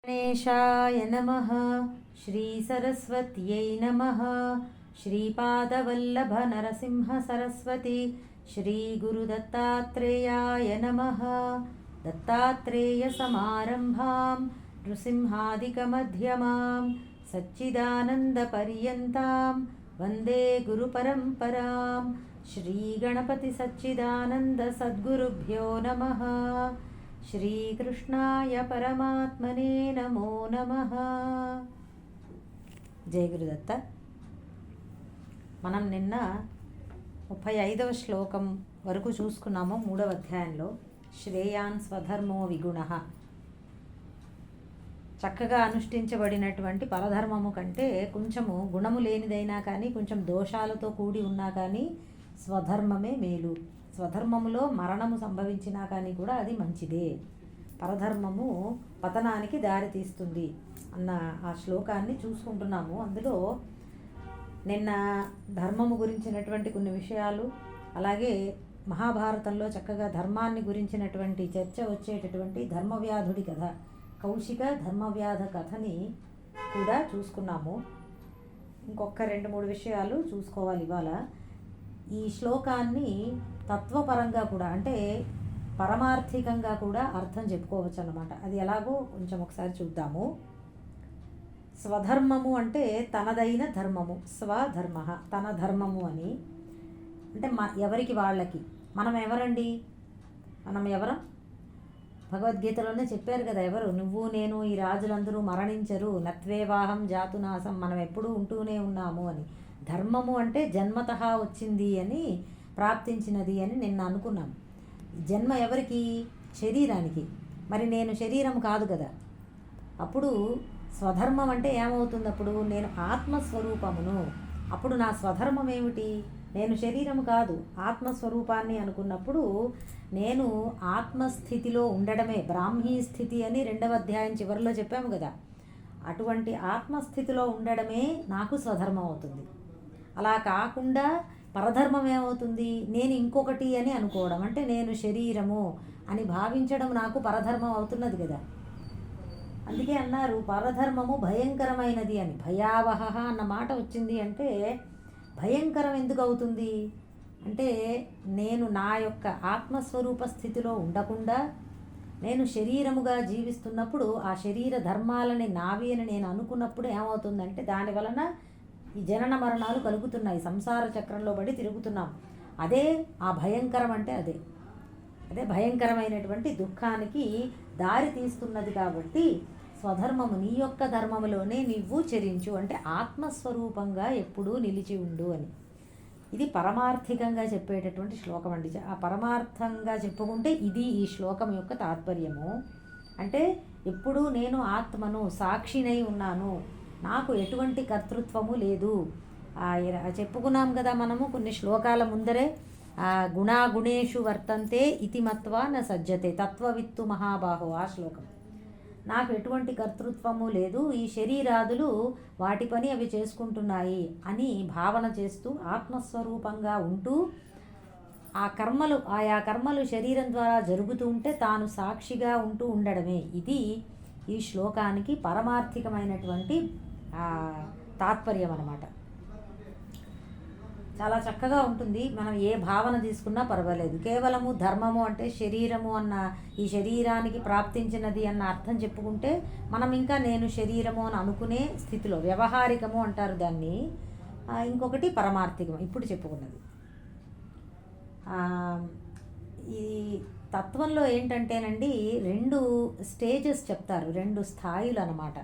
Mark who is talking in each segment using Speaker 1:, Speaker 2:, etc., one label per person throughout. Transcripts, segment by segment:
Speaker 1: गणेशाय नमः। श्रीसरस्वत्यै नमः। श्रीपादवल्लभनरसिंहसरस्वती श्रीगुरुदत्तात्रेयाय नमः। दत्तात्रेयसमारम्भां नृसिंहादिकमध्यमां सच्चिदानन्दपर्यन्तां वन्दे गुरुपरम्परां। श्रीगणपतिसच्चिदानन्दसद्गुरुभ्यो नमः। శ్రీకృష్ణాయ పరమాత్మనే నమో నమః. జయ గురుదత్త. మనం నిన్న 35వ శ్లోకం వరకు చూసుకున్నాము. 3వ అధ్యాయంలో శ్రేయాన్ స్వధర్మో విగుణః. చక్కగా అనుష్ఠించబడినటువంటి పరధర్మము కంటే కొంచెము గుణము లేనిదైనా కానీ, కొంచెం దోషాలతో కూడి ఉన్నా కానీ స్వధర్మమే మేలు. స్వధర్మములో మరణము సంభవించినా కానీ కూడా అది మంచిదే. పరధర్మము పతనానికి దారితీస్తుంది అన్న ఆ శ్లోకాన్ని చూసుకుంటున్నాము. అందులో నిన్న ధర్మము గురించినటువంటి కొన్ని విషయాలు, అలాగే మహాభారతంలో చక్కగా ధర్మాన్ని గురించినటువంటి చర్చ వచ్చేటటువంటి ధర్మవ్యాధుడి కథ, కౌశిక ధర్మవ్యాధ కథని కూడా చూసుకున్నాము. ఇంకొక 2-3 విషయాలు చూసుకోవాలి ఇవాళ. ఈ శ్లోకాన్ని తత్వపరంగా కూడా, అంటే పరమార్థికంగా కూడా అర్థం చెప్పుకోవచ్చు అన్నమాట. అది ఎలాగో కొంచెం ఒకసారి చూద్దాము. స్వధర్మము అంటే తనదైన ధర్మము, స్వధర్మ తన ధర్మము అని అంటే ఎవరికి వాళ్ళకి. మనం ఎవరండి? మనం ఎవరం? భగవద్గీతలోనే చెప్పారు కదా, ఎవరు? నువ్వు నేను ఈ రాజులందరూ మరణించరు, నత్వేవాహం జాతునాసం, మనం ఎప్పుడూ ఉంటూనే ఉన్నాము అని. ధర్మము అంటే జన్మతః వచ్చింది అని, ప్రాప్తించినది అని నిన్న అనుకున్నాం. జన్మ ఎవరికి? శరీరానికి. మరి నేను శరీరం కాదు కదా. అప్పుడు స్వధర్మం అంటే ఏమవుతుంది? అప్పుడు నేను ఆత్మస్వరూపమును. అప్పుడు నా స్వధర్మం ఏమిటి? నేను శరీరం కాదు, ఆత్మస్వరూపాన్ని అనుకున్నప్పుడు నేను ఆత్మస్థితిలో ఉండడమే. బ్రాహ్మీ స్థితి అని 2వ అధ్యాయం చివరిలో చెప్పాము కదా. అటువంటి ఆత్మస్థితిలో ఉండడమే నాకు స్వధర్మం అవుతుంది. అలా కాకుండా పరధర్మం ఏమవుతుంది? నేను ఇంకొకటి అని అనుకోవడం, అంటే నేను శరీరము అని భావించడం నాకు పరధర్మం అవుతున్నది కదా. అందుకే అన్నారు పరధర్మము భయంకరమైనది అని. భయావహ అన్న మాట వచ్చింది అంటే భయంకరం ఎందుకు అవుతుంది అంటే, నేను నా యొక్క ఆత్మస్వరూప స్థితిలో ఉండకుండా నేను శరీరముగా జీవిస్తున్నప్పుడు, ఆ శరీర ధర్మాలని నావి అని నేను అనుకున్నప్పుడు ఏమవుతుందంటే, దాని వలన ఈ జనన మరణాలు కలుగుతున్నాయి. సంసార చక్రంలో పడి తిరుగుతున్నాం. అదే ఆ భయంకరం అంటే అదే భయంకరమైనటువంటి దుఃఖానికి దారి తీస్తున్నది. కాబట్టి స్వధర్మము, నీ యొక్క ధర్మములోనే నీవు చరించు, అంటే ఆత్మస్వరూపంగా ఎప్పుడూ నిలిచి ఉండు అని. ఇది పరమార్థికంగా చెప్పేటటువంటి శ్లోకం అండి. ఆ పరమార్థంగా చెప్పుకుంటే ఇది ఈ శ్లోకం యొక్క తాత్పర్యము. అంటే ఎప్పుడూ నేను ఆత్మను, సాక్షినై ఉన్నాను, నాకు ఎటువంటి కర్తృత్వము లేదు. చెప్పుకున్నాం కదా మనము కొన్ని శ్లోకాల ముందరే. గుణాగుణేషు వర్తంతే ఇతి మత్వా న సజ్జతే తత్వవిత్తు మహాబాహో, ఆ శ్లోకం. నాకు ఎటువంటి కర్తృత్వము లేదు, ఈ శరీరాదులు వాటి పని అవి చేసుకుంటున్నాయి అని భావన చేస్తూ ఆత్మస్వరూపంగా ఉంటూ ఆయా కర్మలు శరీరం ద్వారా జరుగుతూ ఉంటే తాను సాక్షిగా ఉంటూ ఉండడమే. ఇది ఈ శ్లోకానికి పరమార్థికమైనటువంటి తాత్పర్యం అన్నమాట. చాలా చక్కగా ఉంటుంది. మనం ఏ భావన తీసుకున్నా పర్వాలేదు. కేవలము ధర్మము అంటే శరీరము అన్న, ఈ శరీరానికి ప్రాప్తించినది అన్న అర్థం చెప్పుకుంటే మనం ఇంకా నేను శరీరము అని అనుకునే స్థితిలో, వ్యవహారికము అంటారు దాన్ని. ఇంకొకటి పరమార్థికం ఇప్పుడు చెప్పుకున్నది. ఈ తత్వంలో ఏంటంటేనండి 2 స్టేజెస్ చెప్తారు, 2 స్థాయిలు అన్నమాట.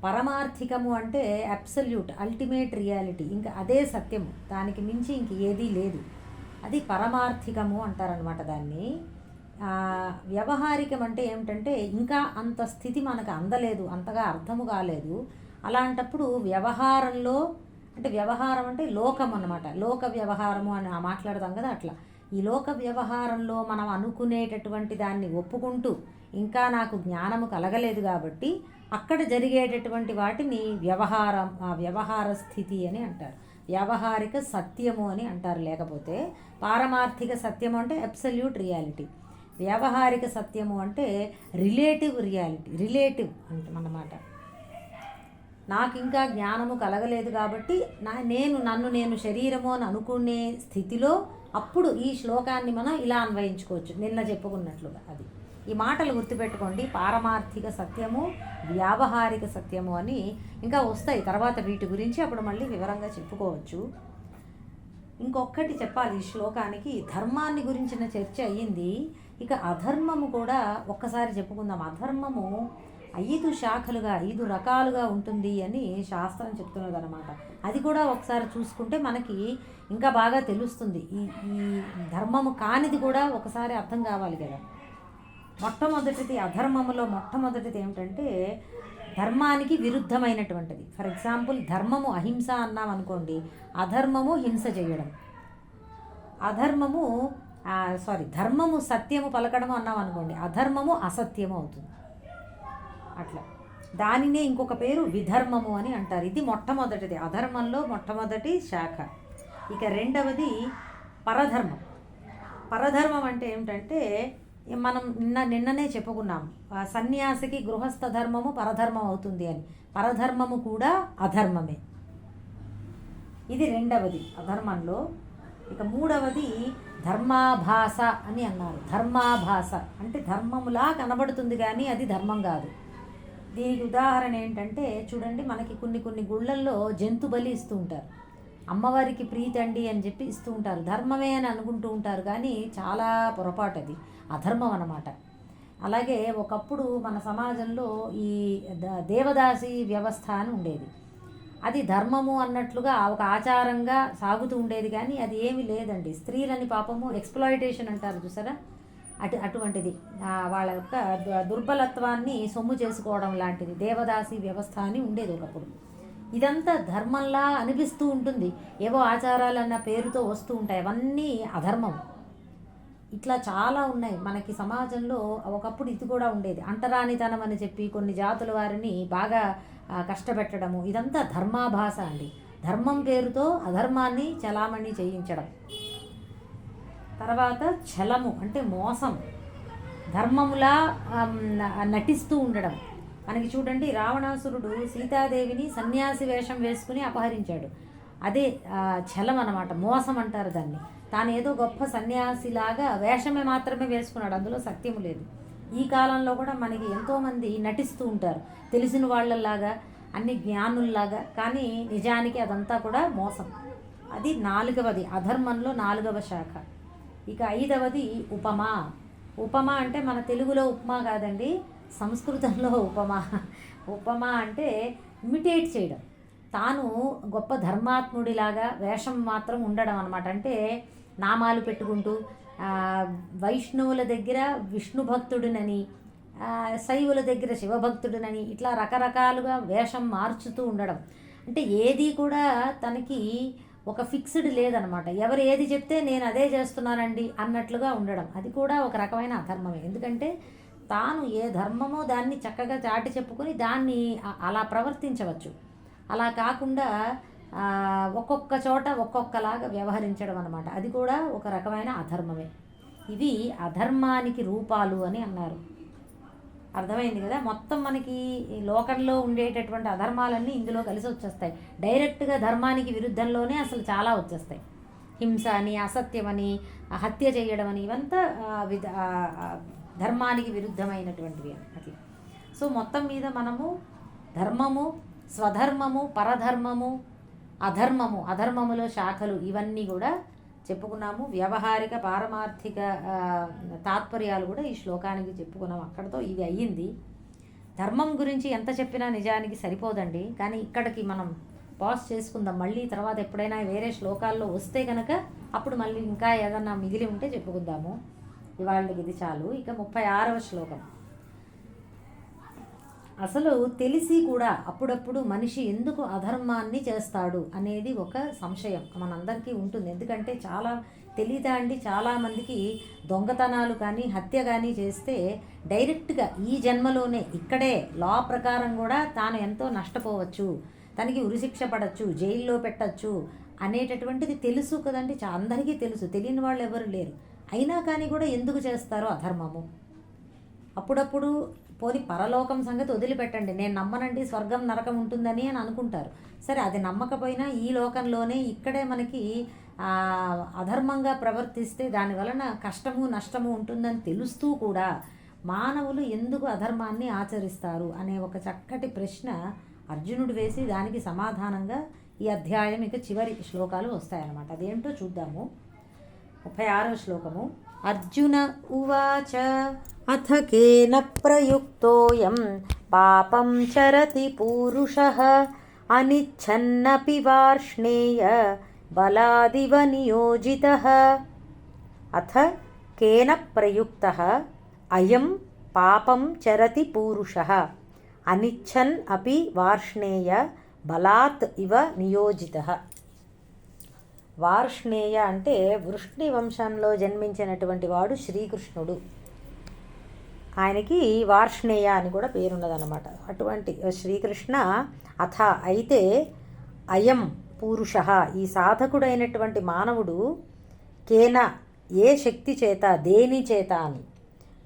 Speaker 1: పరమార్థికము అంటే అబ్సల్యూట్, అల్టిమేట్ రియాలిటీ, ఇంకా అదే సత్యము, దానికి మించి ఇంక ఏదీ లేదు. అది పరమార్థికము అంటారనమాట దాన్ని. వ్యవహారికం అంటే ఏమిటంటే ఇంకా అంత స్థితి మనకు అందలేదు, అంతగా అర్థము కాలేదు. అలాంటప్పుడు వ్యవహారంలో, అంటే వ్యవహారం అంటే లోకం అన్నమాట, లోక వ్యవహారము అని మాట్లాడతాం కదా, అట్లా ఈ లోక వ్యవహారంలో మనం అనుకునేటటువంటి దాన్ని ఒప్పుకుంటూ ఇంకా నాకు జ్ఞానము కలగలేదు కాబట్టి అక్కడ జరిగేటటువంటి వాటిని వ్యవహార స్థితి అని అంటారు. వ్యావహారిక సత్యము అని అంటారు. లేకపోతే పారమార్థిక సత్యము అంటే అబ్సల్యూట్ రియాలిటీ. వ్యావహారిక సత్యము అంటే రిలేటివ్ రియాలిటీ, రిలేటివ్ అన్నమాట. నాకు ఇంకా జ్ఞానము కలగలేదు కాబట్టి నన్ను శరీరము అని అనుకునే స్థితిలో అప్పుడు ఈ శ్లోకాన్ని మనం ఇలా అన్వయించుకోవచ్చు, నిన్న చెప్పుకున్నట్లుగా. అది ఈ మాటలు గుర్తుపెట్టుకోండి. పారమార్థిక సత్యము, వ్యావహారిక సత్యము అని ఇంకా వస్తాయి తర్వాత వీటి గురించి, అప్పుడు మళ్ళీ వివరంగా చెప్పుకోవచ్చు. ఇంకొకటి చెప్పాలి ఈ శ్లోకానికి. ధర్మాన్ని గురించిన చర్చ అయ్యింది, ఇక అధర్మము కూడా ఒక్కసారి చెప్పుకుందాం. అధర్మము 5 శాఖలుగా 5 రకాలుగా ఉంటుంది అని శాస్త్రం చెప్తున్నది అనమాట. అది కూడా ఒకసారి చూసుకుంటే మనకి ఇంకా బాగా తెలుస్తుంది. ఈ ధర్మము కానిది కూడా ఒకసారి అర్థం కావాలి కదా. మొట్టమొదటిది అధర్మములో మొట్టమొదటిది ఏమిటంటే ధర్మానికి విరుద్ధమైనటువంటిది. ఫర్ ఎగ్జాంపుల్, ధర్మము అహింస అన్నాం అనుకోండి, అధర్మము హింస చేయడం. ధర్మము సత్యము పలకడము అన్నాం అనుకోండి, అధర్మము అసత్యము అవుతుంది. అట్లా దానినే ఇంకొక పేరు విధర్మము అని అంటారు. ఇది మొట్టమొదటిది, అధర్మంలో మొట్టమొదటి శాఖ. ఇక రెండవది పరధర్మం. పరధర్మం అంటే ఏమిటంటే మనం నిన్ననే చెప్పుకున్నాం, సన్యాసికి గృహస్థ ధర్మము పరధర్మం అవుతుంది అని. పరధర్మము కూడా అధర్మమే. ఇది రెండవది అధర్మంలో. ఇక మూడవది ధర్మాభాస అని అన్నారు. ధర్మాభాస అంటే ధర్మములా కనబడుతుంది కానీ అది ధర్మం కాదు. దీనికి ఉదాహరణ ఏంటంటే చూడండి, మనకి కొన్ని గుళ్ళల్లో జంతు బలి ఇస్తూ ఉంటారు. అమ్మవారికి ప్రీతండి అని చెప్పి ఇస్తూ ఉంటారు, ధర్మమే అని అనుకుంటూ ఉంటారు, కానీ చాలా పొరపాటు, అది అధర్మం అన్నమాట. అలాగే ఒకప్పుడు మన సమాజంలో ఈ దేవదాసి వ్యవస్థ అని ఉండేది. అది ధర్మము అన్నట్లుగా ఒక ఆచారంగా సాగుతూ ఉండేది, కానీ అది ఏమీ లేదండి. స్త్రీలని పాపము ఎక్స్‌ప్లాయిటేషన్ అంటారు చూసారా, అటువంటిది వాళ్ళ యొక్క దుర్బలత్వాన్ని సొమ్ము చేసుకోవడం లాంటిది దేవదాసి వ్యవస్థ అని ఉండేది ఒకప్పుడు. ఇదంతా ధర్మంలా అనిపిస్తూ ఉంటుంది, ఏవో ఆచారాలన్న పేరుతో వస్తూ ఉంటాయి, అవన్నీ అధర్మం. ఇట్లా చాలా ఉన్నాయి మనకి సమాజంలో. ఒకప్పుడు ఇది కూడా ఉండేది, అంటరానితనం అని చెప్పి కొన్ని జాతుల వారిని బాగా కష్టపెట్టడము, ఇదంతా ధర్మాభాస అండి. ధర్మం పేరుతో అధర్మాన్ని చలామణి చేయించడం. తర్వాత ఛలము అంటే మోసం, ధర్మములా నటిస్తూ ఉండడం. మనకి చూడండి, రావణాసురుడు సీతాదేవిని సన్యాసి వేషం వేసుకుని అపహరించాడు. అదే ఛలం అన్నమాట, మోసం అంటారు దాన్ని. తాను ఏదో గొప్ప సన్యాసిలాగా వేషమే మాత్రమే వేసుకున్నాడు, అందులో సత్యము లేదు. ఈ కాలంలో కూడా మనకి ఎంతోమంది నటిస్తూ ఉంటారు, తెలిసిన వాళ్ళలాగా, అన్ని జ్ఞానుల్లాగా, కానీ నిజానికి అదంతా కూడా మోసం. అది 4వది, అధర్మంలో 4వ శాఖ. ఇక 5వది ఉపమా. ఉపమా అంటే మన తెలుగులో ఉప్మా కాదండి, సంస్కృతంలో ఉపమా. ఉపమా అంటే ఇమిటేట్ చేయడం, తాను గొప్ప ధర్మాత్ముడిలాగా వేషం మాత్రం ఉండడం అనమాట. అంటే నామాలు పెట్టుకుంటూ వైష్ణవుల దగ్గర విష్ణు భక్తుడినని, శైవుల దగ్గర శివభక్తుడినని, ఇట్లా రకరకాలుగా వేషం మార్చుతూ ఉండడం. అంటే ఏది కూడా తనకి ఒక ఫిక్స్డ్ లేదనమాట. ఎవరు ఏది చెప్తే నేను అదే చేస్తున్నానండి అన్నట్లుగా ఉండడం, అది కూడా ఒక రకమైన అధర్మమే. ఎందుకంటే తాను ఏ ధర్మమో దాన్ని చక్కగా చాటి చెప్పుకొని దాన్ని అలా ప్రవర్తించవచ్చు. అలా కాకుండా ఒక్కొక్క చోట ఒక్కొక్కలాగా వ్యవహరించడం అనమాట, అది కూడా ఒక రకమైన అధర్మమే. ఇవి అధర్మానికి రూపాలు అని అన్నారు. అర్థమైంది కదా. మొత్తం మనకి లోకంలో ఉండేటటువంటి అధర్మాలన్నీ ఇందులో కలిసి వచ్చేస్తాయి. డైరెక్ట్గా ధర్మానికి విరుద్ధంలోనే అసలు చాలా వచ్చేస్తాయి. హింస అని, అసత్యమని, హత్య చేయడం అని, ఇవంతా ధర్మానికి విరుద్ధమైనటువంటివి అట్లా. సో మొత్తం మీద మనము ధర్మము, స్వధర్మము, పరధర్మము, అధర్మము, అధర్మములో శాఖలు, ఇవన్నీ కూడా చెప్పుకున్నాము. వ్యవహారిక పారమార్థిక తాత్పర్యాలు కూడా ఈ శ్లోకానికి చెప్పుకున్నాము. అక్కడతో ఇది అయ్యింది. ధర్మం గురించి ఎంత చెప్పినా నిజానికి సరిపోదండి, కానీ ఇక్కడికి మనం పాజ్ చేసుకుందాం. మళ్ళీ తర్వాత ఎప్పుడైనా వేరే శ్లోకాల్లో వస్తే కనుక అప్పుడు మళ్ళీ ఇంకా ఏదన్నా మిగిలి ఉంటే చెప్పుకుందాము. ఇవాళకి ఇది చాలు. ఇక 36వ శ్లోకం. అసలు తెలిసి కూడా అప్పుడప్పుడు మనిషి ఎందుకు అధర్మాన్ని చేస్తాడు అనేది ఒక సంశయం మనందరికీ ఉంటుంది. ఎందుకంటే చాలా తెలియదా అండి, చాలామందికి దొంగతనాలు కానీ హత్య కానీ చేస్తే డైరెక్ట్గా ఈ జన్మలోనే ఇక్కడే లా ప్రకారం కూడా తాను ఎంతో నష్టపోవచ్చు, తనకి ఉరిశిక్ష పడవచ్చు, జైల్లో పెట్టచ్చు అనేటటువంటిది తెలుసు కదండి. అందరికీ తెలుసు, తెలియని వాళ్ళు ఎవరు లేరు. అయినా కానీ కూడా ఎందుకు చేస్తారో అధర్మము? అప్పుడప్పుడు పోని పరలోకం సంగతి వదిలిపెట్టండి, నేను నమ్మనండి స్వర్గం నరకం ఉంటుందని అని అనుకుంటారు. సరే, అది నమ్మకపోయినా ఈ లోకంలోనే ఇక్కడే మనకి అధర్మంగా ప్రవర్తిస్తే దాని వలన కష్టము నష్టము ఉంటుందని తెలుస్తూ కూడా మానవులు ఎందుకు అధర్మాన్ని ఆచరిస్తారు అనే ఒక చక్కటి ప్రశ్న అర్జునుడు వేసి దానికి సమాధానంగా ఈ అధ్యాయం ఇక చివరి శ్లోకాలు వస్తాయన్నమాట. అదేంటో చూద్దాము. 36వ శ్లోకము. అర్జున ఉవాచ అథ కేన ప్రయుక్తోయం పాపం చరతి పూరుషః అనిచ్ఛన్నపి వార్ష్ణేయ బలాదివ నియోజితః. అథ కేన ప్రయుక్తః అయం పాపం చరతి పూరుషః అనిచ్ఛన్ అపి వార్ష్ణేయ బలాత్ ఇవ నియోజితః. వార్ష్ణేయ అంటే వృష్ణి వంశంలో జన్మించినటువంటి వాడు శ్రీకృష్ణుడు. ఆయనకి వార్ష్ణేయ అని కూడా పేరున్నదన్నమాట. అటువంటి శ్రీకృష్ణ అథ అయితే అయం పూరుష ఈ సాధకుడైనటువంటి మానవుడు కేన ఏ శక్తి చేత దేని చేత అని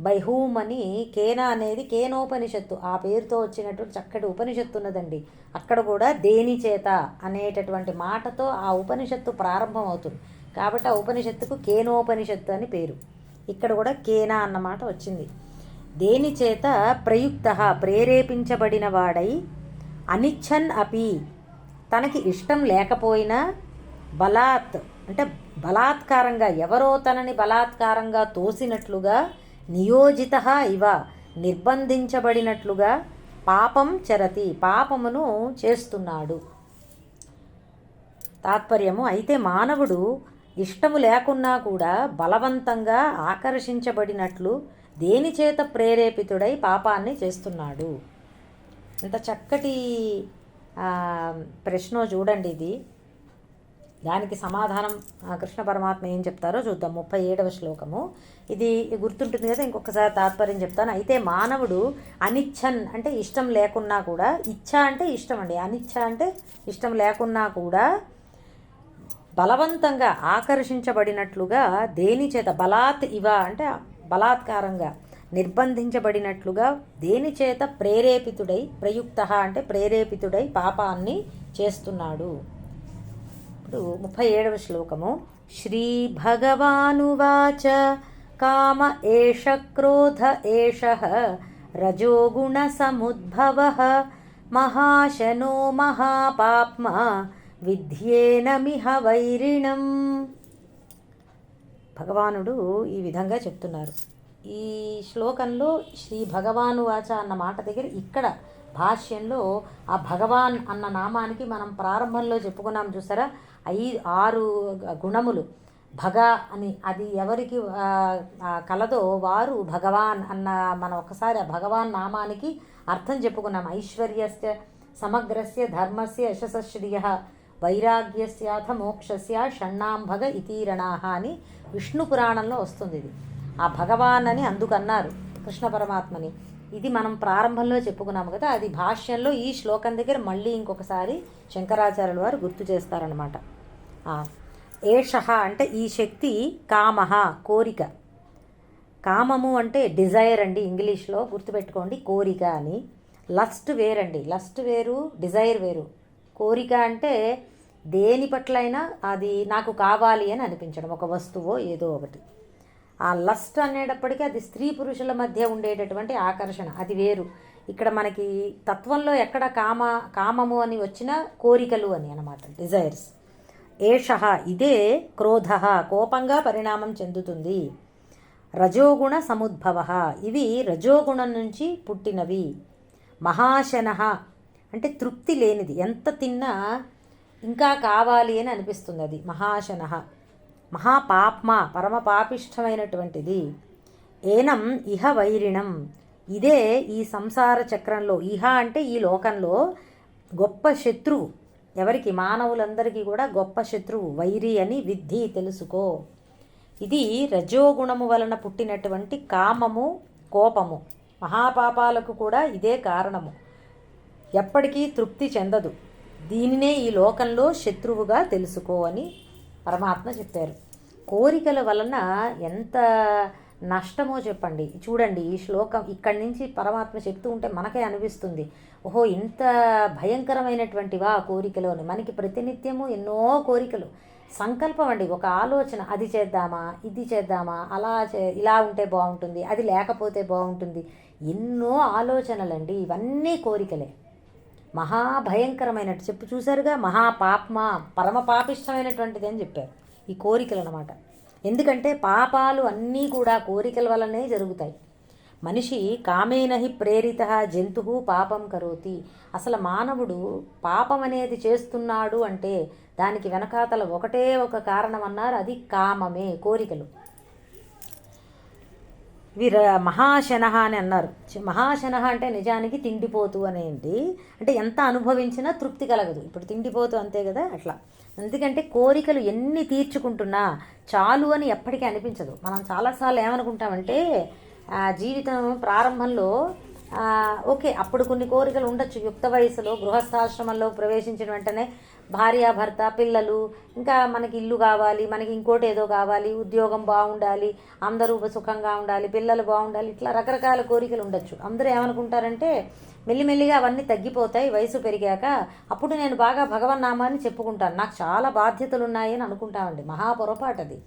Speaker 1: బై హూమ్ అని కేన అనేది కేనోపనిషత్తు ఆ పేరుతో వచ్చినటువంటి చక్కటి ఉపనిషత్తు ఉన్నదండి. అక్కడ కూడా దేని చేత అనేటటువంటి మాటతో ఆ ఉపనిషత్తు ప్రారంభం అవుతుంది. కాబట్టి ఆ ఉపనిషత్తుకు కేనోపనిషత్తు అని పేరు. ఇక్కడ కూడా కేన అన్నమాట వచ్చింది. దేని చేత ప్రయుక్త ప్రేరేపించబడిన వాడై అనిచ్ఛన్ అపి తనకి ఇష్టం లేకపోయినా బలాత్ అంటే బలాత్కారంగా ఎవరో తనని బలాత్కారంగా తోసినట్లుగా నియోజిత ఇవ నిర్బంధించబడినట్లుగా పాపం చరతి పాపమును చేస్తున్నాడు. తాత్పర్యము అయితే మానవుడు ఇష్టము లేకున్నా కూడా బలవంతంగా ఆకర్షించబడినట్లు దేని చేత ప్రేరేపితుడై పాపాన్ని చేస్తున్నాడు. ఇంత చక్కటి ప్రశ్న చూడండి ఇది. దానికి సమాధానం కృష్ణ పరమాత్మ ఏం చెప్తారో చూద్దాం. 37వ శ్లోకము. ఇది గుర్తుంటుంది కదా, ఇంకొకసారి తాత్పర్యం చెప్తాను. అయితే మానవుడు అనిచ్ఛన్ అంటే ఇష్టం లేకున్నా కూడా, ఇచ్ఛ అంటే ఇష్టం అండి, అనిచ్ఛ అంటే ఇష్టం లేకున్నా కూడా బలవంతంగా ఆకర్షించబడినట్లుగా దేని చేత బలాత్ ఇవ అంటే బలాత్కారంగా నిర్బంధించబడినట్లుగా దేని చేత ప్రేరేపితుడై ప్రయుక్త అంటే ప్రేరేపితుడై పాపాన్ని చేస్తున్నాడు. 37వ శ్లోకము. శ్రీ భగవానువాచ కామ ఏష క్రోధ ఏషః రజోగుణ సముద్భవః మహాశనో మహాపాప్మ విద్యేనమిహ వైరిణం. భగవానుడు ఈ విధంగా చెప్తున్నారు. ఈ శ్లోకంలో శ్రీ భగవానువాచ అన్న మాట దగ్గర ఇక్కడ భాష్యంలో ఆ భగవాన్ అన్న నామానికి మనం ప్రారంభంలో చెప్పుకున్నాం చూసారా, 6 గుణములు భగ అని, అది ఎవరికి కలదో వారు భగవాన్ అన్న మనం ఒకసారి ఆ భగవాన్ నామానికి అర్థం చెప్పుకున్నాం. ఐశ్వర్యస్య సమగ్రస్య ధర్మస్య యశస్శ్రియ వైరాగ్యస్యాథ మోక్షస్య షణ్ణాంభగ ఇతీరణాహ అని విష్ణు పురాణంలో వస్తుంది. ఇది ఆ భగవాన్ అని అందుకన్నారు కృష్ణ పరమాత్మని. ఇది మనం ప్రారంభంలో చెప్పుకున్నాము కదా, అది భాష్యంలో ఈ శ్లోకం దగ్గర మళ్ళీ ఇంకొకసారి శంకరాచార్యుల వారు గుర్తు చేస్తారనమాట. ఏషః అంటే ఈ శక్తి, కామః కోరిక, కామము అంటే డిజైర్ అండి ఇంగ్లీష్లో, గుర్తుపెట్టుకోండి కోరిక అని. లస్ట్ వేరండి, లస్ట్ వేరు డిజైర్ వేరు. కోరిక అంటే దేని పట్లైనా అది నాకు కావాలి అని అనిపించడం, ఒక వస్తువో ఏదో ఒకటి. ఆ లస్ట్ అనేటప్పటికీ అది స్త్రీ పురుషుల మధ్య ఉండేటటువంటి ఆకర్షణ, అది వేరు. ఇక్కడ మనకి తత్వంలో ఎక్కడ కామము అని వచ్చినా కోరికలు అని అన్నమాట, డిజైర్స్. ఏషః ఇదే క్రోధః కోపంగా పరిణామం చెందుతుంది. రజోగుణ సముద్భవ ఇవి రజోగుణం నుంచి పుట్టినవి. మహాశనః అంటే తృప్తి లేనిది, ఎంత తిన్నా ఇంకా కావాలి అని అనిపిస్తుంది, అది మహాశనః. మహాపాప్మ పరమ పాపిష్టమైనటువంటిది. ఏనం ఇహ వైరిణం ఇదే ఈ సంసార చక్రంలో, ఇహ అంటే ఈ లోకంలో గొప్ప శత్రువు. ఎవరికి? మానవులందరికీ కూడా గొప్ప శత్రువు వైరి అని విద్ధి తెలుసుకో. ఇది రజోగుణము వలన పుట్టినటువంటి కామము, కోపము. మహాపాపాలకు కూడా ఇదే కారణము. ఎప్పటికీ తృప్తి చెందదు. దీనినే ఈ లోకంలో శత్రువుగా తెలుసుకో అని పరమాత్మ చెప్పారు. కోరికల వలన ఎంత నష్టమో చెప్పండి. చూడండి, ఈ శ్లోకం ఇక్కడి నుంచి పరమాత్మ చెప్తూ ఉంటే మనకే అనిపిస్తుంది, ఓహో ఇంత భయంకరమైనటువంటివా కోరికలు అని. మనకి ప్రతినిత్యము ఎన్నో కోరికలు. సంకల్పం అండి, ఒక ఆలోచన, అది చేద్దామా, ఇది చేద్దామా, ఇలా ఉంటే బాగుంటుంది, అది లేకపోతే బాగుంటుంది, ఎన్నో ఆలోచనలండి. ఇవన్నీ కోరికలే. మహాభయంకరమైనట్టు చూశారుగా, మహాపాప్మా, పరమ పాపిష్టమైనటువంటిది అని చెప్పారు ఈ కోరికలు అన్నమాట. ఎందుకంటే పాపాలు అన్నీ కూడా కోరికల వల్లనే జరుగుతాయి. మనిషి కామేనహి ప్రేరిత జంతువు పాపం కరోతి. అసలు మానవుడు పాపం అనేది చేస్తున్నాడు అంటే దానికి వెనకాతల ఒకటే ఒక కారణం అన్నారు, అది కామమే, కోరికలు. మహాశనహ అని అన్నారు. మహాశనహ అంటే నిజానికి తిండిపోతు అనేది, అంటే ఎంత అనుభవించినా తృప్తి కలగదు. ఇప్పుడు తిండిపోతు అంతే కదా, అట్లా. ఎందుకంటే కోరికలు ఎన్ని తీర్చుకుంటున్నా చాలు అని ఎప్పటికీ అనిపించదు. మనం చాలాసార్లు ఏమనుకుంటామంటే జీవితం ప్రారంభంలో ఓకే, అప్పుడు కొన్ని కోరికలు ఉండొచ్చు. యుక్త వయసులో గృహస్థాశ్రమంలో ప్రవేశించిన వెంటనే భార్య, భర్త, పిల్లలు, ఇంకా మనకి ఇల్లు కావాలి, మనకి ఇంకోటి ఏదో కావాలి, ఉద్యోగం బాగుండాలి, అందరూ సుఖంగా ఉండాలి, పిల్లలు బాగుండాలి, ఇట్లా రకరకాల కోరికలు ఉండొచ్చు. అందరూ ఏమనుకుంటారంటే మెల్లిమెల్లిగా అవన్నీ తగ్గిపోతాయి వయసు పెరిగాక, అప్పుడు నేను బాగా భగవన్నామాన్ని చెప్పుకుంటాను, నాకు చాలా బాధ్యతలు ఉన్నాయి అని అనుకుంటామండి. మహాపొరపాటు అది.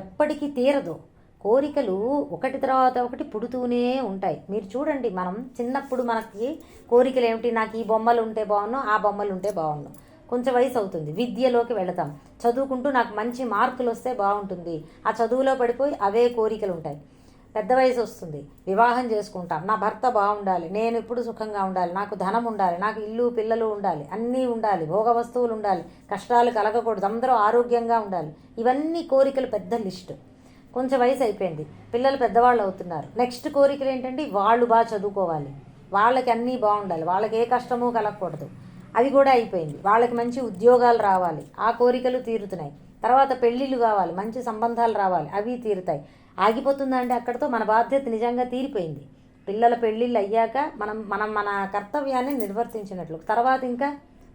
Speaker 1: ఎప్పటికీ తీరదు. కోరికలు ఒకటి తర్వాత ఒకటి పుడుతూనే ఉంటాయి. మీరు చూడండి, మనం చిన్నప్పుడు మనకి కోరికలు ఏమిటి, నాకు ఈ బొమ్మలు ఉంటే బాగున్నాను, ఆ బొమ్మలు ఉంటే బాగున్నాను. కొంచెం వయసు అవుతుంది, విద్యలోకి వెళతాం, చదువుకుంటూ నాకు మంచి మార్కులు వస్తే బాగుంటుంది, ఆ చదువులో పడిపోయి అవే కోరికలు ఉంటాయి. పెద్ద వయసు వస్తుంది, వివాహం చేసుకుంటాం, నా భర్త బాగుండాలి, నేను ఇప్పుడు సుఖంగా ఉండాలి, నాకు ధనం ఉండాలి, నాకు ఇల్లు పిల్లలు ఉండాలి, అన్నీ ఉండాలి, భోగ వస్తువులు ఉండాలి, కష్టాలు కలగకూడదు, అందరూ ఆరోగ్యంగా ఉండాలి. ఇవన్నీ కోరికలు, పెద్ద లిస్టు. కొంచెం వయసు అయిపోయింది, పిల్లలు పెద్దవాళ్ళు అవుతున్నారు. నెక్స్ట్ కోరికలు ఏంటంటే వాళ్ళు బాగా చదువుకోవాలి, వాళ్ళకి అన్నీ బాగుండాలి, వాళ్ళకి ఏ కష్టమూ కలగకూడదు, అది కూడా అయిపోయింది. వాళ్ళకి మంచి ఉద్యోగాలు రావాలి, ఆ కోరికలు తీరుతున్నాయి. తర్వాత పెళ్ళిళ్ళు కావాలి, మంచి సంబంధాలు రావాలి, అవి తీరుతాయి. ఆగిపోతుందంటే అక్కడితో మన బాధ్యత నిజంగా తీరిపోయింది. పిల్లల పెళ్ళిళ్ళు అయ్యాక మనం మన కర్తవ్యాన్ని నిర్వర్తించినట్లు. తర్వాత ఇంకా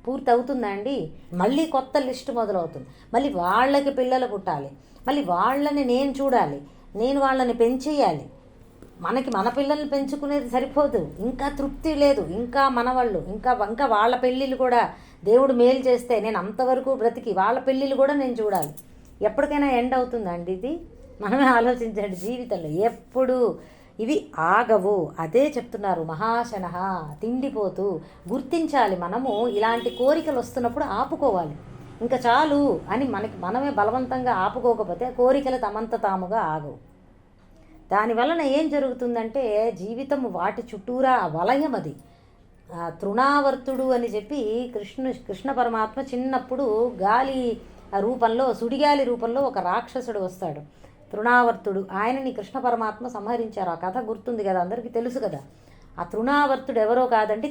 Speaker 1: పూర్తి అవుతుందండి, మళ్ళీ కొత్త లిస్టు మొదలవుతుంది. మళ్ళీ వాళ్ళకి పిల్లలు పుట్టాలి, మళ్ళీ వాళ్ళని నేను చూడాలి, నేను వాళ్ళని పెంచేయాలి. మన పిల్లల్ని పెంచుకునేది సరిపోదు, ఇంకా తృప్తి లేదు, ఇంకా మనవాళ్ళు, ఇంకా వాళ్ళ పెళ్ళిళ్ళు కూడా దేవుడు మేలు చేస్తే నేను అంతవరకు బ్రతికి వాళ్ళ పెళ్ళిళ్ళు కూడా నేను చూడాలి. ఎప్పటికైనా ఎండ్ అవుతుందండి ఇది? మనమే ఆలోచించండి. జీవితంలో ఎప్పుడు ఇవి ఆగవు. అదే చెప్తున్నారు మహాశనహ, తిండిపోతూ. గుర్తించాలి, మనము ఇలాంటి కోరికలు వస్తున్నప్పుడు ఆపుకోవాలి. ఇంకా చాలు అని మనమే బలవంతంగా ఆపుకోకపోతే కోరికలు తమంత తాముగా ఆగవు. దానివలన ఏం జరుగుతుందంటే జీవితం వాటి చుట్టూరా వలయం. అది తృణావర్తుడు అని చెప్పి కృష్ణ పరమాత్మ చిన్నప్పుడు గాలి రూపంలో, సుడిగాలి రూపంలో ఒక రాక్షసుడు వస్తాడు, తృణావర్తుడు. ఆయనని కృష్ణ పరమాత్మ సంహరించారు. ఆ కథ గుర్తుంది కదా, అందరికీ తెలుసు కదా. ఆ తృణావర్తుడు ఎవరో కాదండి,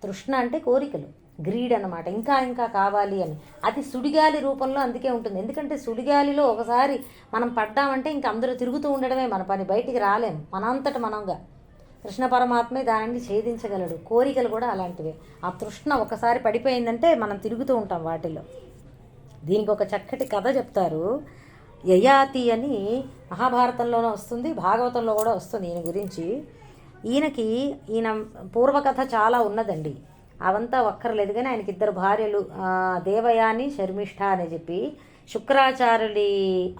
Speaker 1: తృష్ణ అంటే కోరికలు, గ్రీడ్ అన్నమాట. ఇంకా ఇంకా కావాలి అని. అది సుడిగాలి రూపంలో అందుకే ఉంటుంది. ఎందుకంటే సుడిగాలిలో ఒకసారి మనం పడ్డామంటే ఇంక అందరూ తిరుగుతూ ఉండడమే మన పని, బయటికి రాలేం మనంతట మనంగా. కృష్ణ పరమాత్మే దానిని ఛేదించగలడు. కోరికలు కూడా అలాంటివే. ఆ తృష్ణ ఒకసారి పడిపోయిందంటే మనం తిరుగుతూ ఉంటాం వాటిల్లో. దీనికి ఒక చక్కటి కథ చెప్తారు. యయాతి అని మహాభారతంలోనే వస్తుంది, భాగవతంలో కూడా వస్తుంది ఈయన గురించి. ఈయన పూర్వకథ చాలా ఉన్నదండి, అవంతా ఒక్కర్లేదు. కానీ ఆయనకి 2 భార్యలు, దేవయాని, శర్మిష్ఠ అని చెప్పి. శుక్రాచార్యుడి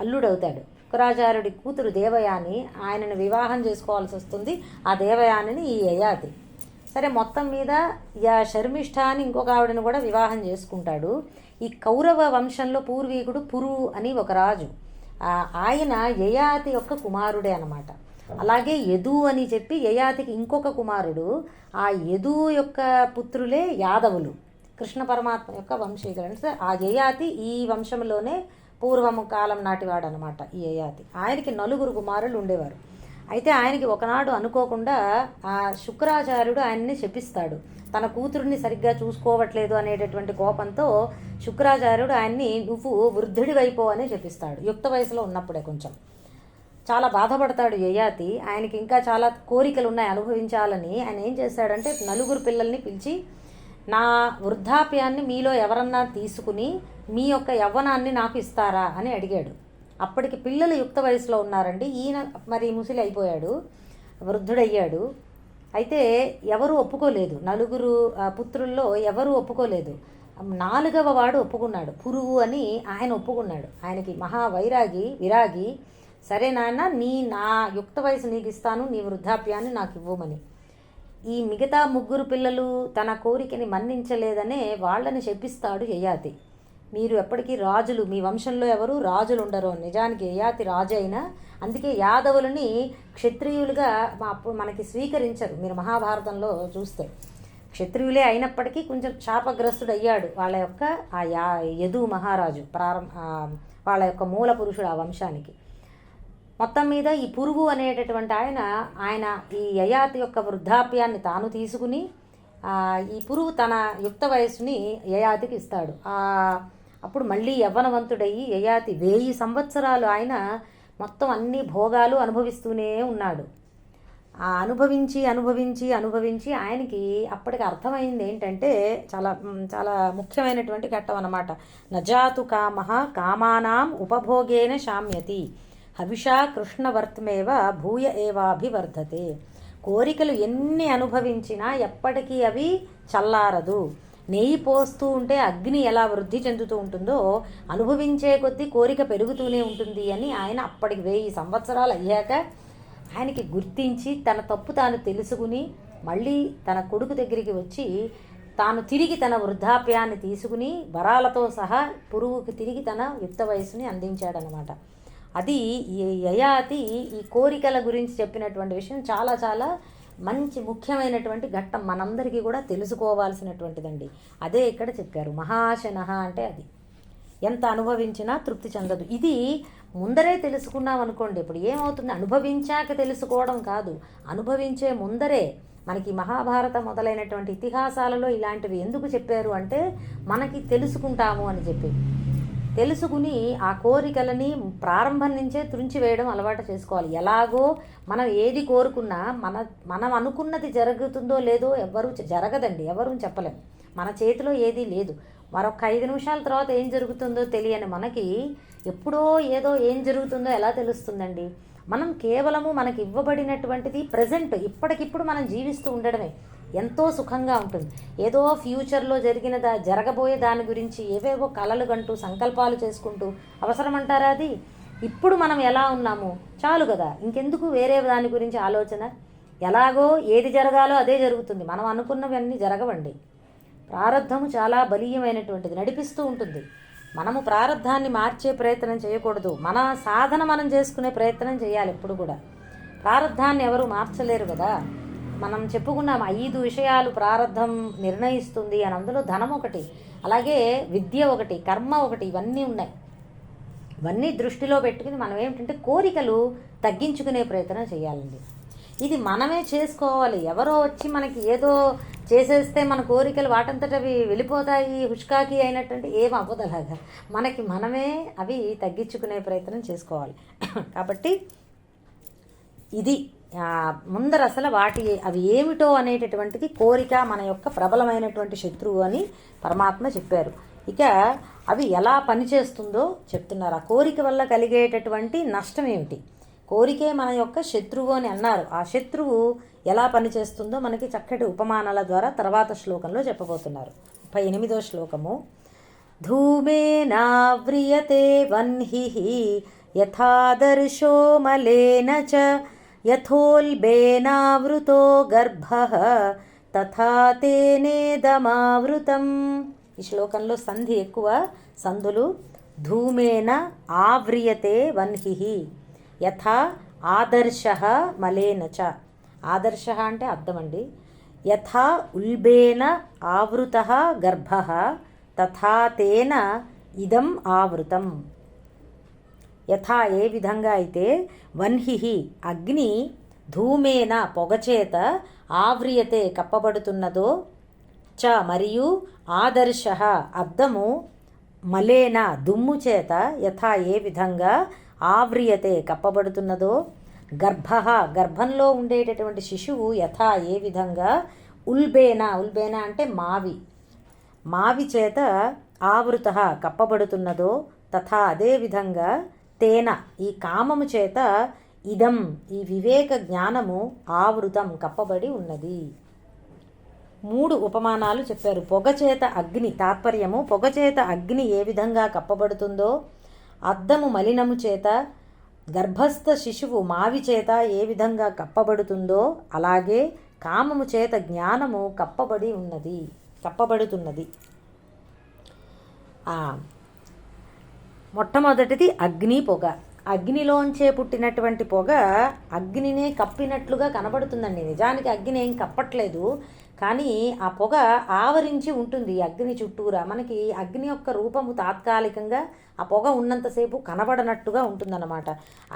Speaker 1: అల్లుడవుతాడు. శుక్రాచార్యుడి కూతురు దేవయాని, ఆయనను వివాహం చేసుకోవాల్సి వస్తుంది. ఆ దేవయానిని ఈ యయాతి. సరే, మొత్తం మీద శర్మిష్ఠ అని ఇంకొక ఆవిడని కూడా వివాహం చేసుకుంటాడు. ఈ కౌరవ వంశంలో పూర్వీకుడు పురు అని ఒక రాజు, ఆయన యయాతి యొక్క కుమారుడే అన్నమాట. అలాగే యదు అని చెప్పి యయాతికి ఇంకొక కుమారుడు. ఆ యదు యొక్క పుత్రులే యాదవులు, కృష్ణ పరమాత్మ యొక్క వంశీకులు. అంటే ఆ యయాతి ఈ వంశంలోనే పూర్వము కాలం నాటివాడు అనమాట ఈ యయాతి. ఆయనకి 4 కుమారులు ఉండేవారు. అయితే ఆయనకి ఒకనాడు అనుకోకుండా ఆ శుక్రాచార్యుడు ఆయన్ని శపిస్తాడు. తన కూతురుని సరిగ్గా చూసుకోవట్లేదు అనేటటువంటి కోపంతో శుక్రాచార్యుడు ఆయన్ని నువ్వు వృద్ధుడివైపో అని శపిస్తాడు. యుక్త వయసులో ఉన్నప్పుడే కొంచెం చాలా బాధపడతాడు యయాతి. ఆయనకి ఇంకా చాలా కోరికలు ఉన్నాయి అనుభవించాలని. ఆయన ఏం చేశాడంటే 4 పిల్లల్ని పిలిచి, నా వృద్ధాప్యాన్ని మీలో ఎవరన్నా తీసుకుని మీ యొక్క యవ్వనాన్ని నాకు ఇస్తారా అని అడిగాడు. అప్పటికి పిల్లలు యుక్త వయసులో ఉన్నారండి. ఈయన మరి ముసలి అయిపోయాడు, వృద్ధుడయ్యాడు. అయితే ఎవరు ఒప్పుకోలేదు, నలుగురు పుత్రుల్లో ఎవరు ఒప్పుకోలేదు. 4వ వాడు ఒప్పుకున్నాడు, పురుగు అని ఆయన ఒప్పుకున్నాడు. ఆయనకి విరాగి, సరే నాన్న నా యుక్త వయసు నీకు ఇస్తాను, నీ వృద్ధాప్యాన్ని నాకు ఇవ్వమని. ఈ మిగతా 3 పిల్లలు తన కోరికని మన్నించలేదనే వాళ్ళని శపిస్తాడు యయాతి. మీరు ఎప్పటికీ రాజులు, మీ వంశంలో ఎవరు రాజులు ఉండరు. నిజానికి యయాతి రాజు అయినా, అందుకే యాదవులని క్షత్రియులుగా మనకి స్వీకరించరు. మీరు మహాభారతంలో చూస్తే క్షత్రియులే అయినప్పటికీ కొంచెం శాపగ్రస్తుడు అయ్యాడు వాళ్ళ యొక్క యదు మహారాజు, వాళ్ళ యొక్క మూల పురుషుడు ఆ వంశానికి. మొత్తం మీద ఈ పురుగు అనేటటువంటి ఆయన ఈ యయాతి యొక్క వృద్ధాప్యాన్ని తాను తీసుకుని ఈ పురుగు తన యుక్త వయస్సుని యయాతికి ఇస్తాడు. అప్పుడు మళ్ళీ యవ్వనవంతుడయ్యి యయాతి 1000 సంవత్సరాలు ఆయన మొత్తం అన్ని భోగాలు అనుభవిస్తూనే ఉన్నాడు. అనుభవించి ఆయనకి అప్పటికి అర్థమైంది ఏంటంటే చాలా చాలా ముఖ్యమైనటువంటి ఘట్టం అన్నమాట. నజాతు కామానాం ఉపభోగేన శామ్యతి హవిషా కృష్ణవర్త్మేవ భూయ ఏవాభివర్ధతే. కోరికలు ఎన్ని అనుభవించినా ఎప్పటికీ అవి చల్లారదు. నెయ్యి పోస్తూ ఉంటే అగ్ని ఎలా వృద్ధి చెందుతూ ఉంటుందో అనుభవించే కొద్దీ కోరిక పెరుగుతూనే ఉంటుంది అని ఆయన అప్పటికి 1000 సంవత్సరాలు అయ్యాక ఆయనకి గుర్తించి తన తప్పు తాను తెలుసుకుని మళ్ళీ తన కొడుకు దగ్గరికి వచ్చి తాను తిరిగి తన వృద్ధాప్యాన్ని తీసుకుని వరాలతో సహా పురుగుకి తిరిగి తన యుక్త వయసుని అందించాడనమాట. అది యయాతి ఈ కోరికల గురించి చెప్పినటువంటి విషయం చాలా చాలా మంచి ముఖ్యమైనటువంటి ఘట్టం, మనందరికీ కూడా తెలుసుకోవాల్సినటువంటిదండి. అదే ఇక్కడ చెప్పారు. మహాశనః అంటే అది ఎంత అనుభవించినా తృప్తి చెందదు. ఇది ముందరే తెలుసుకున్నాం అనుకోండి, ఇప్పుడు ఏమవుతుంది, అనుభవించాక తెలుసుకోవడం కాదు, అనుభవించే ముందరే. మనకి మహాభారత మొదలైనటువంటి ఇతిహాసాలలో ఇలాంటివి ఎందుకు చెప్పారు అంటే మనకి తెలుసుకుంటాము అని చెప్పి, తెలుసుకుని ఆ కోరికలని ప్రారంభం నుంచే త్రుంచివేయడం అలవాటు చేసుకోవాలి. ఎలాగో మనం ఏది కోరుకున్నా మనం అనుకున్నది జరుగుతుందో లేదో జరగదండి, ఎవరు చెప్పలేం. మన చేతిలో ఏదీ లేదు. మరొక 5 నిమిషాల తర్వాత ఏం జరుగుతుందో తెలియని మనకి ఎప్పుడో ఏదో ఏం జరుగుతుందో ఎలా తెలుస్తుందండి? మనం కేవలము మనకి ఇవ్వబడినటువంటిది ప్రజెంట్, ఇప్పటికిప్పుడు మనం జీవిస్తూ ఉండడమే ఎంతో సుఖంగా ఉంటుంది. ఏదో ఫ్యూచర్లో జరగబోయే దాని గురించి ఏవేవో కలలు కంటూ సంకల్పాలు చేసుకుంటూ అవసరమంటారా అది? ఇప్పుడు మనం ఎలా ఉన్నాము చాలు కదా, ఇంకెందుకు వేరే దాని గురించి ఆలోచన? ఎలాగో ఏది జరగాలో అదే జరుగుతుంది, మనం అనుకున్నవన్నీ జరగవండి. ప్రారబ్ధము చాలా బలీయమైనటువంటిది, నడిపిస్తూ ఉంటుంది. మనము ప్రారబ్ధాన్ని మార్చే ప్రయత్నం చేయకూడదు, మన సాధన మనం చేసుకునే ప్రయత్నం చేయాలి ఎప్పుడు కూడా. ప్రారబ్ధాన్ని ఎవరు మార్చలేరు కదా. మనం చెప్పుకున్నాం 5 విషయాలు ప్రారబ్ధం నిర్ణయిస్తుంది అని. అందులో ధనం ఒకటి, అలాగే విద్య ఒకటి, కర్మ ఒకటి, ఇవన్నీ ఉన్నాయి. ఇవన్నీ దృష్టిలో పెట్టుకుని మనం ఏమిటంటే కోరికలు తగ్గించుకునే ప్రయత్నం చేయాలండి. ఇది మనమే చేసుకోవాలి. ఎవరో వచ్చి మనకి ఏదో చేసేస్తే మన కోరికలు వాటంతట అవి వెళ్ళిపోతాయి, హుష్కాకి అయినటువంటి ఏం అవ్వదలాగా. మనకి మనమే అవి తగ్గించుకునే ప్రయత్నం చేసుకోవాలి. కాబట్టి ఇది ముందర అసలు అవి ఏమిటో అనేటటువంటిది కోరిక మన యొక్క ప్రబలమైనటువంటి శత్రువు అని పరమాత్మ చెప్పారు. ఇక అవి ఎలా పనిచేస్తుందో చెప్తున్నారు. ఆ కోరిక వల్ల కలిగేటటువంటి నష్టం ఏమిటి? కోరికే మన యొక్క శత్రువు అని అన్నారు. ఆ శత్రువు ఎలా పనిచేస్తుందో మనకి చక్కటి ఉపమానాల ద్వారా తర్వాత శ్లోకంలో చెప్పబోతున్నారు. 38వ శ్లోకము. ధూమేనావ్రియతే వన్హిః యథాదర్శో మలేన చ యథోల్బేనావృతో గర్భః తథా తేనేదమావృతం. ఈ శ్లోకంలో సంధి ఎక్కువ, సంధులు. ధూమేన ఆవ్రియతే వన్హిః యథా ఆదర్శః మలేన చ. ఆదర్శ అంటే అర్థం అండి. యథా ఉల్బేన ఆవృతః గర్భః తథా తేన ఇదం ఆవృతం. యథా ఏ విధంగా అయితే వన్హిః అగ్ని ధూమేన పొగచేత ఆవ్రియతే కప్పబడుతున్నదో చ మరియు ఆదర్శః అద్దము మలేన దుమ్ము చేత యథా ఏ విధంగా ఆవ్రియతే కప్పబడుతున్నదో గర్భః గర్భంలో ఉండేటటువంటి శిశువు యథా ఏ విధంగా ఉల్బేన అంటే మావి చేత ఆవృతః కప్పబడుతున్నదో తథా అదే విధంగా తేన ఈ కామము చేత ఇదం ఈ వివేక జ్ఞానము ఆవృతం కప్పబడి ఉన్నది. 3 ఉపమానాలు చెప్పారు. పొగచేత అగ్ని తాత్పర్యము, పొగచేత అగ్ని ఏ విధంగా కప్పబడుతుందో, అద్దము మలినము చేత, గర్భస్థ శిశువు మావి చేత ఏ విధంగా కప్పబడుతుందో అలాగే కామము చేత జ్ఞానము కప్పబడుతున్నది. మొట్టమొదటిది అగ్ని పొగ. అగ్నిలోంచే పుట్టినటువంటి పొగ అగ్నినే కప్పినట్లుగా కనబడుతుందండి. నిజానికి అగ్ని ఏం కప్పట్లేదు, కానీ ఆ పొగ ఆవరించి ఉంటుంది అగ్ని చుట్టూరా. మనకి అగ్ని యొక్క రూపము తాత్కాలికంగా ఆ పొగ ఉన్నంతసేపు కనబడనట్టుగా ఉంటుందన్నమాట.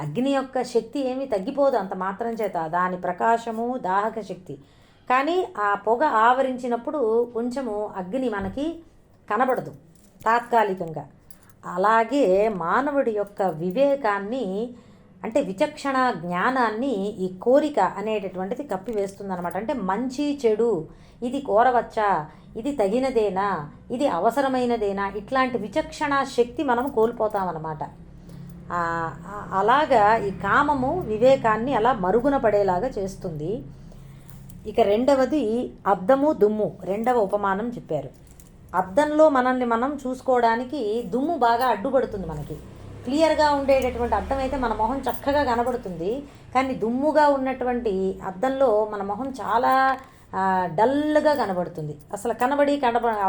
Speaker 1: అగ్ని యొక్క శక్తి ఏమీ తగ్గిపోదు అంత మాత్రం చేత, దాని ప్రకాశము దాహక శక్తి. కానీ ఆ పొగ ఆవరించినప్పుడు కొంచెము అగ్ని మనకి కనబడదు తాత్కాలికంగా. అలాగే మానవుడి యొక్క వివేకాన్ని అంటే విచక్షణ జ్ఞానాన్ని ఈ కోరిక అనేటటువంటిది కప్పివేస్తుందన్నమాట. అంటే మంచి చెడు, ఇది కోరవచ్చా, ఇది తగినదేనా, ఇది అవసరమైనదేనా, ఇట్లాంటి విచక్షణ శక్తి మనం కోల్పోతామన్నమాట. అలాగా ఈ కామము వివేకాన్ని అలా మరుగున పడేలాగా చేస్తుంది. ఇక రెండవది అద్దము దుమ్ము. రెండవ ఉపమానం చెప్పారు. అద్దంలో మనల్ని మనం చూసుకోవడానికి దుమ్ము బాగా అడ్డుపడుతుంది. మనకి క్లియర్గా ఉండేటటువంటి అద్దం అయితే మన మొహం చక్కగా కనబడుతుంది, కానీ దుమ్ముగా ఉన్నటువంటి అద్దంలో మన మొహం చాలా డల్గా కనబడుతుంది. అసలు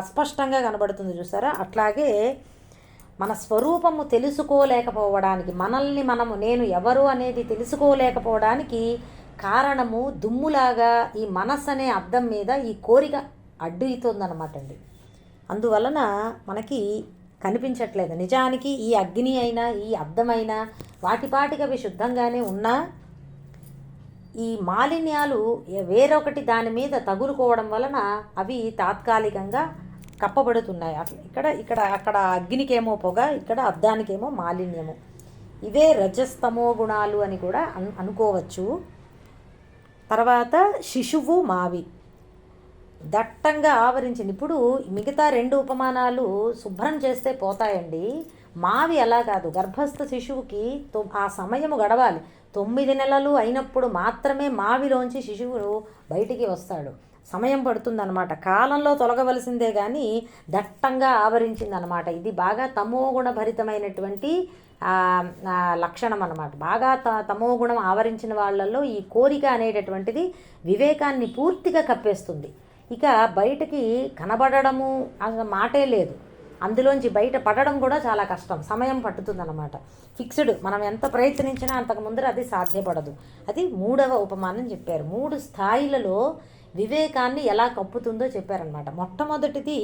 Speaker 1: అస్పష్టంగా కనబడుతుంది, చూసారా? అట్లాగే మన స్వరూపము తెలుసుకోలేకపోవడానికి, మనల్ని నేను ఎవరు అనేది తెలుసుకోలేకపోవడానికి కారణము దుమ్ములాగా ఈ మనస్సు అనే అద్దం మీద ఈ కోరిక అడ్డుతుందన్నమాట అండి. అందువలన మనకి కనిపించట్లేదు. నిజానికి ఈ అగ్ని అయినా ఈ అద్దమైనా వాటిపాటికి అవి శుద్ధంగానే ఉన్నా ఈ మాలిన్యాలు వేరొకటి దాని మీద తగులుకోవడం వలన అవి తాత్కాలికంగా కప్పబడుతున్నాయి. అట్లా అక్కడ అగ్నికేమో పొగ, ఇక్కడ అద్దానికేమో మాలిన్యము. ఇవే రజస్తమో గుణాలు అని కూడా అనుకోవచ్చు. తర్వాత శిశువు మావి దట్టంగా ఆవరించింది. ఇప్పుడు మిగతా 2 ఉపమానాలు శుభ్రం చేస్తే పోతాయండి. మావి అలా కాదు. గర్భస్థ శిశువుకి ఆ సమయము గడవాలి. 9 నెలలు అయినప్పుడు మాత్రమే మావిలోంచి శిశువు బయటికి వస్తాడు. సమయం పడుతుందన్నమాట. కాలంలో తొలగవలసిందే కానీ దట్టంగా ఆవరించిందనమాట. ఇది బాగా తమోగుణ భరితమైనటువంటి లక్షణం అన్నమాట. బాగా తమోగుణం ఆవరించిన వాళ్ళల్లో ఈ కోరిక అనేటటువంటిది వివేకాన్ని పూర్తిగా కప్పేస్తుంది. ఇక బయటకి కనబడడము అసలు మాటే లేదు. అందులోంచి బయట పడడం కూడా చాలా కష్టం, సమయం పట్టుతుందన్నమాట. ఫిక్స్డ్, మనం ఎంత ప్రయత్నించినా అంతకు ముందర అది సాధ్యపడదు. అది 3వ ఉపమానం చెప్పారు. 3 స్థాయిలలో వివేకాన్ని ఎలా కప్పుతుందో చెప్పారనమాట. మొట్టమొదటిది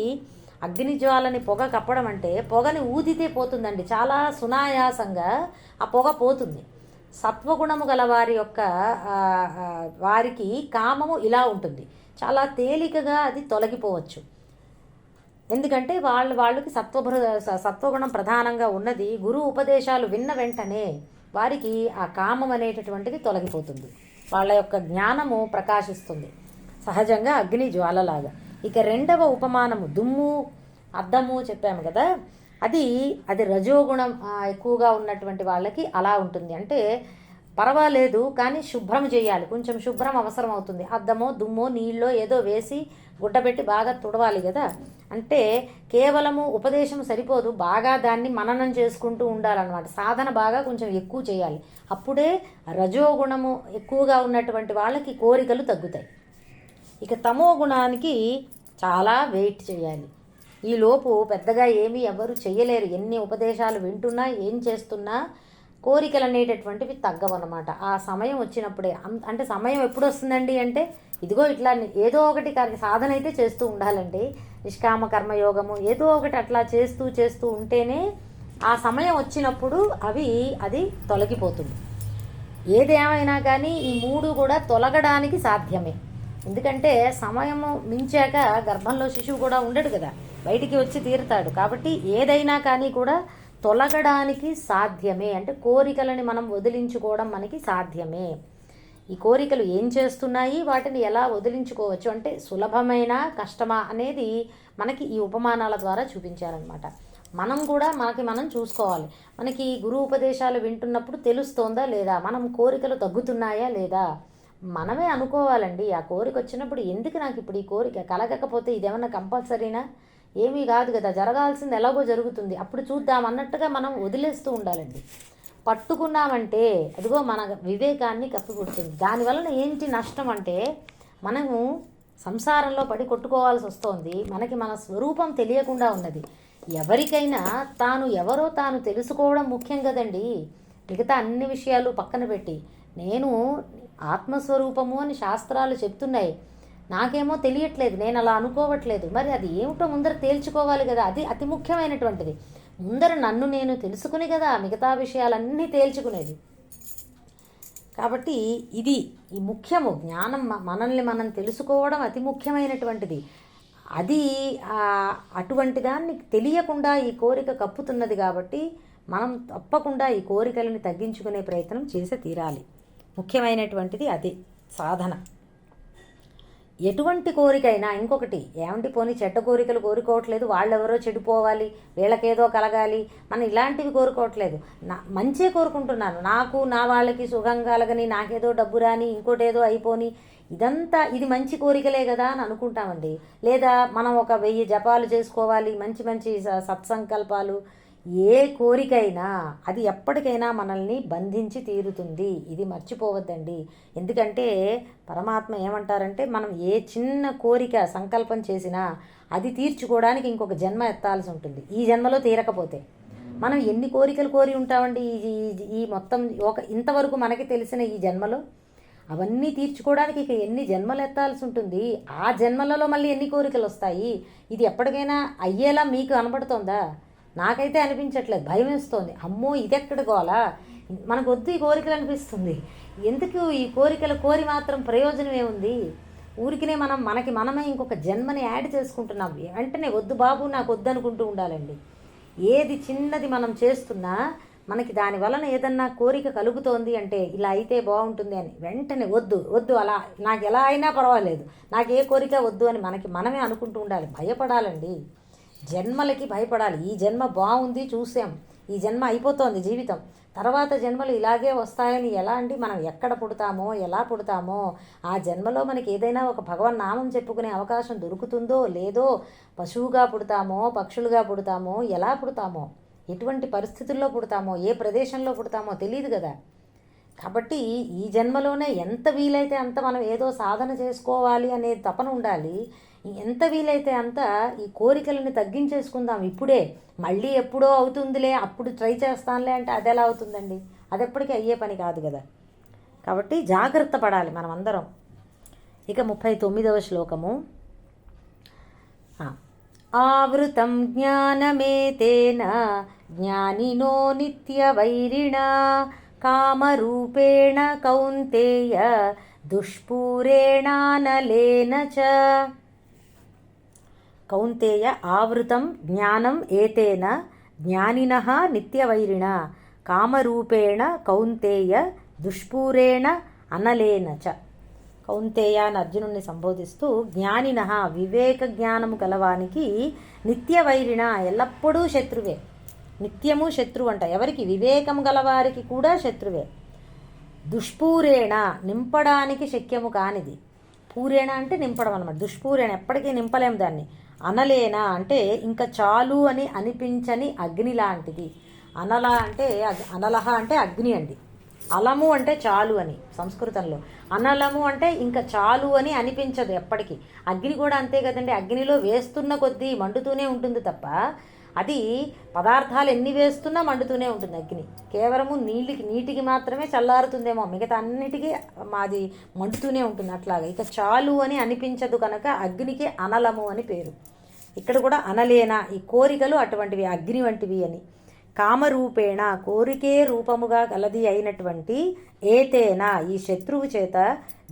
Speaker 1: అగ్నిజ్వాలని పొగ కప్పడం అంటే పొగని ఊదితే పోతుందండి. చాలా సునాయాసంగా ఆ పొగ పోతుంది. సత్వగుణము గల వారికి కామము ఇలా ఉంటుంది, చాలా తేలికగా అది తొలగిపోవచ్చు. ఎందుకంటే వాళ్ళకి సత్వగుణం ప్రధానంగా ఉన్నది. గురువు ఉపదేశాలు విన్న వెంటనే వారికి ఆ కామం అనేటటువంటిది తొలగిపోతుంది. వాళ్ళ యొక్క జ్ఞానము ప్రకాశిస్తుంది సహజంగా అగ్ని జ్వాలలాగా. ఇక 2వ ఉపమానము దుమ్ము అద్దము చెప్పాము కదా, అది రజోగుణం ఎక్కువగా ఉన్నటువంటి వాళ్ళకి అలా ఉంటుంది. అంటే పర్వాలేదు కానీ శుభ్రం చేయాలి, కొంచెం శుభ్రం అవసరం అవుతుంది. అద్దమో దుమ్మో నీళ్ళో ఏదో వేసి గుడ్డబెట్టి బాగా తుడవాలి కదా. అంటే కేవలము ఉపదేశం సరిపోదు, బాగా దాన్ని మననం చేసుకుంటూ ఉండాలన్నమాట. సాధన బాగా కొంచెం ఎక్కువ చేయాలి. అప్పుడే రజోగుణము ఎక్కువగా ఉన్నటువంటి వాళ్ళకి కోరికలు తగ్గుతాయి. ఇక తమో గుణానికి చాలా వెయిట్ చేయాలి. ఈలోపు పెద్దగా ఏమీ ఎవరు చేయలేరు. ఎన్ని ఉపదేశాలు వింటున్నా ఏం చేస్తున్నా కోరికలు అనేటటువంటివి తగ్గవన్నమాట. ఆ సమయం వచ్చినప్పుడే. అంటే సమయం ఎప్పుడు వస్తుందండి అంటే ఇదిగో ఇట్లా ఏదో ఒకటి సాధన అయితే చేస్తూ ఉండాలండి. నిష్కామ కర్మయోగము ఏదో ఒకటి అట్లా చేస్తూ ఉంటేనే ఆ సమయం వచ్చినప్పుడు అది తొలగిపోతుంది. ఏదేమైనా కానీ ఈ 3 కూడా తొలగడానికి సాధ్యమే. ఎందుకంటే సమయము మించాక గర్భంలో శిశువు కూడా ఉండడు కదా, బయటికి వచ్చి తీరుతాడు. కాబట్టి ఏదైనా కానీ కూడా తొలగడానికి సాధ్యమే. అంటే కోరికలని మనం వదిలించుకోవడం మనకి సాధ్యమే. ఈ కోరికలు ఏం చేస్తున్నాయి, వాటిని ఎలా వదిలించుకోవచ్చు అంటే సులభమైన కష్టమా అనేది మనకి ఈ ఉపమానాల ద్వారా చూపించారనమాట. మనం కూడా మనకి మనం చూసుకోవాలి. మనకి గురు ఉపదేశాలు వింటున్నప్పుడు తెలుస్తోందా లేదా, మనం కోరికలు తగ్గుతున్నాయా లేదా మనమే అనుకోవాలండి. ఆ కోరిక వచ్చినప్పుడు ఎందుకు నాకు ఇప్పుడు ఈ కోరిక కలగకపోతే ఇదేమన్నా కంపల్సరీనా, ఏమీ కాదు కదా, జరగాల్సింది ఎలాగో జరుగుతుంది, అప్పుడు చూద్దాం అన్నట్టుగా మనం వదిలేస్తూ ఉండాలండి. పట్టుకున్నామంటే అదిగో మన వివేకాన్ని కప్పిపుడుతుంది. దానివలన ఏంటి నష్టం అంటే మనము సంసారంలో పడి కొట్టుకోవాల్సి వస్తోంది. మనకి మన స్వరూపం తెలియకుండా ఉన్నది. ఎవరికైనా తాను ఎవరో తాను తెలుసుకోవడం ముఖ్యం కదండి. మిగతా అన్ని విషయాలు పక్కన పెట్టి నేను ఆత్మస్వరూపము అని శాస్త్రాలు చెప్తున్నాయి, నాకేమో తెలియట్లేదు, నేను అలా అనుకోవట్లేదు. మరి అది ఏమిటో ముందర తేల్చుకోవాలి కదా, అది అతి ముఖ్యమైనటువంటిది. ముందర నన్ను నేను తెలుసుకుని కదా మిగతా విషయాలన్నీ తేల్చుకునేది. కాబట్టి ఇది ఈ ముఖ్యము. జ్ఞానం మనల్ని మనం తెలుసుకోవడం అతి ముఖ్యమైనటువంటిది. అది అటువంటి దాన్ని తెలియకుండా ఈ కోరిక కప్పుతున్నది. కాబట్టి మనం తప్పకుండా ఈ కోరికలని తగ్గించుకునే ప్రయత్నం చేసి తీరాలి. ముఖ్యమైనటువంటిది అదే సాధన. ఎటువంటి కోరికైనా ఇంకొకటి ఏమంటే పోనీ చెడ్డ కోరికలు కోరుకోవట్లేదు, వాళ్ళెవరో చెడిపోవాలి, వీళ్ళకేదో కలగాలి, మనం ఇలాంటివి కోరుకోవట్లేదు. మంచే కోరుకుంటున్నాను, నాకు నా వాళ్ళకి సుఖం కలగని, నాకేదో డబ్బు రాని, ఇంకోటేదో అయిపోని, ఇదంతా ఇది మంచి కోరికలే కదా అని అనుకుంటామండి. లేదా మనం ఒక 1000 జపాలు చేసుకోవాలి, మంచి మంచి సత్సంకల్పాలు, ఏ కోరికైనా అది ఎప్పటికైనా మనల్ని బంధించి తీరుతుంది. ఇది మర్చిపోవద్దండి. ఎందుకంటే పరమాత్మ ఏమంటారంటే మనం ఏ చిన్న కోరిక సంకల్పం చేసినా అది తీర్చుకోవడానికి ఇంకొక జన్మ ఎత్తాల్సి ఉంటుంది. ఈ జన్మలో తీరకపోతే మనం ఎన్ని కోరికలు కోరి ఉంటామండి ఈ మొత్తం ఇంతవరకు మనకి తెలిసిన ఈ జన్మలో. అవన్నీ తీర్చుకోవడానికి ఇక ఎన్ని జన్మలు ఎత్తాల్సి ఉంటుంది. ఆ జన్మలలో మళ్ళీ ఎన్ని కోరికలు వస్తాయి. ఇది ఎప్పటికైనా అయ్యేలా మీకు కనబడుతోందా? నాకైతే అనిపించట్లేదు, భయం వేస్తోంది. అమ్మో ఇదెక్కడ గోలా, మనకు వద్దు ఈ కోరికలు అనిపిస్తుంది. ఎందుకు ఈ కోరికలు కోరి మాత్రం ప్రయోజనం ఏముంది? ఊరికినే మనకి మనమే ఇంకొక జన్మని యాడ్ చేసుకుంటున్నాం. వెంటనే వద్దు బాబు నాకు వద్దు అనుకుంటూ ఉండాలండి. ఏది చిన్నది మనం చేస్తున్నా మనకి దాని వలన ఏదన్నా కోరిక కలుగుతోంది అంటే ఇలా అయితే బాగుంటుంది అని వెంటనే వద్దు వద్దు, అలా నాకు ఎలా అయినా పర్వాలేదు, నాకు ఏ కోరిక వద్దు అని మనకి మనమే అనుకుంటూ ఉండాలి. భయపడాలండి, జన్మలకి భయపడాలి. ఈ జన్మ బాగుంది, చూసాం, ఈ జన్మ అయిపోతోంది జీవితం, తర్వాత జన్మలు ఇలాగే వస్తాయని ఎలా అండి? మనం ఎక్కడ పుడతామో ఎలా పుడతామో ఆ జన్మలో మనకి ఏదైనా ఒక భగవన్ నామం చెప్పుకునే అవకాశం దొరుకుతుందో లేదో, పశువుగా పుడతామో పక్షులుగా పుడతామో ఎలా పుడతామో, ఎటువంటి పరిస్థితుల్లో పుడతామో, ఏ ప్రదేశంలో పుడతామో తెలియదు కదా. కాబట్టి ఈ జన్మలోనే ఎంత వీలైతే అంత మనం ఏదో సాధన చేసుకోవాలి అనే తపన ఉండాలి. ఎంత వీలైతే అంత ఈ కోరికలను తగ్గించేసుకుందాం ఇప్పుడే. మళ్ళీ ఎప్పుడో అవుతుందిలే, అప్పుడు ట్రై చేస్తానులే అంటే అది ఎలా అవుతుందండి? అది ఎప్పటికీ అయ్యే పని కాదు కదా. కాబట్టి జాగ్రత్త పడాలి మనం అందరం. ఇక 39వ శ్లోకము. ఆవృతం జ్ఞానమేతేన జ్ఞానినో నిత్యవైరిణా కామరూపేణ కౌంతేయ దుష్పూరేణానలేన చ. కౌంతేయ ఆవృతం జ్ఞానం ఏతేన జ్ఞానినః నిత్యవైరిణ కామరూపేణ కౌంతేయ దుష్పూరేణ అనలేన చ. కౌంతేయ అని అర్జునుడిని సంబోధిస్తూ జ్ఞానినః వివేక జ్ఞానము కలవానికి నిత్యవైరిణ ఎల్లప్పుడూ శత్రువే. నిత్యము శత్రువు అంట ఎవరికి? వివేకము గలవారికి కూడా శత్రువే. దుష్పూరేణ నింపడానికి శక్యము కానిది. పూరేణ అంటే నింపడం అనమాట. దుష్పూరేణ ఎప్పటికీ నింపలేం దాన్ని. అనలేన అంటే ఇంకా చాలు అని అనిపించని అగ్ని లాంటిది. అనలహ అంటే అగ్ని అండి. అలము అంటే చాలు అని సంస్కృతంలో. అనలము అంటే ఇంకా చాలు అని అనిపించదు ఎప్పటికీ. అగ్ని కూడా అంతే కదండి. అగ్నిలో వేస్తున్న కొద్దీ మండుతూనే ఉంటుంది తప్ప అది పదార్థాలు ఎన్ని వేస్తున్నా మండుతూనే ఉంటుంది అగ్ని. కేవలము నీటికి మాత్రమే చల్లారుతుందేమో, మిగతా అన్నిటికీ మాది మండుతూనే ఉంటుంది. అట్లాగా ఇక చాలు అని అనిపించదు కనుక అగ్నికి అనలము అని పేరు. ఇక్కడ కూడా అనలేనా, ఈ కోరికలు అటువంటివి అగ్ని వంటివి అని. కామరూపేణ కోరికే రూపముగా కలది అయినటువంటి ఏతేనా ఈ శత్రువు చేత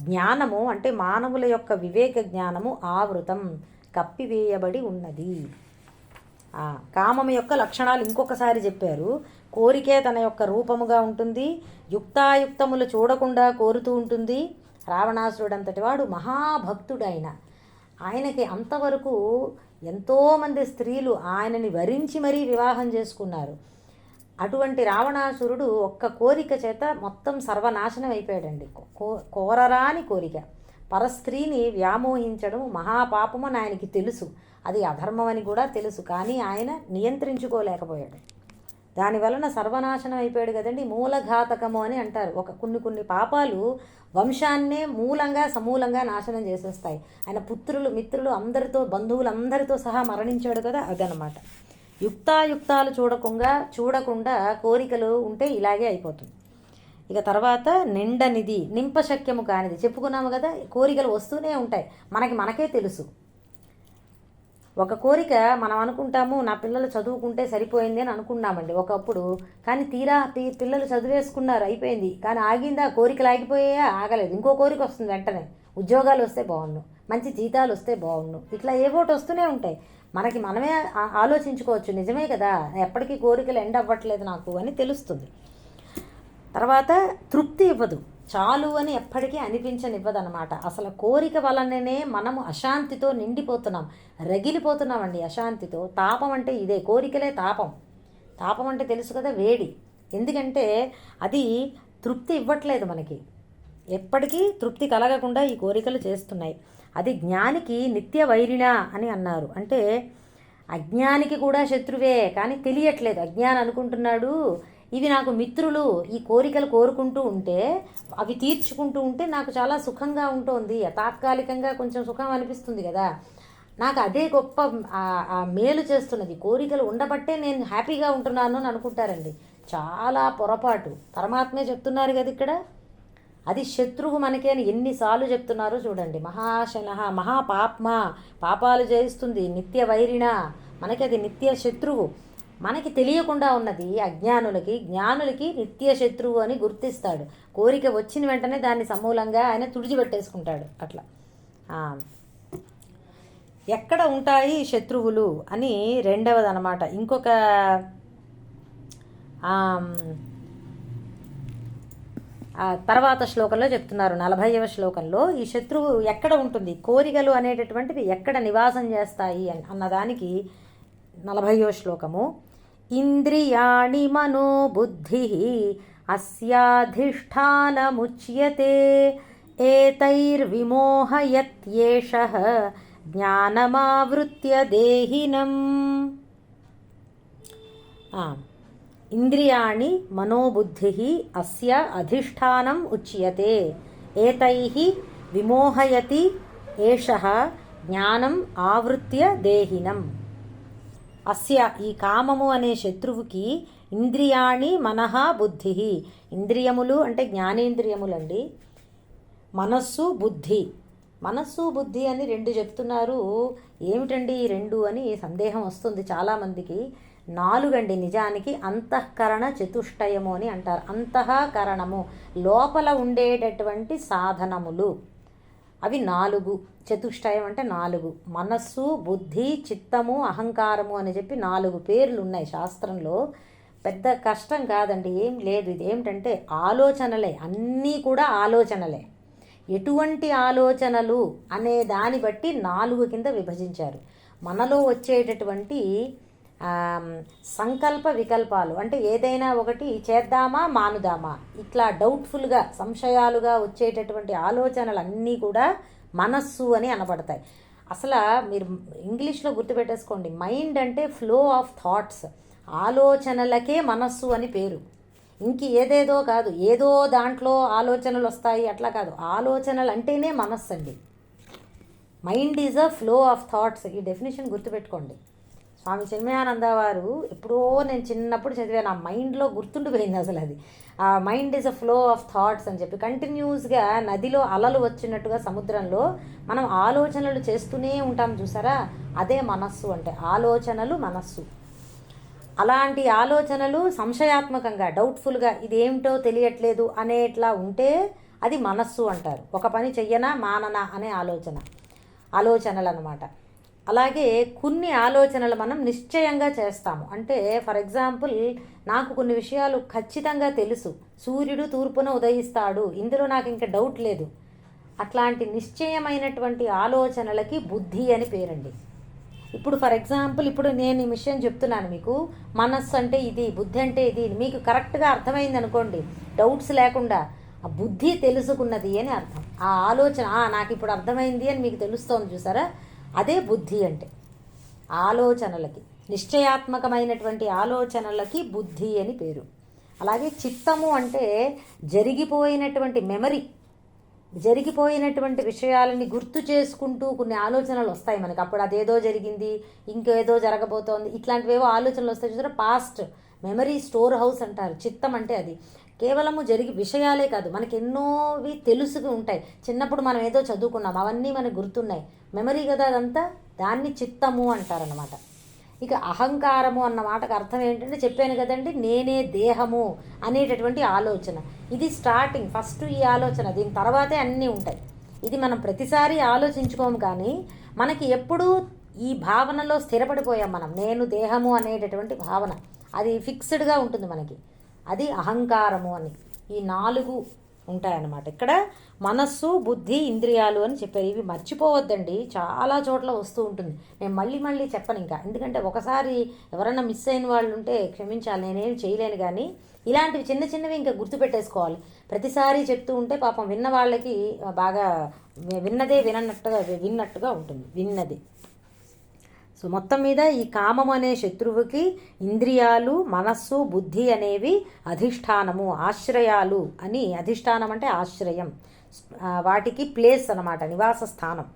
Speaker 1: జ్ఞానము అంటే మానవుల యొక్క వివేక జ్ఞానము ఆవృతం కప్పివేయబడి ఉన్నది. కామము యొక్క లక్షణాలు ఇంకొకసారి చెప్పారు. కోరికే తన యొక్క రూపముగా ఉంటుంది, యుక్తాయుక్తములు చూడకుండా కోరుతూ ఉంటుంది. రావణాసురుడు అంతటి వాడు మహాభక్తుడైన ఆయనకి అంతవరకు ఎంతోమంది స్త్రీలు ఆయనని వరించి మరీ వివాహం చేసుకున్నారు. అటువంటి రావణాసురుడు ఒక్క కోరిక చేత మొత్తం సర్వనాశనం అయిపోయాడండి. కోరరాని కోరిక. పరస్త్రీని వ్యామోహించడం మహాపాపం అని ఆయనకి తెలుసు, అది అధర్మం అని కూడా తెలుసు, కానీ ఆయన నియంత్రించుకోలేకపోయాడు. దానివలన సర్వనాశనం అయిపోయాడు కదండి. మూలఘాతకము అని అంటారు. కొన్ని పాపాలు వంశాన్నే సమూలంగా నాశనం చేసేస్తాయి. ఆయన పుత్రులు, మిత్రులు అందరితో, బంధువులందరితో సహా మరణించాడు కదా, అదనమాట. యుక్తాయుక్తాలు చూడకుండా కోరికలు ఉంటే ఇలాగే అయిపోతుంది. ఇక తర్వాత నిండనిది, నింపశక్యము కానిది చెప్పుకున్నాము కదా. కోరికలు వస్తూనే ఉంటాయి, మనకే తెలుసు. ఒక కోరిక మనం అనుకుంటాము, నా పిల్లలు చదువుకుంటే సరిపోయింది అని అనుకున్నామండి ఒకప్పుడు. కానీ తీరా పిల్లలు చదివేసుకున్నారు, అయిపోయింది. కానీ ఆగిందా? కోరికలు ఆగిపోయాయా? ఆగలేదు. ఇంకో కోరిక వస్తుంది వెంటనే. ఉద్యోగాలు వస్తే బాగుండు, మంచి జీతాలు వస్తే బాగుండు, ఇట్లా ఏవోటి వస్తూనే ఉంటాయి. మనమే ఆలోచించుకోవచ్చు, నిజమే కదా, ఎప్పటికీ కోరికలు ఎండ్ అవ్వట్లేదు నాకు అని తెలుస్తుంది. తర్వాత తృప్తి ఇవ్వదు, చాలు అని ఎప్పటికీ అనిపించనివ్వదనమాట. అసలు కోరిక వలననే మనము అశాంతితో నిండిపోతున్నాం, రగిలిపోతున్నామండి అశాంతితో. తాపం అంటే ఇదే, కోరికలే తాపం. తాపం అంటే తెలుసు కదా, వేడి. ఎందుకంటే అది తృప్తి ఇవ్వట్లేదు మనకి, ఎప్పటికీ తృప్తి కలగకుండా ఈ కోరికలు చేస్తున్నాయి. అది జ్ఞానికి నిత్య వైరిణ అని అన్నారు. అంటే అజ్ఞానికి కూడా శత్రువే, కానీ తెలియట్లేదు. అజ్ఞానం అనుకుంటున్నాడు ఇవి నాకు మిత్రులు, ఈ కోరికలు కోరుకుంటూ ఉంటే, అవి తీర్చుకుంటూ ఉంటే నాకు చాలా సుఖంగా ఉంటుంది, తాత్కాలికంగా కొంచెం సుఖం అనిపిస్తుంది కదా, నాకు అదే గొప్ప మేలు చేస్తున్నది, కోరికలు ఉండబట్టే నేను హ్యాపీగా ఉంటున్నాను అని అనుకుంటారండి. చాలా పొరపాటు. పరమాత్మే చెప్తున్నారు కదా ఇక్కడ, అది శత్రువు మనకి అని ఎన్నిసార్లు చెప్తున్నారో చూడండి. మహాపాప్మ, పాపాలు చేయిస్తుంది. నిత్య వైరిణ, మనకి అది నిత్య శత్రువు. మనకి తెలియకుండా ఉన్నది అజ్ఞానులకి, జ్ఞానులకి నిత్య శత్రువు అని గుర్తిస్తాడు. కోరిక వచ్చిన వెంటనే దాన్ని సమూలంగా ఆయన తుడిచిపెట్టేసుకుంటాడు. అట్లా ఎక్కడ ఉంటాయి శత్రువులు అని రెండవది అనమాట. ఇంకొక తర్వాత శ్లోకంలో చెప్తున్నారు, 40వ శ్లోకంలో, ఈ శత్రువు ఎక్కడ ఉంటుంది, కోరికలు అనేటటువంటివి ఎక్కడ నివాసం చేస్తాయి అన్నదానికి 40వ శ్లోకము. ఇంద్రియాణి మనోబుద్ధి అస్యాధిష్ఠానముచ్యతే ఏతైర్విమోహయత్యేషః జ్ఞానమావృత్య దేహినం. ఇంద్రియాణి మనోబుద్ధి అస్య అధిష్టానం ఉచ్యతే ఏతైః విమోహయతి ఏషః జ్ఞానం ఆవృత్య దేహినం. అస్య, ఈ కామము అనే శత్రువుకి, ఇంద్రియాణి మనః బుద్ధి, ఇంద్రియములు అంటే జ్ఞానేంద్రియములండి, మనస్సు బుద్ధి. మనస్సు బుద్ధి అని రెండు చెప్తున్నారు. ఏమిటండి ఈ రెండు అని సందేహం వస్తుంది చాలామందికి. 4 అండి నిజానికి. అంతఃకరణ చతుష్టయము అని అంటారు. అంతఃకరణము లోపల ఉండేటటువంటి సాధనములు, అవి 4. చతుష్టయం అంటే 4. మనస్సు, బుద్ధి, చిత్తము, అహంకారము అని చెప్పి 4 పేర్లు ఉన్నాయి శాస్త్రంలో. పెద్ద కష్టం కాదండి, ఏం లేదు. ఇది ఏమిటంటే ఆలోచనలే, అన్నీ కూడా ఆలోచనలే. ఎటువంటి ఆలోచనలు అనే దాన్ని బట్టి 4 కింద విభజించారు. మనలో వచ్చేటటువంటి సంకల్ప వికల్పాలు, అంటే ఏదైనా ఒకటి చేద్దామా మానుదామా, ఇట్లా డౌట్ఫుల్గా, సంశయాలుగా వచ్చేటటువంటి ఆలోచనలు అన్నీ కూడా మనస్సు అని అనబడతాయి. అసలు మీరు ఇంగ్లీష్లో గుర్తుపెట్టేసుకోండి, మైండ్ అంటే ఫ్లో ఆఫ్ థాట్స్. ఆలోచనలకే మనస్సు అని పేరు. ఇంక ఏదేదో కాదు, ఏదో దాంట్లో ఆలోచనలు వస్తాయి అట్లా కాదు. ఆలోచనలు అంటేనే మనస్సు అండి. Mind is a flow of thoughts. ఈ డెఫినేషన్ గుర్తుపెట్టుకోండి. స్వామి చిన్మయానంద వారు ఎప్పుడో నేను చిన్నప్పుడు చదివాను, ఆ మైండ్లో గుర్తుండిపోయింది అసలు అది. ఆ mind is a flow of thoughts అని చెప్పి కంటిన్యూస్గా నదిలో అలలు వచ్చినట్టుగా సముద్రంలో మనం ఆలోచనలు చేస్తూనే ఉంటాం చూసారా, అదే మనస్సు అంటే. ఆలోచనలు మనస్సు. అలాంటి ఆలోచనలు సంశయాత్మకంగా, డౌట్ఫుల్గా, ఇదేమిటో తెలియట్లేదు అనేట్లా ఉంటే అది మనస్సు అంటారు. ఒక పని చెయ్యనా మాననా అనే ఆలోచనలు అన్నమాట. అలాగే కొన్ని ఆలోచనలు మనం నిశ్చయంగా చేస్తాము. అంటే ఫర్ ఎగ్జాంపుల్, నాకు కొన్ని విషయాలు ఖచ్చితంగా తెలుసు, సూర్యుడు తూర్పున ఉదయిస్తాడు, ఇందులో నాకు ఇంకా డౌట్ లేదు అట్లాంటి నిశ్చయమైనటువంటి ఆలోచనలకి బుద్ధి అని పేరండి. ఇప్పుడు ఫర్ ఎగ్జాంపుల్ ఇప్పుడు నేను ఈ విషయం చెప్తున్నాను మీకు, మనస్సు అంటే ఇది, బుద్ధి అంటే ఇది, మీకు కరెక్ట్గా అర్థమైంది అనుకోండి, డౌట్స్ లేకుండా ఆ బుద్ధి తెలుసుకున్నది అని అర్థం. ఆ ఆలోచన నాకు ఇప్పుడు అర్థమైంది అని మీకు తెలుస్తోంది చూసారా, అదే బుద్ధి అంటే. ఆలోచనలకి, నిశ్చయాత్మకమైనటువంటి ఆలోచనలకి బుద్ధి అని పేరు. అలాగే చిత్తము అంటే జరిగిపోయినటువంటి మెమరీ, జరిగిపోయినటువంటి విషయాలని గుర్తు చేసుకుంటూ కొన్ని ఆలోచనలు వస్తాయి మనకి. అప్పుడు అదేదో జరిగింది, ఇంకేదో జరగబోతోంది, ఇట్లాంటివేవో ఆలోచనలు వస్తాయి చూసారా, పాస్ట్ మెమరీ స్టోర్ హౌస్ అంటారు చిత్తం అంటే. అది కేవలము విషయాలే కాదు, మనకి ఎన్నోవి తెలుసుకు ఉంటాయి. చిన్నప్పుడు మనం ఏదో చదువుకున్నాం, అవన్నీ మనకు గుర్తున్నాయి, మెమరీ కదా అదంతా, దాన్ని చిత్తము అంటారనమాట. ఇక అహంకారము అన్న మాటకు అర్థం ఏంటంటే చెప్పాను కదండి, నేనే దేహము అనేటటువంటి ఆలోచన. ఇది స్టార్టింగ్, ఫస్ట్ ఈ ఆలోచన, దీని తర్వాతే అన్నీ ఉంటాయి. ఇది మనం ప్రతిసారి ఆలోచించుకోము, కానీ మనకి ఎప్పుడూ ఈ భావనలో స్థిరపడిపోయాం మనం. నేను దేహము అనేటటువంటి భావన అది ఫిక్స్డ్గా ఉంటుంది మనకి, అది అహంకారము అని. ఈ 4 ఉంటాయన్నమాట. ఇక్కడ మనస్సు, బుద్ధి, ఇంద్రియాలు అని చెప్పారు. ఇవి మర్చిపోవద్దండి, చాలా చోట్ల వస్తూ ఉంటుంది. నేను మళ్ళీ చెప్పను ఇంకా, ఎందుకంటే ఒకసారి ఎవరైనా మిస్ అయిన వాళ్ళు ఉంటే క్షమించాలి, నేనేం చేయలేను. కానీ ఇలాంటివి చిన్నవి ఇంకా గుర్తుపెట్టేసుకోవాలి. ప్రతిసారి చెప్తూ ఉంటే పాపం విన్న వాళ్ళకి బాగా విన్నదే విన్నట్టుగా ఉంటుంది, విన్నది. సో మొత్తం మీద ఈ కామం అనే శత్రువుకి ఇంద్రియాలు, మనస్సు, బుద్ధి అనేవి అధిష్టానము, ఆశ్రయాలు అని. అధిష్టానం అంటే ఆశ్రయం, వాటికి ప్లేస్ అన్నమాట, నివాస స్థానం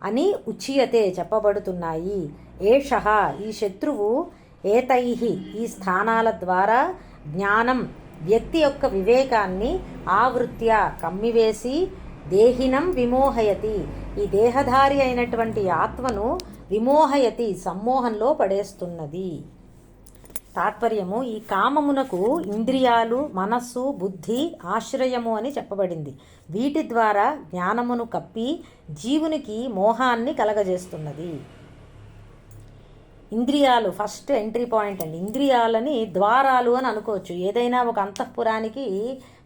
Speaker 1: అని ఉచ్యతే చెప్పబడుతున్నాయి. ఏషః ఈ శత్రువు, ఏతైహి ఈ స్థానాల ద్వారా జ్ఞానం వ్యక్తి యొక్క వివేకాన్ని ఆవృత్య కమ్మివేసి దేహినం విమోహయతి ఈ దేహధారి అయినటువంటి ఆత్మను విమోహయతి సమ్మోహంలో పడేస్తున్నది. తాత్పర్యము, ఈ కామమునకు ఇంద్రియాలు, మనస్సు, బుద్ధి ఆశ్రయము అని చెప్పబడింది. వీటి ద్వారా జ్ఞానమును కప్పి జీవునికి మోహాన్ని కలగజేస్తున్నది. ఇంద్రియాలు ఫస్ట్ ఎంట్రీ పాయింట్ అండి. ఇంద్రియాలని ద్వారాలు అని అనుకోవచ్చు. ఏదైనా ఒక అంతఃపురానికి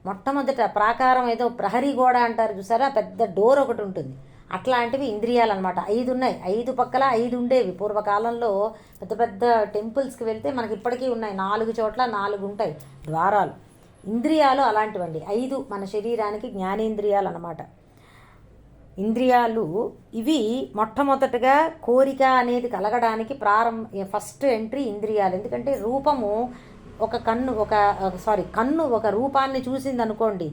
Speaker 1: మొట్టమొదట ప్రాకారం, ఏదో ప్రహరీ గోడ అంటారు చూసారా, పెద్ద డోర్ ఒకటి ఉంటుంది, అట్లాంటివి ఇంద్రియాలు అనమాట. 5 ఉన్నాయి, 5 పక్కల 5 ఉండేవి పూర్వకాలంలో. పెద్ద టెంపుల్స్కి వెళ్తే మనకి ఇప్పటికీ ఉన్నాయి, 4 చోట్ల 4 ఉంటాయి ద్వారాలు. ఇంద్రియాలు అలాంటివండి, 5 మన శరీరానికి జ్ఞానేంద్రియాలు అనమాట. ఇంద్రియాలు ఇవి మొట్టమొదటగా కోరిక అనేది కలగడానికి ఫస్ట్ ఎంట్రీ ఇంద్రియాలు. ఎందుకంటే రూపము కన్ను ఒక రూపాన్ని చూసింది అనుకోండి,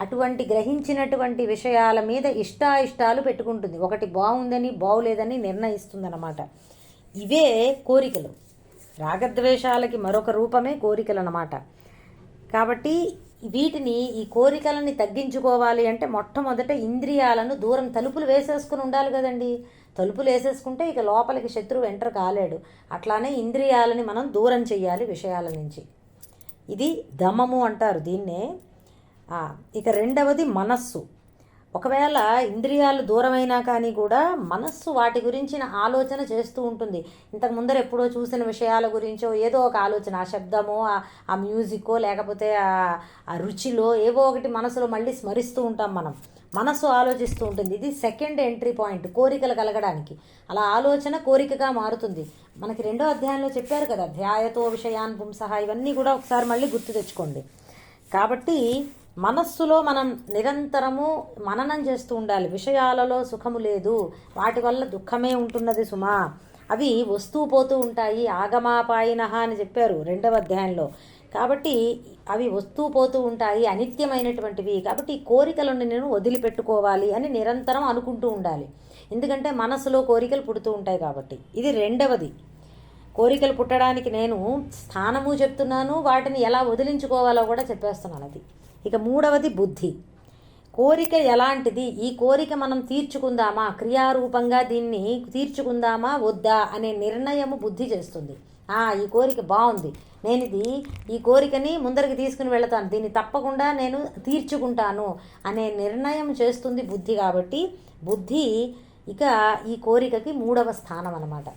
Speaker 1: అటువంటి గ్రహించినటువంటి విషయాల మీద ఇష్టాయిష్టాలు పెట్టుకుంటుంది. ఒకటి బాగుందని బాగులేదని నిర్ణయిస్తుంది అన్నమాట. ఇవే కోరికలు. రాగద్వేషాలకి మరొక రూపమే కోరికలు అన్నమాట. కాబట్టి వీటిని, ఈ కోరికలని తగ్గించుకోవాలి అంటే మొట్టమొదట ఇంద్రియాలను దూరం, తలుపులు వేసేసుకుని ఉండాలి కదండి. తలుపులు వేసేసుకుంటే ఇక లోపలికి శత్రువు ఎంటర్ కాలేడు. అట్లానే ఇంద్రియాలని మనం దూరం చెయ్యాలి విషయాల నుంచి. ఇది దమము అంటారు దీన్నే. ఇక రెండవది మనస్సు. ఒకవేళ ఇంద్రియాలు దూరమైనా కానీ కూడా మనస్సు వాటి గురించిన ఆలోచన చేస్తూ ఉంటుంది. ఇంతకు ముందర ఎప్పుడో చూసిన విషయాల గురించో ఏదో ఒక ఆలోచన, ఆ శబ్దమో ఆ మ్యూజిక్కో లేకపోతే ఆ రుచిలో ఏవో ఒకటి మనసులో మళ్ళీ స్మరిస్తూ ఉంటాం మనం. మనస్సు ఆలోచిస్తూ ఉంటుంది. ఇది సెకండ్ ఎంట్రీ పాయింట్ కోరికలు కలగడానికి. అలా ఆలోచన కోరికగా మారుతుంది. మనకి 2వ అధ్యాయంలో చెప్పారు కదా, ధ్యాయతో విషయాన్ పుంసః, ఇవన్నీ కూడా ఒకసారి మళ్ళీ గుర్తు తెచ్చుకోండి. కాబట్టి మనస్సులో మనం నిరంతరము మననం చేస్తూ ఉండాలి. విషయాలలో సుఖము లేదు, వాటి వల్ల దుఃఖమే ఉంటున్నది సుమా. అవి వస్తూ పోతూ ఉంటాయి. ఆగమాపాయినః అని చెప్పారు 2వ అధ్యాయంలో. కాబట్టి అవి వస్తూ పోతూ ఉంటాయి, అనిత్యమైనటువంటివి. కాబట్టి ఈ కోరికలను నేను వదిలిపెట్టుకోవాలి అని నిరంతరం అనుకుంటూ ఉండాలి. ఎందుకంటే మనసులో కోరికలు పుడుతూ ఉంటాయి కాబట్టి. ఇది రెండవది. కోరికలు పుట్టడానికి నేను స్థానము చెప్తున్నాను, వాటిని ఎలా వదిలించుకోవాలో కూడా చెప్పేస్తున్నాను. అది ఇక మూడవది బుద్ధి. కోరిక ఎలాంటిది, ఈ కోరిక మనం తీర్చుకుందామా, క్రియారూపంగా దీన్ని తీర్చుకుందామా వద్దా అనే నిర్ణయము బుద్ధి చేస్తుంది. ఈ కోరిక బాగుంది, నేను ఈ కోరికని ముందరికి తీసుకుని వెళతాను, దీన్ని తప్పకుండా నేను తీర్చుకుంటాను అనే నిర్ణయం చేస్తుంది బుద్ధి. కాబట్టి బుద్ధి ఇక ఈ కోరికకి 3వ స్థానం అన్నమాట.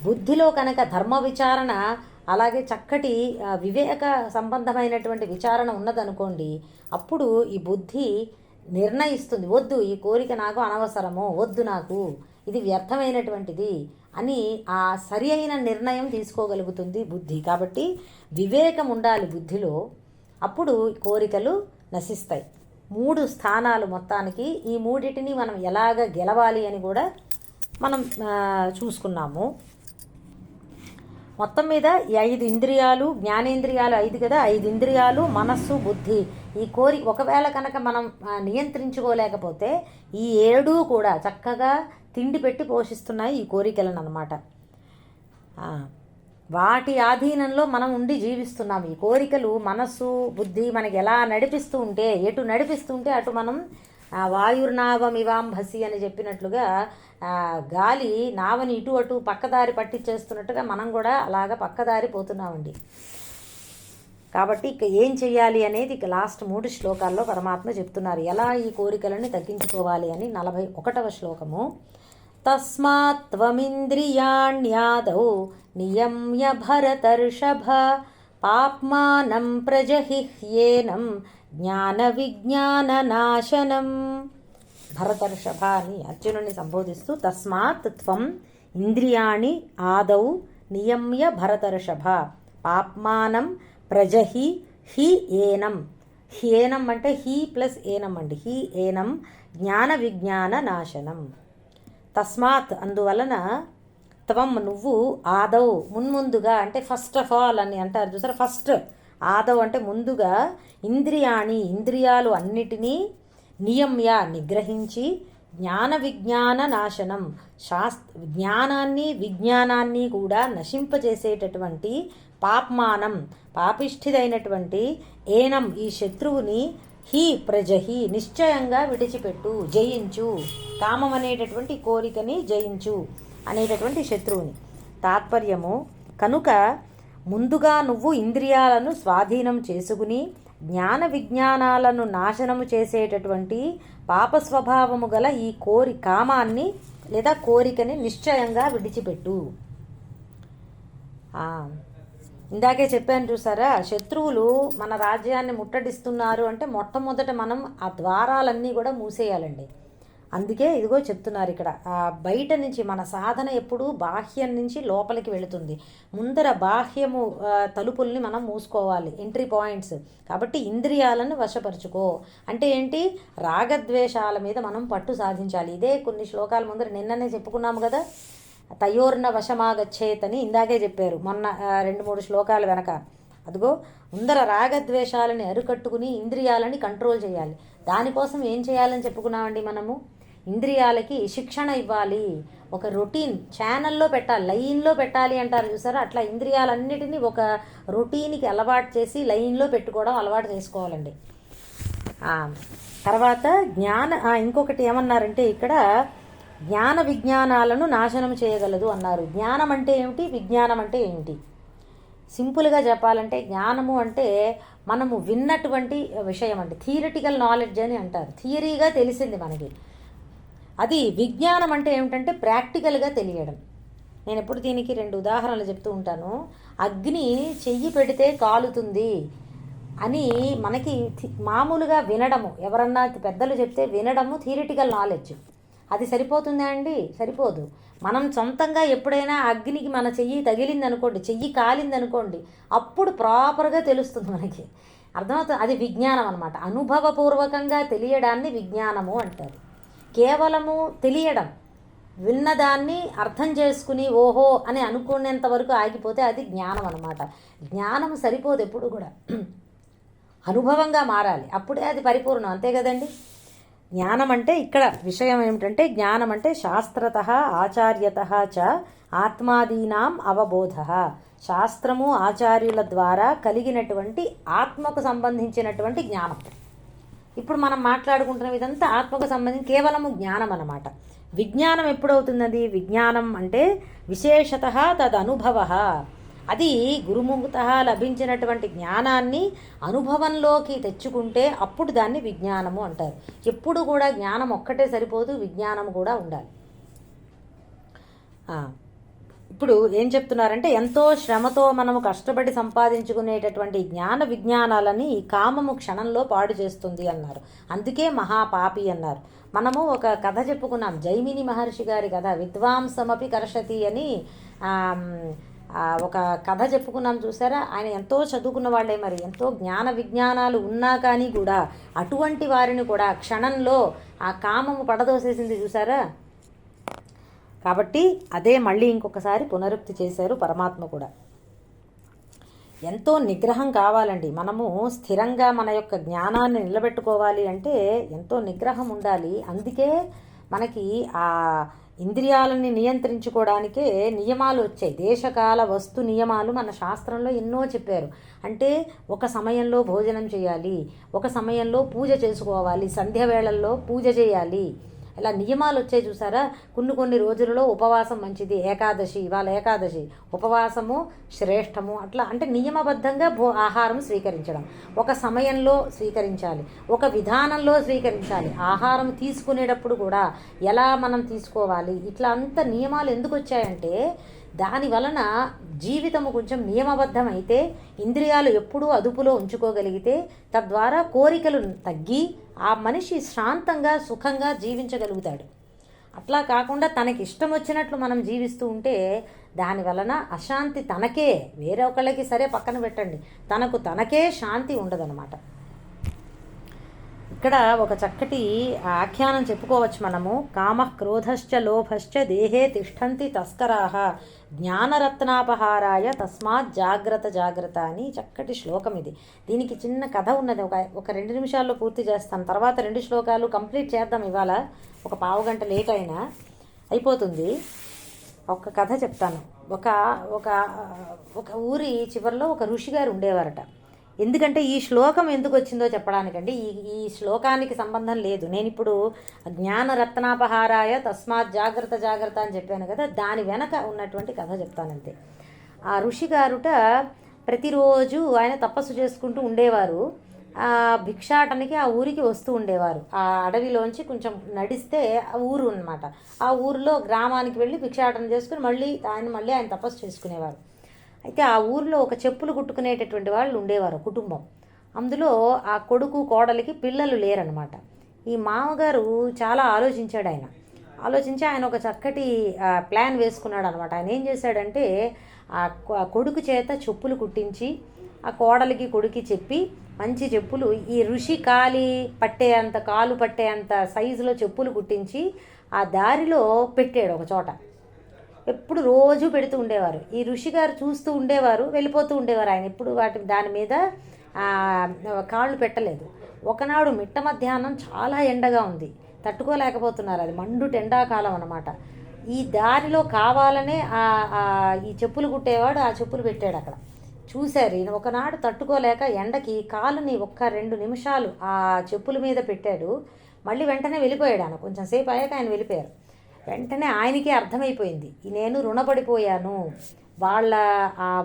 Speaker 1: బుద్ధిలో కనుక ధర్మ విచారణ, అలాగే చక్కటి వివేక సంబంధమైనటువంటి విచారణ ఉన్నదనుకోండి, అప్పుడు ఈ బుద్ధి నిర్ణయిస్తుంది, వద్దు ఈ కోరిక నాకు అనవసరము, వద్దు నాకు ఇది వ్యర్థమైనటువంటిది అని ఆ సరి అయిన నిర్ణయం తీసుకోగలుగుతుంది బుద్ధి. కాబట్టి వివేకం ఉండాలి బుద్ధిలో, అప్పుడు కోరికలు నశిస్తాయి. 3 స్థానాలు మొత్తానికి. ఈ మూడిటిని మనం ఎలాగ గెలవాలి అని కూడా మనం చూసుకున్నాము. మొత్తం మీద ఈ 5 ఇంద్రియాలు, జ్ఞానేంద్రియాలు 5 కదా, 5 ఇంద్రియాలు, మనస్సు, బుద్ధి, ఈ ఒకవేళ కనుక మనం నియంత్రించుకోలేకపోతే ఈ 7 కూడా చక్కగా తిండి పెట్టి పోషిస్తున్నాయి ఈ కోరికలను అన్నమాట. వాటి ఆధీనంలో మనం ఉండి జీవిస్తున్నాం. ఈ కోరికలు మనస్సు, బుద్ధి మనకి ఎలా నడిపిస్తూ ఉంటే, ఎటు నడిపిస్తుంటే అటు మనం వాయుర్నావమివాంభసి అని చెప్పినట్లుగా గాలి నావని ఇటు అటు పక్కదారి పట్టించేస్తున్నట్టుగా మనం కూడా అలాగా పక్కదారి పోతున్నామండి. కాబట్టి ఇక ఏం చెయ్యాలి అనేది ఇక లాస్ట్ 3 శ్లోకాల్లో పరమాత్మ చెప్తున్నారు, ఎలా ఈ కోరికలని తగ్గించుకోవాలి అని. 41వ శ్లోకము. తస్మాత్ త్వమింద్రియాణ్యాదౌ నియమ్య భరతర్షభ పాప్మానం ప్రజహిహ్యేనం జ్ఞాన విజ్ఞాన నాశనం. భరతర్షభ అని అర్జునుని సంబోధిస్తూ, తస్మాత్ త్వం ఇంద్రియాణి ఆదౌ నియమ్య భరతర్షభ పాప్మానం ప్రజహి హి ఏనం. హేనం అంటే హి ప్లస్ ఏనం అండి. హి ఏనం జ్ఞాన విజ్ఞాన నాశనం. తస్మాత్ అందువలన, త్వం నువ్వు, ఆదౌ మున్ముందుగా అంటే ఫస్ట్ ఆఫ్ ఆల్ అని అంటారు చూసారా, ఫస్ట్ ఆదౌ అంటే ముందుగా, ఇంద్రియాణి ఇంద్రియాలు అన్నిటినీ, నియమ్య నిగ్రహించి, జ్ఞాన విజ్ఞాన నాశనం జ్ఞానాన్ని విజ్ఞానాన్ని కూడా నశింపజేసేటటువంటి, పాప్మానం పాపిష్ఠిదైనటువంటి, ఏనం ఈ శత్రువుని, హి ప్రజహి నిశ్చయంగా విడిచిపెట్టు, జయించు, కామం అనేటటువంటి కోరికని జయించు అనేటటువంటి శత్రువుని. తాత్పర్యము, కనుక ముందుగా నువ్వు ఇంద్రియాలను స్వాధీనం చేసుకుని జ్ఞాన విజ్ఞానాలను నాశనము చేసేటటువంటి పాపస్వభావము గల ఈ కామాన్ని లేదా కోరికని నిశ్చయంగా విడిచిపెట్టు. ఇందాకే చెప్పాను చూసారా, శత్రువులు మన రాజ్యాన్ని ముట్టడిస్తున్నారు అంటే మొట్టమొదట మనం ఆ ద్వారాలన్నీ కూడా మూసేయాలండి. అందుకే ఇదిగో చెప్తున్నారు ఇక్కడ, బయట నుంచి మన సాధన ఎప్పుడూ బాహ్యం నుంచి లోపలికి వెళుతుంది. ముందర బాహ్యము తలుపుల్ని మనం మూసుకోవాలి, ఎంట్రీ పాయింట్స్. కాబట్టి ఇంద్రియాలను వశపరుచుకో అంటే ఏంటి, రాగద్వేషాల మీద మనం పట్టు సాధించాలి. ఇదే కొన్ని శ్లోకాల ముందర నిన్ననే చెప్పుకున్నాము కదా, తయోర్న వశమాగచ్చేతని ఇందాకే చెప్పారు మొన్న 2-3 శ్లోకాలు వెనక. అదిగో ముందర రాగద్వేషాలని అరికట్టుకుని ఇంద్రియాలని కంట్రోల్ చేయాలి. దానికోసం ఏం చేయాలని చెప్పుకున్నామండి మనము, ఇంద్రియాలకి శిక్షణ ఇవ్వాలి, ఒక రొటీన్ ఛానల్లో పెట్టాలి, లైన్లో పెట్టాలి అంటారు చూసారా, అట్లా ఇంద్రియాలన్నిటినీ ఒక రొటీన్కి అలవాటు చేసి లైన్లో పెట్టుకోవడం అలవాటు చేసుకోవాలండి. తర్వాత ఇంకొకటి ఏమన్నారంటే ఇక్కడ, జ్ఞాన విజ్ఞానాలను నాశనం చేయగలదు అన్నారు. జ్ఞానం అంటే ఏమిటి, విజ్ఞానం అంటే ఏమిటి? సింపుల్గా చెప్పాలంటే జ్ఞానము అంటే మనము విన్నటువంటి విషయం అండి, థియరిటికల్ నాలెడ్జ్ అని అంటారు, థియరీగా తెలిసింది మనకి. అది విజ్ఞానం అంటే ఏమిటంటే ప్రాక్టికల్గా తెలియడం. నేను ఎప్పుడు దీనికి 2 ఉదాహరణలు చెప్తూ ఉంటాను. అగ్ని చెయ్యి పెడితే కాలుతుంది అని మనకి మామూలుగా వినడము, ఎవరన్నా పెద్దలు చెప్తే వినడము థియరిటికల్ నాలెడ్జ్. అది సరిపోతుందా అండి? సరిపోదు. మనం సొంతంగా ఎప్పుడైనా అగ్నికి మన చెయ్యి తగిలిందనుకోండి, చెయ్యి కాలిందనుకోండి, అప్పుడు ప్రాపర్గా తెలుస్తుంది మనకి, అర్థమవుతుంది. అది విజ్ఞానం అనమాట. అనుభవపూర్వకంగా తెలియడాన్ని విజ్ఞానము అంటారు. కేవలము తెలియడం, విన్నదాన్ని అర్థం చేసుకుని ఓహో అని అనుకునేంత వరకు ఆగిపోతే అది జ్ఞానం అనమాట. జ్ఞానం సరిపోదు, ఎప్పుడు కూడా అనుభవంగా మారాలి, అప్పుడే అది పరిపూర్ణం. అంతే కదండి. జ్ఞానం అంటే ఇక్కడ విషయం ఏమిటంటే, జ్ఞానం అంటే శాస్త్రతః ఆచార్యతః చ ఆత్మాదీనాం అవబోధ. శాస్త్రము ఆచార్యుల ద్వారా కలిగినటువంటి ఆత్మకు సంబంధించినటువంటి జ్ఞానం. ఇప్పుడు మనం మాట్లాడుకుంటున్న ఇదంతా ఆత్మకు సంబంధించి కేవలము జ్ఞానం అన్నమాట. విజ్ఞానం ఎప్పుడవుతున్నది? విజ్ఞానం అంటే విశేషతః తదనుభవః. అది గురుముఖతః లభించినటువంటి జ్ఞానాన్ని అనుభవంలోకి తెచ్చుకుంటే అప్పుడు దాన్ని విజ్ఞానము అంటారు. ఎప్పుడు కూడా జ్ఞానం ఒక్కటే సరిపోదు, విజ్ఞానం కూడా ఉండాలి. ఇప్పుడు ఏం చెప్తున్నారంటే ఎంతో శ్రమతో మనము కష్టపడి సంపాదించుకునేటటువంటి జ్ఞాన విజ్ఞానాలని ఈ కామము క్షణంలో పాడు చేస్తుంది అన్నారు. అందుకే మహాపాపి అన్నారు. మనము ఒక కథ చెప్పుకున్నాం, జైమిని మహర్షి గారి కథ, విద్వాంసమపి కర్షతి అని ఒక కథ చెప్పుకున్నాం చూసారా. ఆయన ఎంతో చదువుకున్న వాళ్ళే, మరి ఎంతో జ్ఞాన విజ్ఞానాలు ఉన్నా కానీ కూడా అటువంటి వారిని కూడా క్షణంలో ఆ కామము పడదోసేసింది చూసారా. కాబట్టి అదే మళ్ళీ ఇంకొకసారి పునరుక్తి చేశారు పరమాత్మ కూడా. ఎంతో నిగ్రహం కావాలండి. మనము స్థిరంగా మన యొక్క జ్ఞానాన్ని నిలబెట్టుకోవాలి అంటే ఎంతో నిగ్రహం ఉండాలి. అందుకే మనకి ఆ ఇంద్రియాలని నియంత్రించుకోవడానికే నియమాలు వచ్చాయి. దేశకాల వస్తు నియమాలు మన శాస్త్రంలో ఎన్నో చెప్పారు. అంటే ఒక సమయంలో భోజనం చేయాలి, ఒక సమయంలో పూజ చేసుకోవాలి, సంధ్య వేళల్లో పూజ చేయాలి, ఇలా నియమాలు వచ్చాయి చూసారా. కొన్ని రోజులలో ఉపవాసం మంచిది, ఏకాదశి ఇవాళ ఏకాదశి, ఉపవాసము శ్రేష్టము, అట్లా అంటే నియమబద్ధంగా ఆహారం స్వీకరించడం, ఒక సమయంలో స్వీకరించాలి, ఒక విధానంలో స్వీకరించాలి. ఆహారం తీసుకునేటప్పుడు కూడా ఎలా మనం తీసుకోవాలి, ఇట్లా అంత నియమాలు ఎందుకు వచ్చాయంటే దాని వలన జీవితము కొంచెం నియమబద్ధమైతే, ఇంద్రియాలు ఎప్పుడూ అదుపులో ఉంచుకోగలిగితే తద్వారా కోరికలు తగ్గి ఆ మనిషి శాంతంగా సుఖంగా జీవించగలుగుతాడు. అట్లా కాకుండా తనకి ఇష్టం వచ్చినట్లు మనం జీవిస్తూ ఉంటే దాని వలన అశాంతి తనకే, వేరే ఒకళ్ళకి సరే పక్కన పెట్టండి, తనకే శాంతి ఉండదన్నమాట. ఇక్కడ ఒక చక్కటి ఆఖ్యానం చెప్పుకోవచ్చు మనము. కామ క్రోధశ్చ లోభశ్చ దేహే తిష్టంతి తస్కరాహ జ్ఞానరత్నాపహారాయ తస్మాత్ జాగ్రత్త అని చక్కటి శ్లోకం ఇది. దీనికి చిన్న కథ ఉన్నది, ఒక 2 నిమిషాల్లో పూర్తి చేస్తాను. తర్వాత 2 శ్లోకాలు కంప్లీట్ చేద్దాం. ఇవాళ ఒక పావు గంట లేట్ అయినా అయిపోతుంది. ఒక కథ చెప్తాను. ఒక ఊరి చివరిలో ఒక ఋషి గారు ఉండేవారట. ఎందుకంటే ఈ శ్లోకం ఎందుకు వచ్చిందో చెప్పడానికండి. ఈ శ్లోకానికి సంబంధం లేదు. నేను ఇప్పుడు జ్ఞానరత్నాపహారాయ తస్మాత్ జాగ్రత్త అని చెప్పాను కదా, దాని వెనక ఉన్నటువంటి కథ చెప్తానంతే. ఆ ఋషి గారుట ప్రతిరోజు ఆయన తపస్సు చేసుకుంటూ ఉండేవారు. భిక్షాటనకి ఆ ఊరికి వస్తూ ఉండేవారు. ఆ అడవిలోంచి కొంచెం నడిస్తే ఆ ఊరు అనమాట. ఆ ఊరిలో గ్రామానికి వెళ్ళి భిక్షాటన చేసుకుని మళ్ళీ ఆయన తపస్సు చేసుకునేవారు. అయితే ఆ ఊరిలో ఒక చెప్పులు కుట్టుకునేటటువంటి వాళ్ళు ఉండేవారు కుటుంబం. అందులో ఆ కొడుకు కోడలికి పిల్లలు లేరనమాట. ఈ మామగారు చాలా ఆలోచించి ఆయన ఒక చక్కటి ప్లాన్ వేసుకున్నాడు అనమాట. ఆయన ఏం చేశాడంటే ఆ కొడుకు చేత చెప్పులు కుట్టించి ఆ కోడలికి కొడుకి చెప్పి మంచి చెప్పులు, ఈ ఋషి కాలు పట్టేంత సైజులో చెప్పులు కుట్టించి ఆ దారిలో పెట్టాడు ఒక చోట. ఎప్పుడు రోజు పెడుతూ ఉండేవారు. ఈ ఋషి గారు చూస్తూ ఉండేవారు, వెళ్ళిపోతూ ఉండేవారు. ఆయన ఎప్పుడు దాని మీద కాళ్ళు పెట్టలేదు. ఒకనాడు మిట్ట మధ్యాహ్నం చాలా ఎండగా ఉంది, తట్టుకోలేకపోతున్నారు. అది మండుట ఎండాకాలం అన్నమాట. ఈ దారిలో కావాలనే ఈ చెప్పులు కుట్టేవాడు ఆ చెప్పులు పెట్టాడు అక్కడ. చూశారు ఈయన. ఒకనాడు తట్టుకోలేక ఎండకి కాలుని 1-2 నిమిషాలు ఆ చెప్పుల మీద పెట్టాడు. మళ్ళీ వెంటనే వెళ్ళిపోయాడు. ఆయన కొంచెం సేపు అయ్యాక ఆయన వెళ్ళిపోయారు. వెంటనే ఆయనకే అర్థమైపోయింది, నేను రుణపడిపోయాను.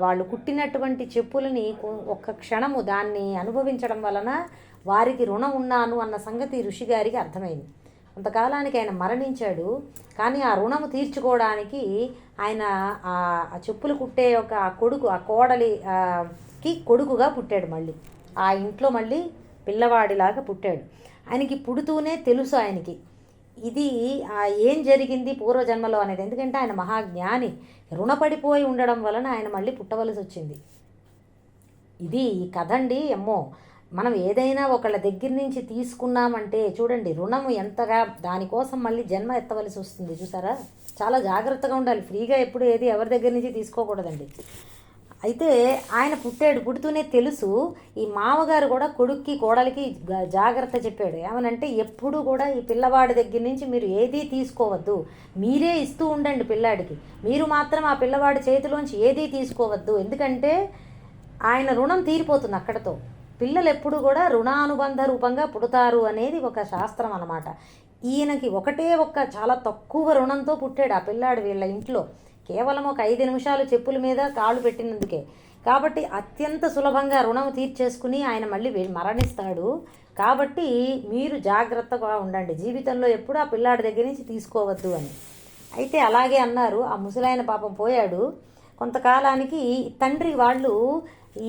Speaker 1: వాళ్ళు కుట్టినటువంటి చెప్పులని ఒక్క క్షణము దాన్ని అనుభవించడం వలన వారికి రుణం ఉన్నాను అన్న సంగతి ఋషిగారికి అర్థమైంది. కొంతకాలానికి ఆయన మరణించాడు. కానీ ఆ రుణము తీర్చుకోవడానికి ఆయన ఆ చెప్పులు కుట్టే ఆ కోడలికి కొడుకుగా పుట్టాడు. మళ్ళీ ఆ ఇంట్లో మళ్ళీ పిల్లవాడిలాగా పుట్టాడు. ఆయనకి పుడుతూనే తెలుసు ఆయనకి ఇది ఏం జరిగింది పూర్వజన్మలో అనేది. ఎందుకంటే ఆయన మహాజ్ఞాని. రుణపడిపోయి ఉండడం వలన ఆయన మళ్ళీ పుట్టవలసి వచ్చింది. ఇది ఈ కథ అండి. అమ్మో, మనం ఏదైనా ఒకళ్ళ దగ్గర నుంచి తీసుకున్నామంటే చూడండి రుణము ఎంతగా, దానికోసం మళ్ళీ జన్మ ఎత్తవలసి వస్తుంది చూసారా. చాలా జాగ్రత్తగా ఉండాలి. ఫ్రీగా ఎప్పుడు ఏది ఎవరి దగ్గర నుంచి తీసుకోకూడదండి. అయితే ఆయన పుడుతూనే తెలుసు. ఈ మామగారు కూడా కొడుక్కి కోడలికి జాగ్రత్త చెప్పాడు. ఏమనంటే ఎప్పుడు కూడా ఈ పిల్లవాడి దగ్గర నుంచి మీరు ఏదీ తీసుకోవద్దు, మీరే ఇస్తూ ఉండండి పిల్లాడికి, మీరు మాత్రం ఆ పిల్లవాడి చేతిలోంచి ఏదీ తీసుకోవద్దు. ఎందుకంటే ఆయన రుణం తీరిపోతుంది అక్కడతో. పిల్లలు ఎప్పుడు కూడా రుణానుబంధ రూపంగా పుడతారు అనేది ఒక శాస్త్రం అన్నమాట. ఈయనకి చాలా తక్కువ రుణంతో పుట్టాడు ఆ పిల్లాడు వీళ్ళ ఇంట్లో. కేవలం ఒక 5 నిమిషాలు చెప్పుల మీద కాళ్ళు పెట్టినందుకే. కాబట్టి అత్యంత సులభంగా రుణం తీర్చేసుకుని ఆయన మళ్ళీ మరణిస్తాడు. కాబట్టి మీరు జాగ్రత్తగా ఉండండి, జీవితంలో ఎప్పుడు ఆ పిల్లాడి దగ్గర నుంచి తీసుకోవద్దు అని. అయితే అలాగే అన్నారు. ఆ ముసలాయన పాపం పోయాడు. కొంతకాలానికి తండ్రి వాళ్ళు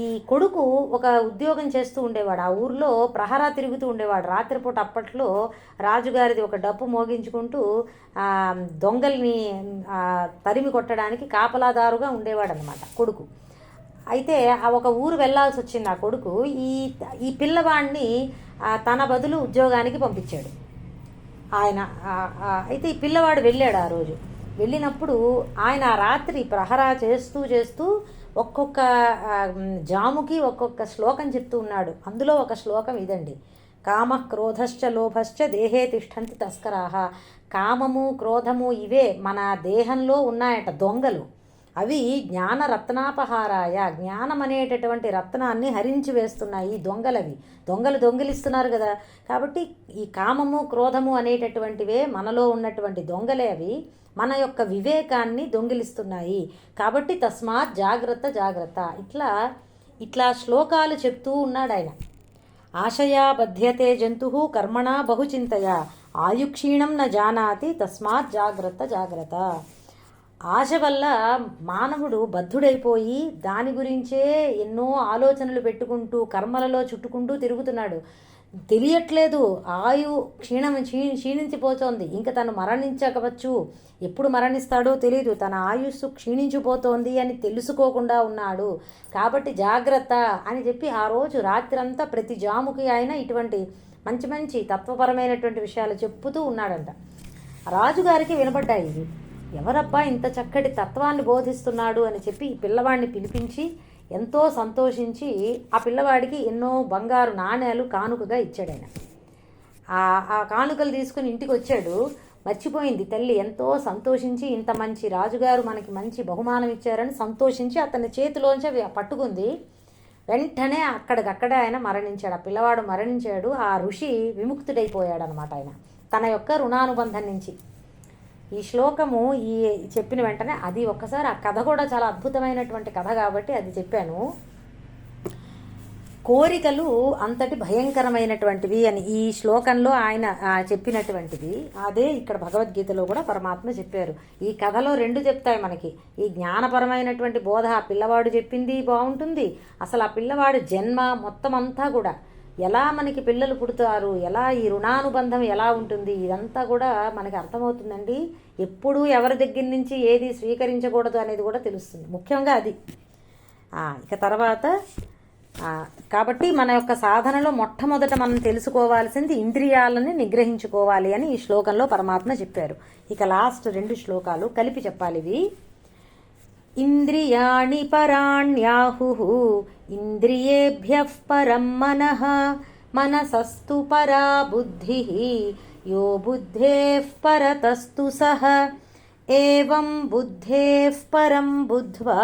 Speaker 1: ఈ కొడుకు ఒక ఉద్యోగం చేస్తూ ఉండేవాడు. ఆ ఊర్లో ప్రహరా తిరుగుతూ ఉండేవాడు రాత్రిపూట. అప్పట్లో రాజుగారిది ఒక డప్పు మోగించుకుంటూ దొంగల్ని తరిమి కొట్టడానికి కాపలాదారుగా ఉండేవాడు అనమాట కొడుకు. అయితే ఆ ఒక ఊరు వెళ్ళాల్సి వచ్చింది ఆ కొడుకు. ఈ ఈ పిల్లవాడిని తన బదులు ఉద్యోగానికి పంపించాడు ఆయన. అయితే ఈ పిల్లవాడు వెళ్ళాడు. ఆ రోజు వెళ్ళినప్పుడు ఆయన ఆ రాత్రి ప్రహరా చేస్తూ చేస్తూ ఒక్కొక్క జాముకి ఒక్కొక్క శ్లోకం చెప్తూ ఉన్నాడు. అందులో ఒక శ్లోకం ఇదండి: కామ క్రోధశ్చ లోభశ్చ దేహే తిష్టంతి తస్కరాహ. కామము క్రోధము ఇవే మన దేహంలో ఉన్నాయట దొంగలు. అవి జ్ఞాన రత్నాపహారాయ, జ్ఞానం అనేటటువంటి రత్నాన్ని హరించి వేస్తున్నాయి దొంగలవి. దొంగలు దొంగిలిస్తున్నారు కదా. కాబట్టి ఈ కామము క్రోధము అనేటటువంటివే మనలో ఉన్నటువంటి దొంగలే. అవి మన యొక్క వివేకాన్ని దొంగిలిస్తున్నాయి. కాబట్టి తస్మాత్ జాగ్రత్త జాగ్రత్త. ఇట్లా శ్లోకాలు చెప్తూ ఉన్నాడు ఆయన. ఆశయా బధ్యతే జంతు కర్మణా బహుచింతయ ఆయుక్షీణం న జానాతి తస్మాత్ జాగ్రత్త జాగ్రత్త. ఆశ వల్ల మానవుడు బద్ధుడైపోయి దాని గురించే ఎన్నో ఆలోచనలు పెట్టుకుంటూ కర్మలలో చుట్టుకుంటూ తిరుగుతున్నాడు. తెలియట్లేదు, క్షీణించిపోతోంది. ఇంకా తను మరణించవచ్చు, ఎప్పుడు మరణిస్తాడో తెలియదు, తన ఆయుస్సు క్షీణించిపోతోంది అని తెలుసుకోకుండా ఉన్నాడు. కాబట్టి జాగ్రత్త అని చెప్పి ఆ రోజు రాత్రంతా ప్రతి జాముకి ఆయన ఇటువంటి మంచి మంచి తత్వపరమైనటువంటి విషయాలు చెప్పుతూ ఉన్నాడంట. రాజుగారికి వినపడ్డాయి ఇవి. ఎవరబ్బా ఇంత చక్కటి తత్వాన్ని బోధిస్తున్నాడు అని చెప్పి ఈ పిల్లవాడిని పిలిపించి ఎంతో సంతోషించి ఆ పిల్లవాడికి ఎన్నో బంగారు నాణేలు కానుకగా ఇచ్చాడు ఆయన. ఆ కానుకలు తీసుకుని ఇంటికి వచ్చాడు. మర్చిపోయింది తల్లి. ఎంతో సంతోషించి ఇంత మంచి రాజుగారు మనకి మంచి బహుమానం ఇచ్చారని సంతోషించి అతని చేతిలోంచి అవి పట్టుకుంది. వెంటనే అక్కడికక్కడే ఆయన మరణించాడు. ఆ పిల్లవాడు మరణించాడు. ఆ ఋషి విముక్తుడైపోయాడు అనమాట ఆయన తన యొక్క రుణానుబంధం నుంచి. ఈ శ్లోకము ఈ చెప్పిన వెంటనే అది ఒక్కసారి ఆ కథ కూడా చాలా అద్భుతమైనటువంటి కథ కాబట్టి అది చెప్పాను. కోరికలు అంతటి భయంకరమైనటువంటివి అని ఈ శ్లోకంలో ఆయన చెప్పినటువంటిది అదే ఇక్కడ భగవద్గీతలో కూడా పరమాత్మ చెప్పారు. ఈ కథలో రెండు చెప్తాయి మనకి. ఈ జ్ఞానపరమైనటువంటి బోధ ఆ పిల్లవాడు చెప్పింది బాగుంటుంది. అసలు ఆ పిల్లవాడు జన్మ మొత్తం అంతా కూడా ఎలా మనకి పిల్లలు పుడతారు, ఎలా ఈ రుణానుబంధం ఎలా ఉంటుంది, ఇదంతా కూడా మనకి అర్థమవుతుందండి. ఎప్పుడూ ఎవరి దగ్గర నుంచి ఏది స్వీకరించకూడదు అనేది కూడా తెలుస్తుంది, ముఖ్యంగా అది. ఇక తర్వాత కాబట్టి మన యొక్క సాధనలో మొట్టమొదట మనం తెలుసుకోవాల్సింది ఇంద్రియాలని నిగ్రహించుకోవాలి అని ఈ శ్లోకంలో పరమాత్మ చెప్పారు. ఇక లాస్ట్ 2 శ్లోకాలు కలిపి చెప్పాలి ఇవి. ఇంద్రియాణి పరాణ్యాహుః ఇంద్రియేభ్యః పరం మనః మనసస్తు పరా బుద్ధిః యో బుద్ధేః పరతస్తు సః ఏవం బుద్ధేః పరం బుద్ధ్వా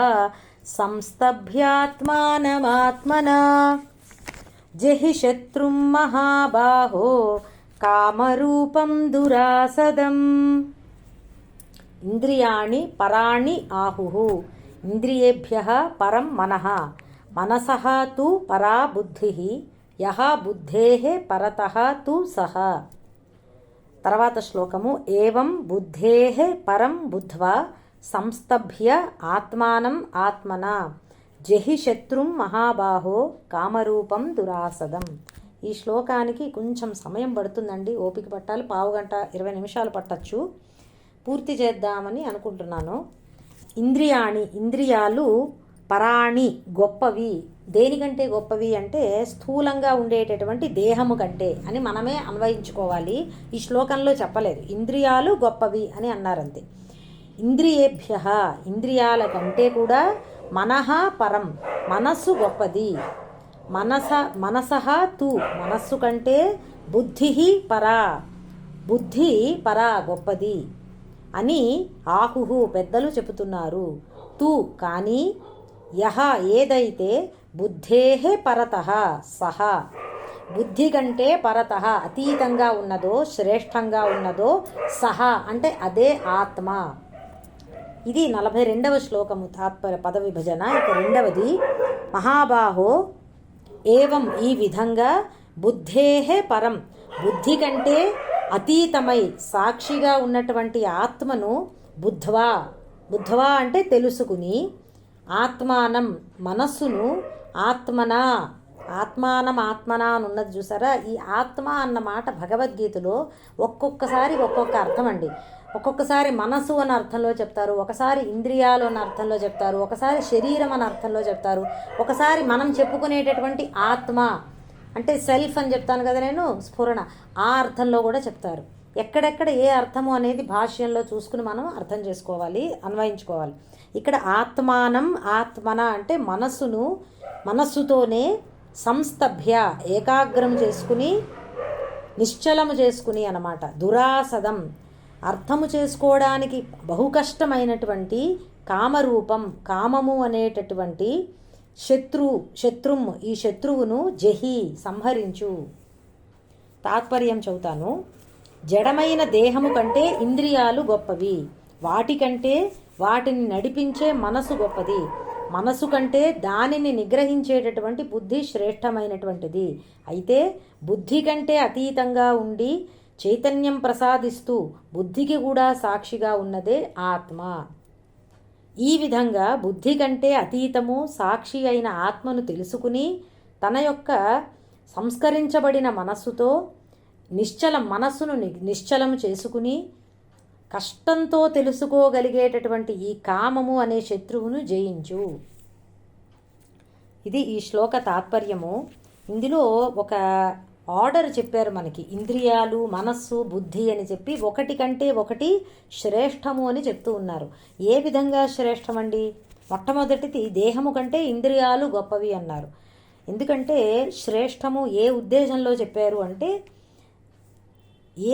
Speaker 1: సంస్తభ్యాత్మానమాత్మనా జహి శత్రుం మహాబాహో కామరూపం దురాసదం. ఇంద్రియాణి పరాణి ఆహుః ఇంద్రియేభ్యః పరం మనః మనసః తు పరా బుద్ధిః యః బుద్ధేః పరతః తు సః. తర్వాత శ్లోకము ఏవం బుద్ధేః పరం బుద్ధ్వా సంస్తభ్య ఆత్మానం ఆత్మనా జహి శత్రుం మహాబాహో కామరూపం దురాసదం. ఈ శ్లోకానికి కొంచెం సమయం పడుతుందండి, ఓపిక పట్టాలి. 15 గంట 20 నిమిషాలు పట్టచ్చు. పూర్తి చేద్దామని అనుకుంటున్నాను. ఇంద్రియాణి ఇంద్రియాలు పరాణి గొప్పవి. దేనికంటే గొప్పవి అంటే స్థూలంగా ఉండేటటువంటి దేహము కంటే అని మనమే అన్వయించుకోవాలి. ఈ శ్లోకంలో చెప్పలేదు. ఇంద్రియాలు గొప్పవి అని అన్నారంతే. ఇంద్రియేభ్యః ఇంద్రియాల కంటే కూడా మనః పరం మనస్సు గొప్పది. మనసః తు మనస్సు కంటే బుద్ధిః పరా బుద్ధి పరా గొప్పది అని ఆహుః పెద్దలు చెబుతున్నారు. తు కానీ యహ ఏదైతే బుద్ధేః పరతః సహ బుద్ధి కంటే పరతః అతీతంగా ఉన్నదో శ్రేష్టంగా ఉన్నదో సహ అంటే అదే ఆత్మ. ఇది 42వ శ్లోకము తాత్పర్య పద విభజన. ఇక రెండవది మహాబాహో ఏవం ఈ విధంగా బుద్ధేః పరం బుద్ధి కంటే అతీతమై సాక్షిగా ఉన్నటువంటి ఆత్మను బుద్ధ్వా, బుద్ధ్వా అంటే తెలుసుకుని, ఆత్మానం మనస్సును, ఆత్మనా, ఆత్మానం ఆత్మనా అని ఉన్నది చూసారా. ఈ ఆత్మ అన్న మాట భగవద్గీతలో ఒక్కొక్కసారి ఒక్కొక్క అర్థం అండి. ఒక్కొక్కసారి మనసు అన్న అర్థంలో చెప్తారు, ఒకసారి ఇంద్రియాలు అన్న అర్థంలో చెప్తారు, ఒకసారి శరీరం అన్న అర్థంలో చెప్తారు, ఒకసారి మనం చెప్పుకునేటటువంటి ఆత్మ అంటే సెల్ఫ్ అని చెప్తాను కదా నేను, స్ఫురణ, ఆ అర్థంలో కూడా చెప్తారు. ఎక్కడెక్కడ ఏ అర్థము అనేది భాష్యంలో చూసుకుని మనం అర్థం చేసుకోవాలి, అన్వయించుకోవాలి. ఇక్కడ ఆత్మానం ఆత్మన అంటే మనస్సును, మనస్సుతోనే సంస్తభ్య ఏకాగ్రం చేసుకుని, నిశ్చలము చేసుకుని అన్నమాట. దురాసదం అర్థము చేసుకోవడానికి బహు కష్టమైనటువంటి కామరూపం, కామము అనేటటువంటి శత్రుం, ఈ శత్రువును జహి సంహరించు. తాత్పర్యం చెబుతాను. జడమైన దేహము కంటే ఇంద్రియాలు గొప్పవి, వాటికంటే వాటిని నడిపించే మనసు గొప్పది, మనసు కంటే దానిని నిగ్రహించేటటువంటి బుద్ధి శ్రేష్టమైనటువంటిది. అయితే బుద్ధి కంటే అతీతంగా ఉండి చైతన్యం ప్రసాదిస్తూ బుద్ధికి కూడా సాక్షిగా ఉన్నదే ఆత్మ. ఈ విధంగా బుద్ధి కంటే అతీతము సాక్షి అయిన ఆత్మను తెలుసుకుని తన యొక్క సంస్కరించబడిన మనస్సుతో మనస్సును నిశ్చలము చేసుకుని కష్టంతో తెలుసుకోగలిగేటటువంటి ఈ కామము అనే శత్రువును జయించు. ఇది ఈ శ్లోక తాత్పర్యము. ఇందులో ఒక ఆర్డర్ చెప్పారు మనకి, ఇంద్రియాలు, మనస్సు, బుద్ధి అని చెప్పి ఒకటి కంటే ఒకటి శ్రేష్టము అని చెప్తూ ఉన్నారు. ఏ విధంగా శ్రేష్టమండి? మొట్టమొదటిది దేహము కంటే ఇంద్రియాలు గొప్పవి అన్నారు. ఎందుకంటే శ్రేష్టము ఏ ఉద్దేశంలో చెప్పారు అంటే,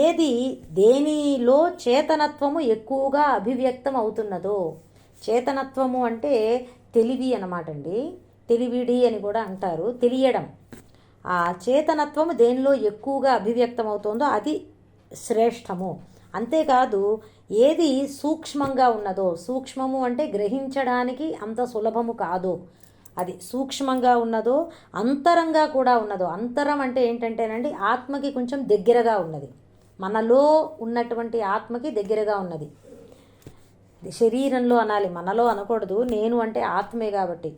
Speaker 1: ఏది దేనిలో చేతనత్వము ఎక్కువగా అభివ్యక్తం అవుతున్నదో, చేతనత్వము అంటే తెలివి అన్నమాట అండి, తెలివిడి అని కూడా అంటారు, తెలియడం. ఆ చేతనత్వము దేనిలో ఎక్కువగా అభివ్యక్తం అవుతుందో అది శ్రేష్టము. అంతేకాదు ఏది సూక్ష్మంగా ఉన్నదో, సూక్ష్మము అంటే గ్రహించడానికి అంత సులభము కాదు, అది సూక్ష్మంగా ఉన్నదో, అంతరంగా కూడా ఉన్నదో. అంతరం అంటే ఏంటంటేనండి, ఆత్మకి కొంచెం దగ్గరగా ఉన్నది, మనలో ఉన్నటువంటి ఆత్మకి దగ్గరగా ఉన్నది. శరీరంలో అనాలి, మనలో అనకూడదు, నేను అంటే ఆత్మే కాబట్టి.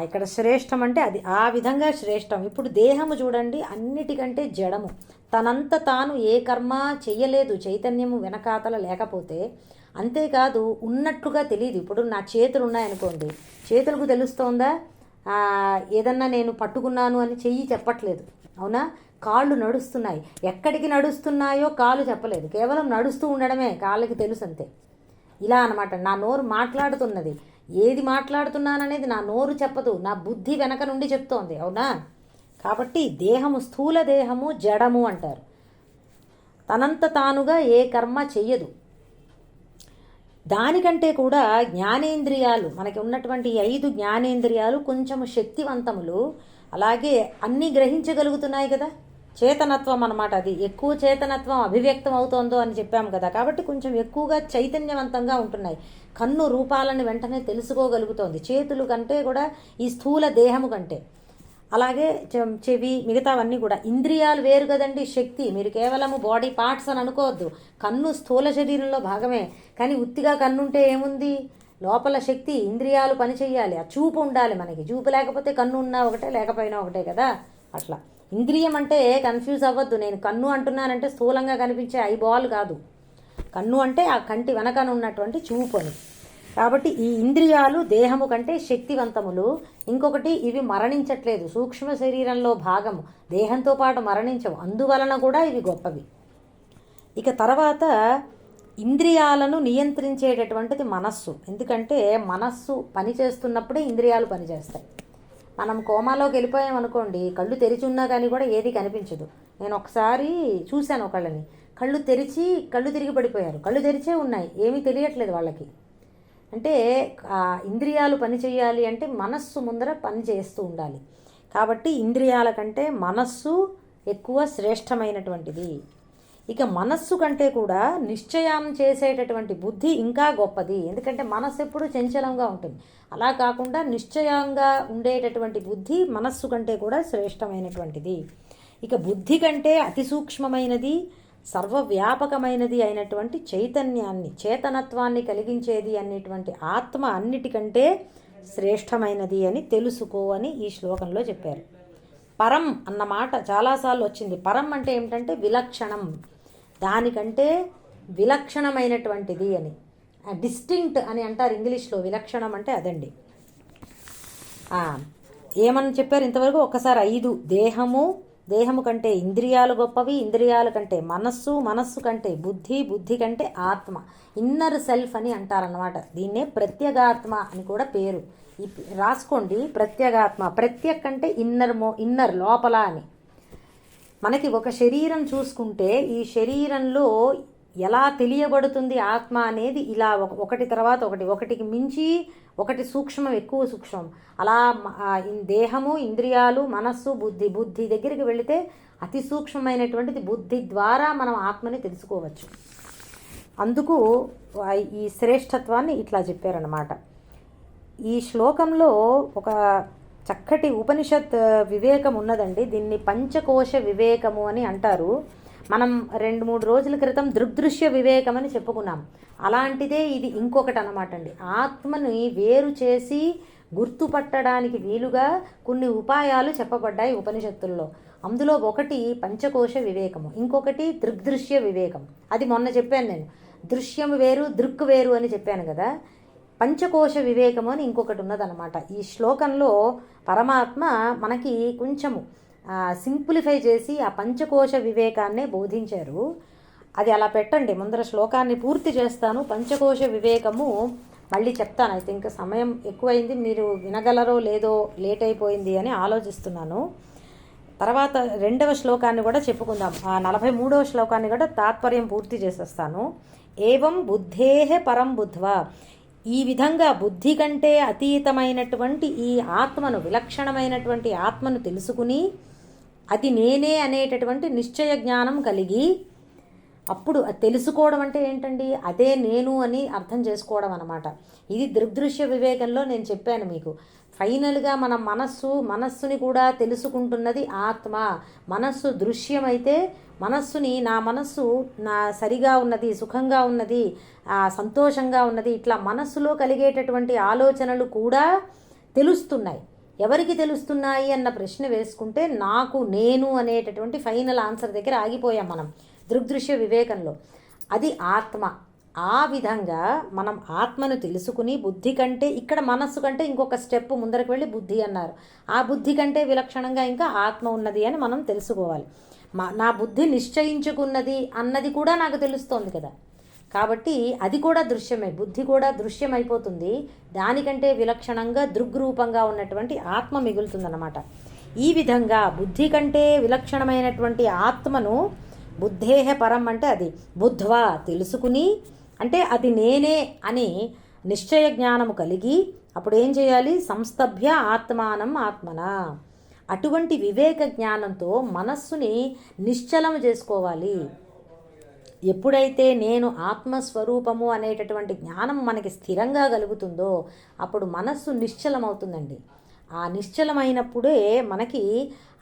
Speaker 1: ఇక్కడ శ్రేష్టం అంటే అది ఆ విధంగా శ్రేష్టం. ఇప్పుడు దేహము చూడండి, అన్నిటికంటే జడము, తనంత తాను ఏ కర్మ చెయ్యలేదు, చైతన్యము వెనకాతల లేకపోతే. అంతేకాదు ఉన్నట్టుగా తెలియదు. ఇప్పుడు నా చేతులు ఉన్నాయనుకోండి, చేతులకు తెలుస్తోందా ఏదన్నా నేను పట్టుకున్నాను అని, చెయ్యి చెప్పట్లేదు, అవునా? కాళ్ళు నడుస్తున్నాయి, ఎక్కడికి నడుస్తున్నాయో కాళ్ళు చెప్పలేదు, కేవలం నడుస్తూ ఉండడమే కాళ్ళకి తెలుసు అంతే. ఇలా అనమాట. నా నోరు మాట్లాడుతున్నది, ఏది మాట్లాడుతున్నాననేది నా నోరు చెప్పదు, నా బుద్ధి వెనక నుండి చెప్తోంది, అవునా? కాబట్టి దేహము, స్థూల దేహము జడము అంటారు. తనంత తానుగా ఏ కర్మ చెయ్యదు. దానికంటే కూడా జ్ఞానేంద్రియాలు, మనకి ఉన్నటువంటి 5 జ్ఞానేంద్రియాలు కొంచెము శక్తివంతములు, అలాగే అన్నీ గ్రహించగలుగుతున్నాయి కదా. చేతనత్వం అన్నమాట, అది ఎక్కువ చేతనత్వం అభివ్యక్తం అవుతోందో అని చెప్పాము కదా. కాబట్టి కొంచెం ఎక్కువగా చైతన్యవంతంగా ఉంటున్నాయి. కన్ను రూపాలను వెంటనే తెలుసుకోగలుగుతోంది, చేతులు కంటే కూడా ఈ స్థూల దేహము కంటే. అలాగే చెవి, మిగతావన్నీ కూడా. ఇంద్రియాలు వేరు కదండి, శక్తి. మీరు కేవలము బాడీ పార్ట్స్ అని అనుకోవద్దు. కన్ను స్థూల శరీరంలో భాగమే, కానీ ఉత్తిగా కన్నుంటే ఏముంది, లోపల శక్తి, ఇంద్రియాలు పనిచేయాలి, ఆ చూపు ఉండాలి మనకి. చూపు లేకపోతే కన్ను ఉన్నా ఒకటే, లేకపోయినా ఒకటే కదా. అట్లా ఇంద్రియం అంటే కన్ఫ్యూజ్ అవ్వద్దు. నేను కన్ను అంటున్నానంటే స్థూలంగా కనిపించే ఐబాల్ కాదు, కన్ను అంటే ఆ కంటి వెనకన ఉన్నటువంటి చూపు అని. కాబట్టి ఈ ఇంద్రియాలు దేహము కంటే శక్తివంతములు. ఇంకొకటి, ఇవి మరణించట్లేదు, సూక్ష్మ శరీరంలో భాగము, దేహంతో పాటు మరణించవు, అందువలన కూడా ఇవి గొప్పవి. ఇక తర్వాత ఇంద్రియాలను నియంత్రించేటటువంటిది మనస్సు. ఎందుకంటే మనస్సు పనిచేస్తున్నప్పుడే ఇంద్రియాలు పనిచేస్తాయి. మనం కోమాలోకి వెళ్ళిపోయామనుకోండి, కళ్ళు తెరిచి ఉన్నా కానీ కూడా ఏది కనిపించదు. నేను ఒకసారి చూశాను ఒకళ్ళని, కళ్ళు తెరిచి కళ్ళు తిరిగి పడిపోయారు, కళ్ళు తెరిచే ఉన్నాయి, ఏమీ తెలియట్లేదు వాళ్ళకి. అంటే ఇంద్రియాలు పనిచేయాలి అంటే మనస్సు ముందర పని చేస్తూ ఉండాలి. కాబట్టి ఇంద్రియాల కంటే మనస్సు ఎక్కువ శ్రేష్టమైనటువంటిది. ఇక మనస్సు కంటే కూడా నిశ్చయం చేసేటటువంటి బుద్ధి ఇంకా గొప్పది. ఎందుకంటే మనస్సు ఎప్పుడు చంచలంగా ఉంటుంది, అలా కాకుండా నిశ్చయంగా ఉండేటటువంటి బుద్ధి మనస్సు కంటే కూడా శ్రేష్టమైనటువంటిది. ఇక బుద్ధి కంటే అతి సూక్ష్మమైనది సర్వవ్యాపకమైనది అయినటువంటి చైతన్యాన్ని, చేతనత్వాన్ని కలిగించేది అనేటువంటి ఆత్మ అన్నిటికంటే శ్రేష్టమైనది అని తెలుసుకో అని ఈ శ్లోకంలో చెప్పారు. పరం అన్న మాట చాలాసార్లు వచ్చింది. పరం అంటే ఏమిటంటే విలక్షణం, దానికంటే విలక్షణమైనటువంటిది అని. డిస్టింక్ట్ అని అంటారు ఇంగ్లీష్లో. విలక్షణం అంటే అదండి. ఏమని చెప్పారు ఇంతవరకు? ఒక్కసారి 5. దేహము కంటే ఇంద్రియాలు గొప్పవి, ఇంద్రియాల కంటే మనస్సు, మనస్సు కంటే బుద్ధి, బుద్ధి కంటే ఆత్మ. ఇన్నర్ సెల్ఫ్ అని అంటారన్నమాట. దీన్నే ప్రత్యేగాత్మ అని కూడా పేరు. రాసుకోండి, ప్రత్యేగాత్మ. ప్రత్యేక్ అంటే ఇన్నర్ లోపల అని. మనకి ఒక శరీరం చూసుకుంటే ఈ శరీరంలో ఎలా తెలియబడుతుంది ఆత్మ అనేది ఇలా ఒకటి తర్వాత ఒకటికి మించి ఒకటి సూక్ష్మం, ఎక్కువ సూక్ష్మం. అలా దేహము, ఇంద్రియాలు, మనస్సు, బుద్ధి దగ్గరికి వెళితే అతి సూక్ష్మమైనటువంటిది బుద్ధి ద్వారా మనం ఆత్మని తెలుసుకోవచ్చు. అందుకు ఈ శ్రేష్టత్వాన్ని ఇట్లా చెప్పారన్నమాట. ఈ శ్లోకంలో ఒక చక్కటి ఉపనిషత్ వివేకం ఉన్నదండి. దీన్ని పంచకోశ వివేకము అని అంటారు. మనం 2-3 రోజుల క్రితం దృగ్దృశ్య వివేకం అని చెప్పుకున్నాం. అలాంటిదే ఇది ఇంకొకటి అన్నమాట అండి. ఆత్మని వేరు చేసి గుర్తుపట్టడానికి వీలుగా కొన్ని ఉపాయాలు చెప్పబడ్డాయి ఉపనిషత్తుల్లో. అందులో ఒకటి పంచకోశ వివేకము, ఇంకొకటి దృగ్దృశ్య వివేకం. అది మొన్న చెప్పాను నేను. దృశ్యం వేరు, దృక్ వేరు అని చెప్పాను కదా. పంచకోశ వివేకము అని ఇంకొకటి ఉన్నదన్నమాట. ఈ శ్లోకంలో పరమాత్మ మనకి కొంచెము సింప్లిఫై చేసి ఆ పంచకోశ వివేకాన్నే బోధించారు. అది అలా పెట్టండి. ముందర శ్లోకాన్ని పూర్తి చేస్తాను. పంచకోశ వివేకము మళ్ళీ చెప్తాను. అయితే ఇంకా సమయం ఎక్కువైంది, మీరు వినగలరో లేదో, లేట్ అయిపోయింది అని ఆలోచిస్తున్నాను. తర్వాత 2వ శ్లోకాన్ని కూడా చెప్పుకుందాం. ఆ 43వ శ్లోకాన్ని కూడా తాత్పర్యం పూర్తి చేసేస్తాను. ఏవం బుద్ధేహ పరం బుద్ధ్వా, ఈ విధంగా బుద్ధి కంటే అతీతమైనటువంటి ఈ ఆత్మను, విలక్షణమైనటువంటి ఆత్మను తెలుసుకుని అది నేనే అనేటటువంటి నిశ్చయ జ్ఞానం కలిగి, అప్పుడు తెలుసుకోవడం అంటే ఏంటండి? అదే నేను అని అర్థం చేసుకోవడం అన్నమాట. ఇది దృగ్దృశ్య వివేకంలో నేను చెప్పాను మీకు. ఫైనల్గా మన మనస్సుని కూడా తెలుసుకుంటున్నది ఆత్మ. మనస్సు దృశ్యమైతే మనస్సుని, నా మనస్సు నా సరిగా ఉన్నది, సుఖంగా ఉన్నది, సంతోషంగా ఉన్నది, ఇట్లా మనస్సులో కలిగేటటువంటి ఆలోచనలు కూడా తెలుస్తున్నాయి. ఎవరికి తెలుస్తున్నాయి అన్న ప్రశ్న వేసుకుంటే నాకు, నేను అనేటటువంటి ఫైనల్ ఆన్సర్ దగ్గర ఆగిపోయాం మనం దృగ్దృశ్య వివేకంలో. అది ఆత్మ. ఆ విధంగా మనం ఆత్మను తెలుసుకుని బుద్ధి కంటే, ఇక్కడ మనస్సు కంటే ఇంకొక స్టెప్ ముందరకు వెళ్ళి బుద్ధి అన్నారు. ఆ బుద్ధి కంటే విలక్షణంగా ఇంకా ఆత్మ ఉన్నది అని మనం తెలుసుకోవాలి. నా బుద్ధి నిశ్చయించుకున్నది అన్నది కూడా నాకు తెలుస్తోంది కదా. కాబట్టి అది కూడా దృశ్యమే, బుద్ధి కూడా దృశ్యమైపోతుంది. దానికంటే విలక్షణంగా దృగ్రూపంగా ఉన్నటువంటి ఆత్మ మిగులుతుందన్నమాట. ఈ విధంగా బుద్ధి కంటే విలక్షణమైనటువంటి ఆత్మను, బుద్ధేహ పరం అంటే అది, బుద్ధ్వా తెలుసుకుని, అంటే అది నేనే అని నిశ్చయ జ్ఞానము కలిగి, అప్పుడు ఏం చేయాలి? సంస్తభ్య ఆత్మానం ఆత్మన. అటువంటి వివేక జ్ఞానంతో మనస్సుని నిశ్చలం చేసుకోవాలి. ఎప్పుడైతే నేను ఆత్మస్వరూపము అనేటటువంటి జ్ఞానం మనకి స్థిరంగా కలుగుతుందో అప్పుడు మనస్సు నిశ్చలమవుతుందండి. ఆ నిశ్చలమైనప్పుడే మనకి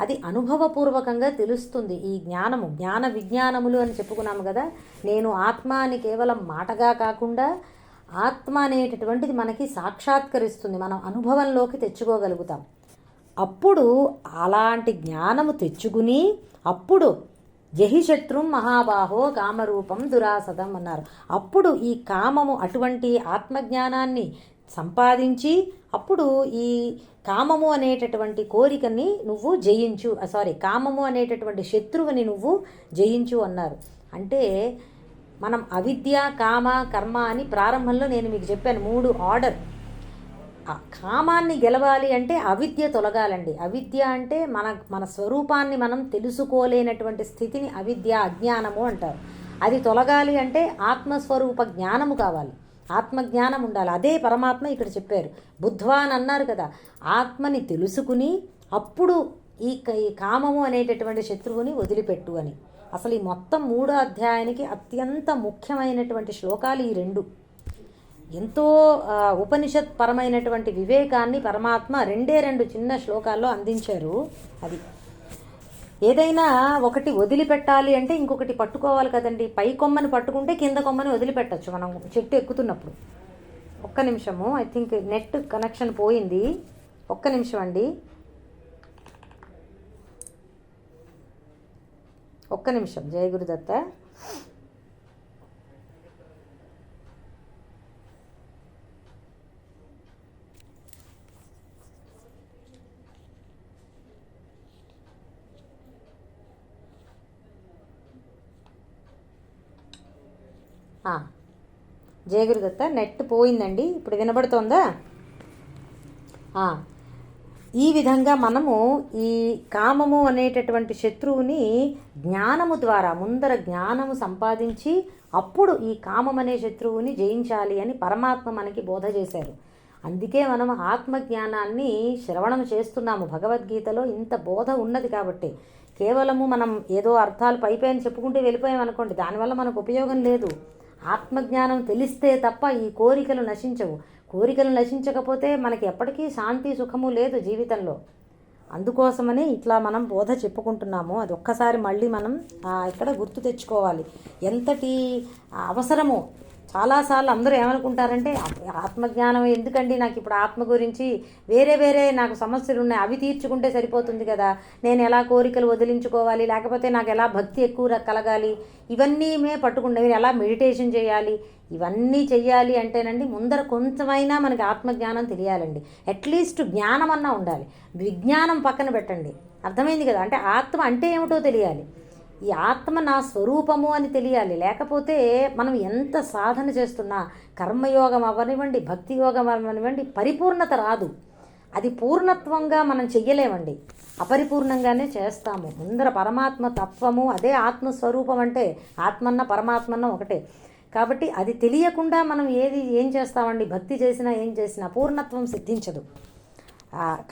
Speaker 1: అది అనుభవపూర్వకంగా తెలుస్తుంది. ఈ జ్ఞానము, జ్ఞాన విజ్ఞానములు అని చెప్పుకున్నాము కదా. నేను ఆత్మ అని కేవలం మాటగా కాకుండా ఆత్మ అనేటటువంటిది మనకి సాక్షాత్కరిస్తుంది, మనం అనుభవంలోకి తెచ్చుకోగలుగుతాం. అప్పుడు అలాంటి జ్ఞానము తెచ్చుకుని, అప్పుడు జహి శత్రుం మహాబాహో కామరూపం దురాసదం అన్నారు. అప్పుడు ఈ కామము, అటువంటి ఆత్మజ్ఞానాన్ని సంపాదించి అప్పుడు ఈ కామము అనేటటువంటి కోరికని నువ్వు జయించు, కామము అనేటటువంటి శత్రువుని నువ్వు జయించు అన్నారు. అంటే మనం అవిద్య, కామ, కర్మ అని ప్రారంభంలో నేను మీకు చెప్పాను 3 ఆర్డర్. కామాన్ని గెలవాలి అంటే అవిద్య తొలగాలండి. అవిద్య అంటే మన స్వరూపాన్ని మనం తెలుసుకోలేనటువంటి స్థితిని అవిద్య, అజ్ఞానము అంటారు. అది తొలగాలి అంటే ఆత్మస్వరూప జ్ఞానము కావాలి, ఆత్మజ్ఞానం ఉండాలి. అదే పరమాత్మ ఇక్కడ చెప్పారు. బుద్ధ్వా అని అన్నారు కదా. ఆత్మని తెలుసుకుని అప్పుడు ఈ కామము అనేటటువంటి శత్రువుని వదిలిపెట్టు అని. అసలు ఈ మొత్తం 3వ అధ్యాయానికి అత్యంత ముఖ్యమైనటువంటి శ్లోకాలు ఈ 2. ఎంతో ఉపనిషత్ పరమైనటువంటి వివేకాన్ని పరమాత్మ 2 చిన్న శ్లోకాల్లో అందించారు. అది ఏదైనా ఒకటి వదిలిపెట్టాలి అంటే ఇంకొకటి పట్టుకోవాలి కదండి. పై కొమ్మని పట్టుకుంటే కింద కొమ్మని వదిలిపెట్టచ్చు మనం చెట్టు ఎక్కుతున్నప్పుడు. ఒక్క నిమిషము, ఐ థింక్ నెట్ కనెక్షన్ పోయింది. ఒక్క నిమిషం అండి, ఒక్క నిమిషం. జయ గురుదత్త. జయ గురుదత్త, నెట్ పోయిందండి. ఇప్పుడు వినబడుతోందా? ఈ విధంగా మనము ఈ కామము అనేటటువంటి శత్రువుని జ్ఞానము ద్వారా ముందర జ్ఞానము సంపాదించి అప్పుడు ఈ కామం అనే శత్రువుని జయించాలి అని పరమాత్మ మనకి బోధ చేశారు. అందుకే మనం ఆత్మజ్ఞానాన్ని శ్రవణం చేస్తున్నాము. భగవద్గీతలో ఇంత బోధ ఉన్నది కాబట్టి. కేవలము మనం ఏదో అర్థాలు పైపైన చెప్పుకుంటే వెళ్ళిపోయామనుకోండి, దానివల్ల మనకు ఉపయోగం లేదు. ఆత్మజ్ఞానం తెలిస్తే తప్ప ఈ కోరికలు నశించవు. కోరికలు నశించకపోతే మనకి ఎప్పటికీ శాంతి సుఖము లేదు జీవితంలో. అందుకోసమని ఇట్లా మనం బోధ చెప్పుకుంటున్నాము. అది ఒక్కసారి మళ్ళీ మనం ఇక్కడ గుర్తు తెచ్చుకోవాలి ఎంతటి అవసరమో. చాలాసార్లు అందరూ ఏమనుకుంటారంటే, ఆత్మజ్ఞానం ఎందుకండి, నాకు ఇప్పుడు ఆత్మ గురించి వేరే నాకు సమస్యలు ఉన్నాయి, అవి తీర్చుకుంటే సరిపోతుంది కదా, నేను ఎలా కోరికలు వదిలించుకోవాలి, లేకపోతే నాకు ఎలా భక్తి ఎక్కువ కలగాలి, ఇవన్నీ పట్టుకుంటే నేను ఎలా మెడిటేషన్ చేయాలి, ఇవన్నీ చెయ్యాలి అంటేనండి ముందర కొంచెమైనా మనకి ఆత్మజ్ఞానం తెలియాలండి. అట్లీస్ట్ జ్ఞానం అన్నా ఉండాలి. విజ్ఞానం పక్కన పెట్టండి. అర్థమైంది కదా? అంటే ఆత్మ అంటే ఏమిటో తెలియాలి. ఈ ఆత్మ నా స్వరూపము అని తెలియాలి. లేకపోతే మనం ఎంత సాధన చేస్తున్నా, కర్మయోగం అవ్వనివ్వండి, భక్తి యోగం అవ్వనివ్వండి, పరిపూర్ణత రాదు. అది పూర్ణత్వంగా మనం చెయ్యలేమండి, అపరిపూర్ణంగానే చేస్తాము. ముందర పరమాత్మ తత్వము, అదే ఆత్మస్వరూపం. అంటే ఆత్మన్న పరమాత్మన్న ఒకటే. కాబట్టి అది తెలియకుండా మనం ఏం చేస్తామండి, భక్తి చేసినా ఏం చేసినా పూర్ణత్వం సిద్ధించదు.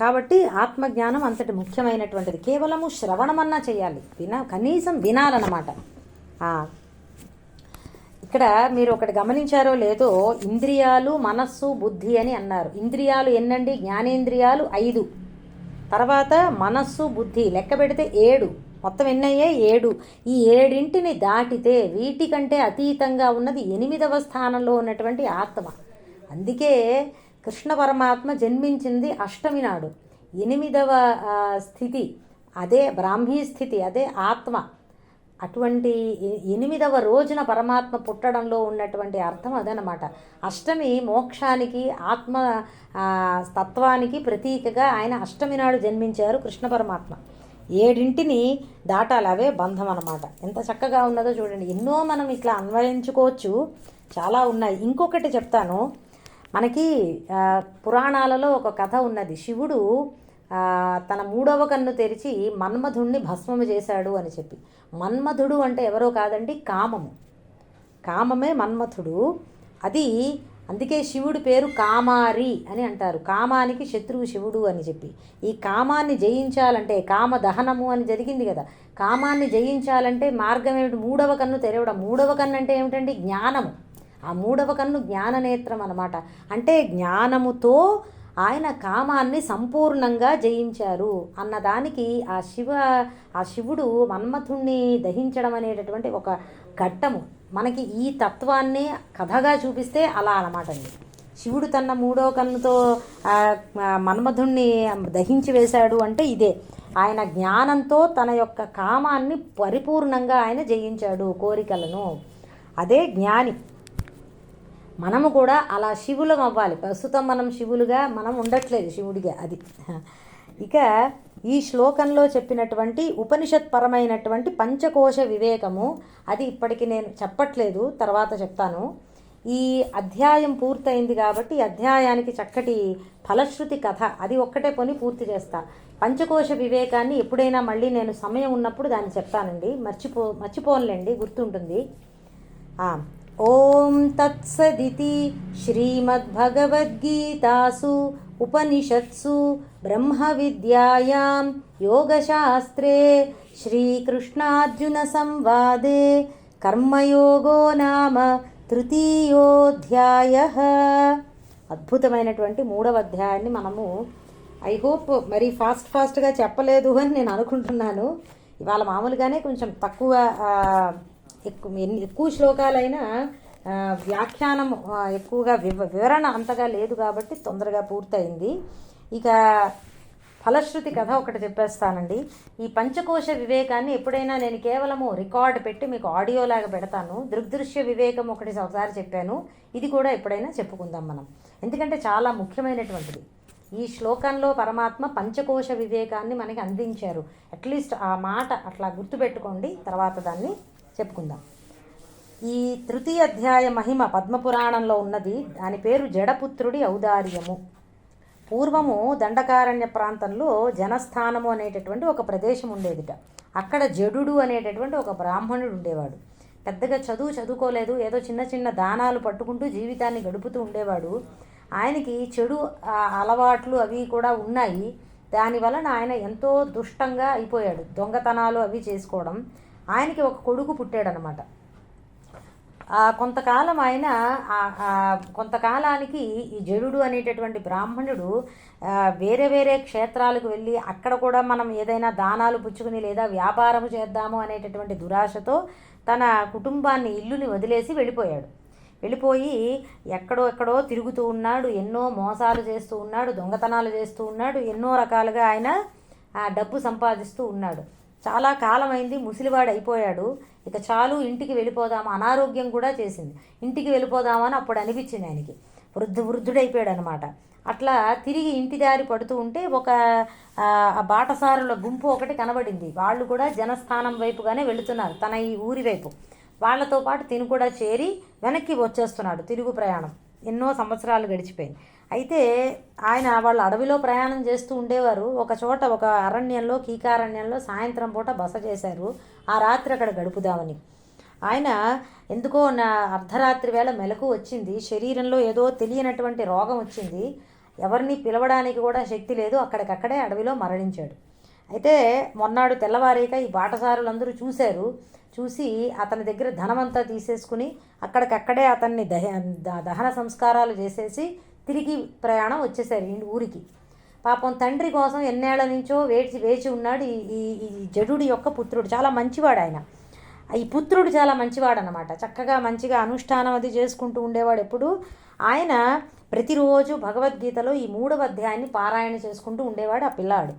Speaker 1: కాబట్టి ఆత్మజ్ఞానం అంతటి ముఖ్యమైనటువంటిది. కేవలము శ్రవణమన్నా చేయాలి, కనీసం వినాలన్నమాట. ఇక్కడ మీరు ఒకటి గమనించారో లేదో, ఇంద్రియాలు, మనస్సు, బుద్ధి అని అన్నారు. ఇంద్రియాలు ఎన్నండి? జ్ఞానేంద్రియాలు 5, తర్వాత మనస్సు, బుద్ధి లెక్క పెడితే 7. మొత్తం ఎన్నయ్యాయి? 7. ఈ 7ంటిని దాటితే వీటికంటే అతీతంగా ఉన్నది 8వ స్థానంలో ఉన్నటువంటి ఆత్మ. అందుకే కృష్ణ పరమాత్మ జన్మించింది అష్టమి నాడు. 8వ స్థితి అదే బ్రాహ్మీ స్థితి, అదే ఆత్మ. అటువంటి 8వ రోజున పరమాత్మ పుట్టడంలో ఉన్నటువంటి అర్థం అదనమాట. అష్టమి మోక్షానికి, ఆత్మ తత్వానికి ప్రతీకగా ఆయన అష్టమి నాడు జన్మించారు కృష్ణ పరమాత్మ. 7ంటిని దాటాలి, అవే బంధం అన్నమాట. ఎంత చక్కగా ఉన్నదో చూడండి. ఎన్నో మనం ఇట్లా అన్వయించుకోవచ్చు, చాలా ఉన్నాయి. ఇంకొకటి చెప్తాను. మనకి పురాణాలలో ఒక కథ ఉన్నది. శివుడు తన 3వ కన్ను తెరిచి మన్మధుణ్ణి భస్మము చేశాడు అని చెప్పి. మన్మధుడు అంటే ఎవరో కాదండి, కామము. కామమే మన్మథుడు. అది అందుకే శివుడి పేరు కామారి అని అంటారు. కామానికి శత్రువు శివుడు అని చెప్పి. ఈ కామాన్ని జయించాలంటే, కామ దహనము అని జరిగింది కదా, కామాన్ని జయించాలంటే మార్గం ఏమిటి? 3వ కన్ను తెరవడం. 3వ కన్ను అంటే ఏమిటండి? జ్ఞానము. ఆ 3వ కన్ను జ్ఞాననేత్రం అన్నమాట. అంటే జ్ఞానముతో ఆయన కామాన్ని సంపూర్ణంగా జయించారు అన్నదానికి ఆ శివుడు మన్మథుణ్ణి దహించడం అనేటటువంటి ఒక ఘట్టము. మనకి ఈ తత్వాన్ని కథగా చూపిస్తే అలా అన్నమాట అండి. శివుడు తన 3వ కన్నుతో మన్మథుణ్ణి దహించి వేశాడు అంటే ఇదే. ఆయన జ్ఞానంతో తన యొక్క కామాన్ని పరిపూర్ణంగా ఆయన జయించాడు, కోరికలను. అదే జ్ఞాని. మనము కూడా అలా శివులం అవ్వాలి. ప్రస్తుతం మనం శివులుగా మనం ఉండట్లేదు, శివుడిగా. అది ఇక ఈ శ్లోకంలో చెప్పినటువంటి ఉపనిషత్పరమైనటువంటి పంచకోశ వివేకము, అది ఇప్పటికి నేను చెప్పట్లేదు, తర్వాత చెప్తాను. ఈ అధ్యాయం పూర్తయింది కాబట్టి అధ్యాయానికి చక్కటి ఫలశ్రుతి కథ, అది ఒక్కటే కొని పూర్తి చేస్తా. పంచకోశ వివేకాన్ని ఎప్పుడైనా మళ్ళీ నేను సమయం ఉన్నప్పుడు దాన్ని చెప్తానండి. మర్చిపోనులేండి, గుర్తుంటుంది. ఓం తత్సదితి శ్రీమద్భగవద్గీతాసు ఉపనిషత్సు బ్రహ్మ విద్యాయాం యోగశాస్త్రే శ్రీకృష్ణార్జున సంవాదే కర్మయోగో నామ తృతీయోధ్యాయః. అద్భుతమైనటువంటి 3వ అధ్యాయాన్ని మనము, ఐ హోప్ మరి ఫాస్ట్గా చెప్పలేదు అని నేను అనుకుంటున్నాను. ఇవాళ మామూలుగానే కొంచెం తక్కువ ఎక్కువ శ్లోకాలైనా వ్యాఖ్యానం ఎక్కువగా వివరణ అంతగా లేదు కాబట్టి తొందరగా పూర్తయింది. ఇక ఫలశ్రుతి కథ ఒకటి చెప్పేస్తానండి. ఈ పంచకోశ వివేకాన్ని ఎప్పుడైనా నేను కేవలము రికార్డు పెట్టి మీకు ఆడియోలాగా పెడతాను. దృగ్దృశ్య వివేకం ఒకసారి చెప్పాను, ఇది కూడా ఎప్పుడైనా చెప్పుకుందాం మనం, ఎందుకంటే చాలా ముఖ్యమైనటువంటిది. ఈ శ్లోకంలో పరమాత్మ పంచకోశ వివేకాన్ని మనకి అందించారు. అట్లీస్ట్ ఆ మాట అట్లా గుర్తుపెట్టుకోండి, తర్వాత దాన్ని చెప్పుకుందాం. ఈ తృతీయ అధ్యాయ మహిమ పద్మపురాణంలో ఉన్నది. దాని పేరు జడపుత్రుడి ఔదార్యము. పూర్వము దండకారణ్య ప్రాంతంలో జనస్థానము అనేటటువంటి ఒక ప్రదేశం ఉండేదిట. అక్కడ జడుడు అనేటటువంటి ఒక బ్రాహ్మణుడు ఉండేవాడు. పెద్దగా చదువుకోలేదు, ఏదో చిన్న చిన్న దానాలు పట్టుకుంటూ జీవితాన్ని గడుపుతూ ఉండేవాడు. ఆయనకి చెడు అలవాట్లు అవి కూడా ఉన్నాయి. దానివలన ఆయన ఎంతో దుష్టంగా అయిపోయాడు. దొంగతనాలు అవి చేసుకోవడం. ఆయనకి ఒక కొడుకు పుట్టాడనమాట. కొంతకాలం ఆయన కొంతకాలానికి ఈ జడుడు అనేటటువంటి బ్రాహ్మణుడు వేరే వేరే క్షేత్రాలకు వెళ్ళి అక్కడ కూడా మనం ఏదైనా దానాలు పుచ్చుకుని లేదా వ్యాపారము చేద్దాము అనేటటువంటి దురాశతో తన కుటుంబాన్ని ఇల్లుని వదిలేసి వెళ్ళిపోయి ఎక్కడో తిరుగుతూ ఉన్నాడు. ఎన్నో మోసాలు చేస్తూ ఉన్నాడు, దొంగతనాలు చేస్తూ ఉన్నాడు, ఎన్నో రకాలుగా ఆయన డబ్బు సంపాదిస్తూ ఉన్నాడు. చాలా కాలమైంది, ముసలివాడు అయిపోయాడు. ఇక చాలు, ఇంటికి వెళ్ళిపోదాము. అనారోగ్యం కూడా చేసింది. ఇంటికి వెళ్ళిపోదామని అప్పుడు అనిపించింది ఆయనకి. వృద్ధుడైపోయాడు అనమాట. అట్లా తిరిగి ఇంటి దారి పడుతూ ఉంటే ఒక బాటసారుల గుంపు ఒకటి కనబడింది. వాళ్ళు కూడా జనస్థానం వైపుగానే వెళుతున్నారు, తన ఈ ఊరి వైపు. వాళ్ళతో పాటు తిను కూడా చేరి వెనక్కి వచ్చేస్తున్నాడు. తిరుగు ప్రయాణం ఎన్నో సంవత్సరాలు గడిచిపోయింది. అయితే వాళ్ళు అడవిలో ప్రయాణం చేస్తూ ఉండేవారు. ఒక చోట ఒక అరణ్యంలో, కీకారణ్యంలో సాయంత్రం పూట బస చేశారు. ఆ రాత్రి అక్కడ గడుపుదామని. ఆయన ఎందుకో అర్ధరాత్రి వేళ మెలకు వచ్చింది. శరీరంలో ఏదో తెలియనటువంటి రోగం వచ్చింది. ఎవరిని పిలవడానికి కూడా శక్తి లేదు. అక్కడికక్కడే అడవిలో మరణించాడు. అయితే మొన్నాడు తెల్లవారేక ఈ బాటసారులందరూ చూసి అతని దగ్గర ధనమంతా తీసేసుకుని అక్కడికక్కడే అతన్ని దహన సంస్కారాలు చేసేసి తిరిగి ప్రయాణం వచ్చేసారు ఊరికి. పాపం తండ్రి కోసం ఎన్నేళ్ల నుంచో వేచి ఉన్నాడు ఈ జడుడి యొక్క పుత్రుడు. చాలా మంచివాడు ఆయన. ఈ పుత్రుడు చాలా మంచివాడు అనమాట. చక్కగా మంచిగా అనుష్ఠానం అది చేసుకుంటూ ఉండేవాడు. ఎప్పుడు ఆయన ప్రతిరోజు భగవద్గీతలో ఈ 3వ అధ్యాయాన్ని పారాయణ చేసుకుంటూ ఉండేవాడు ఆ పిల్లాడు.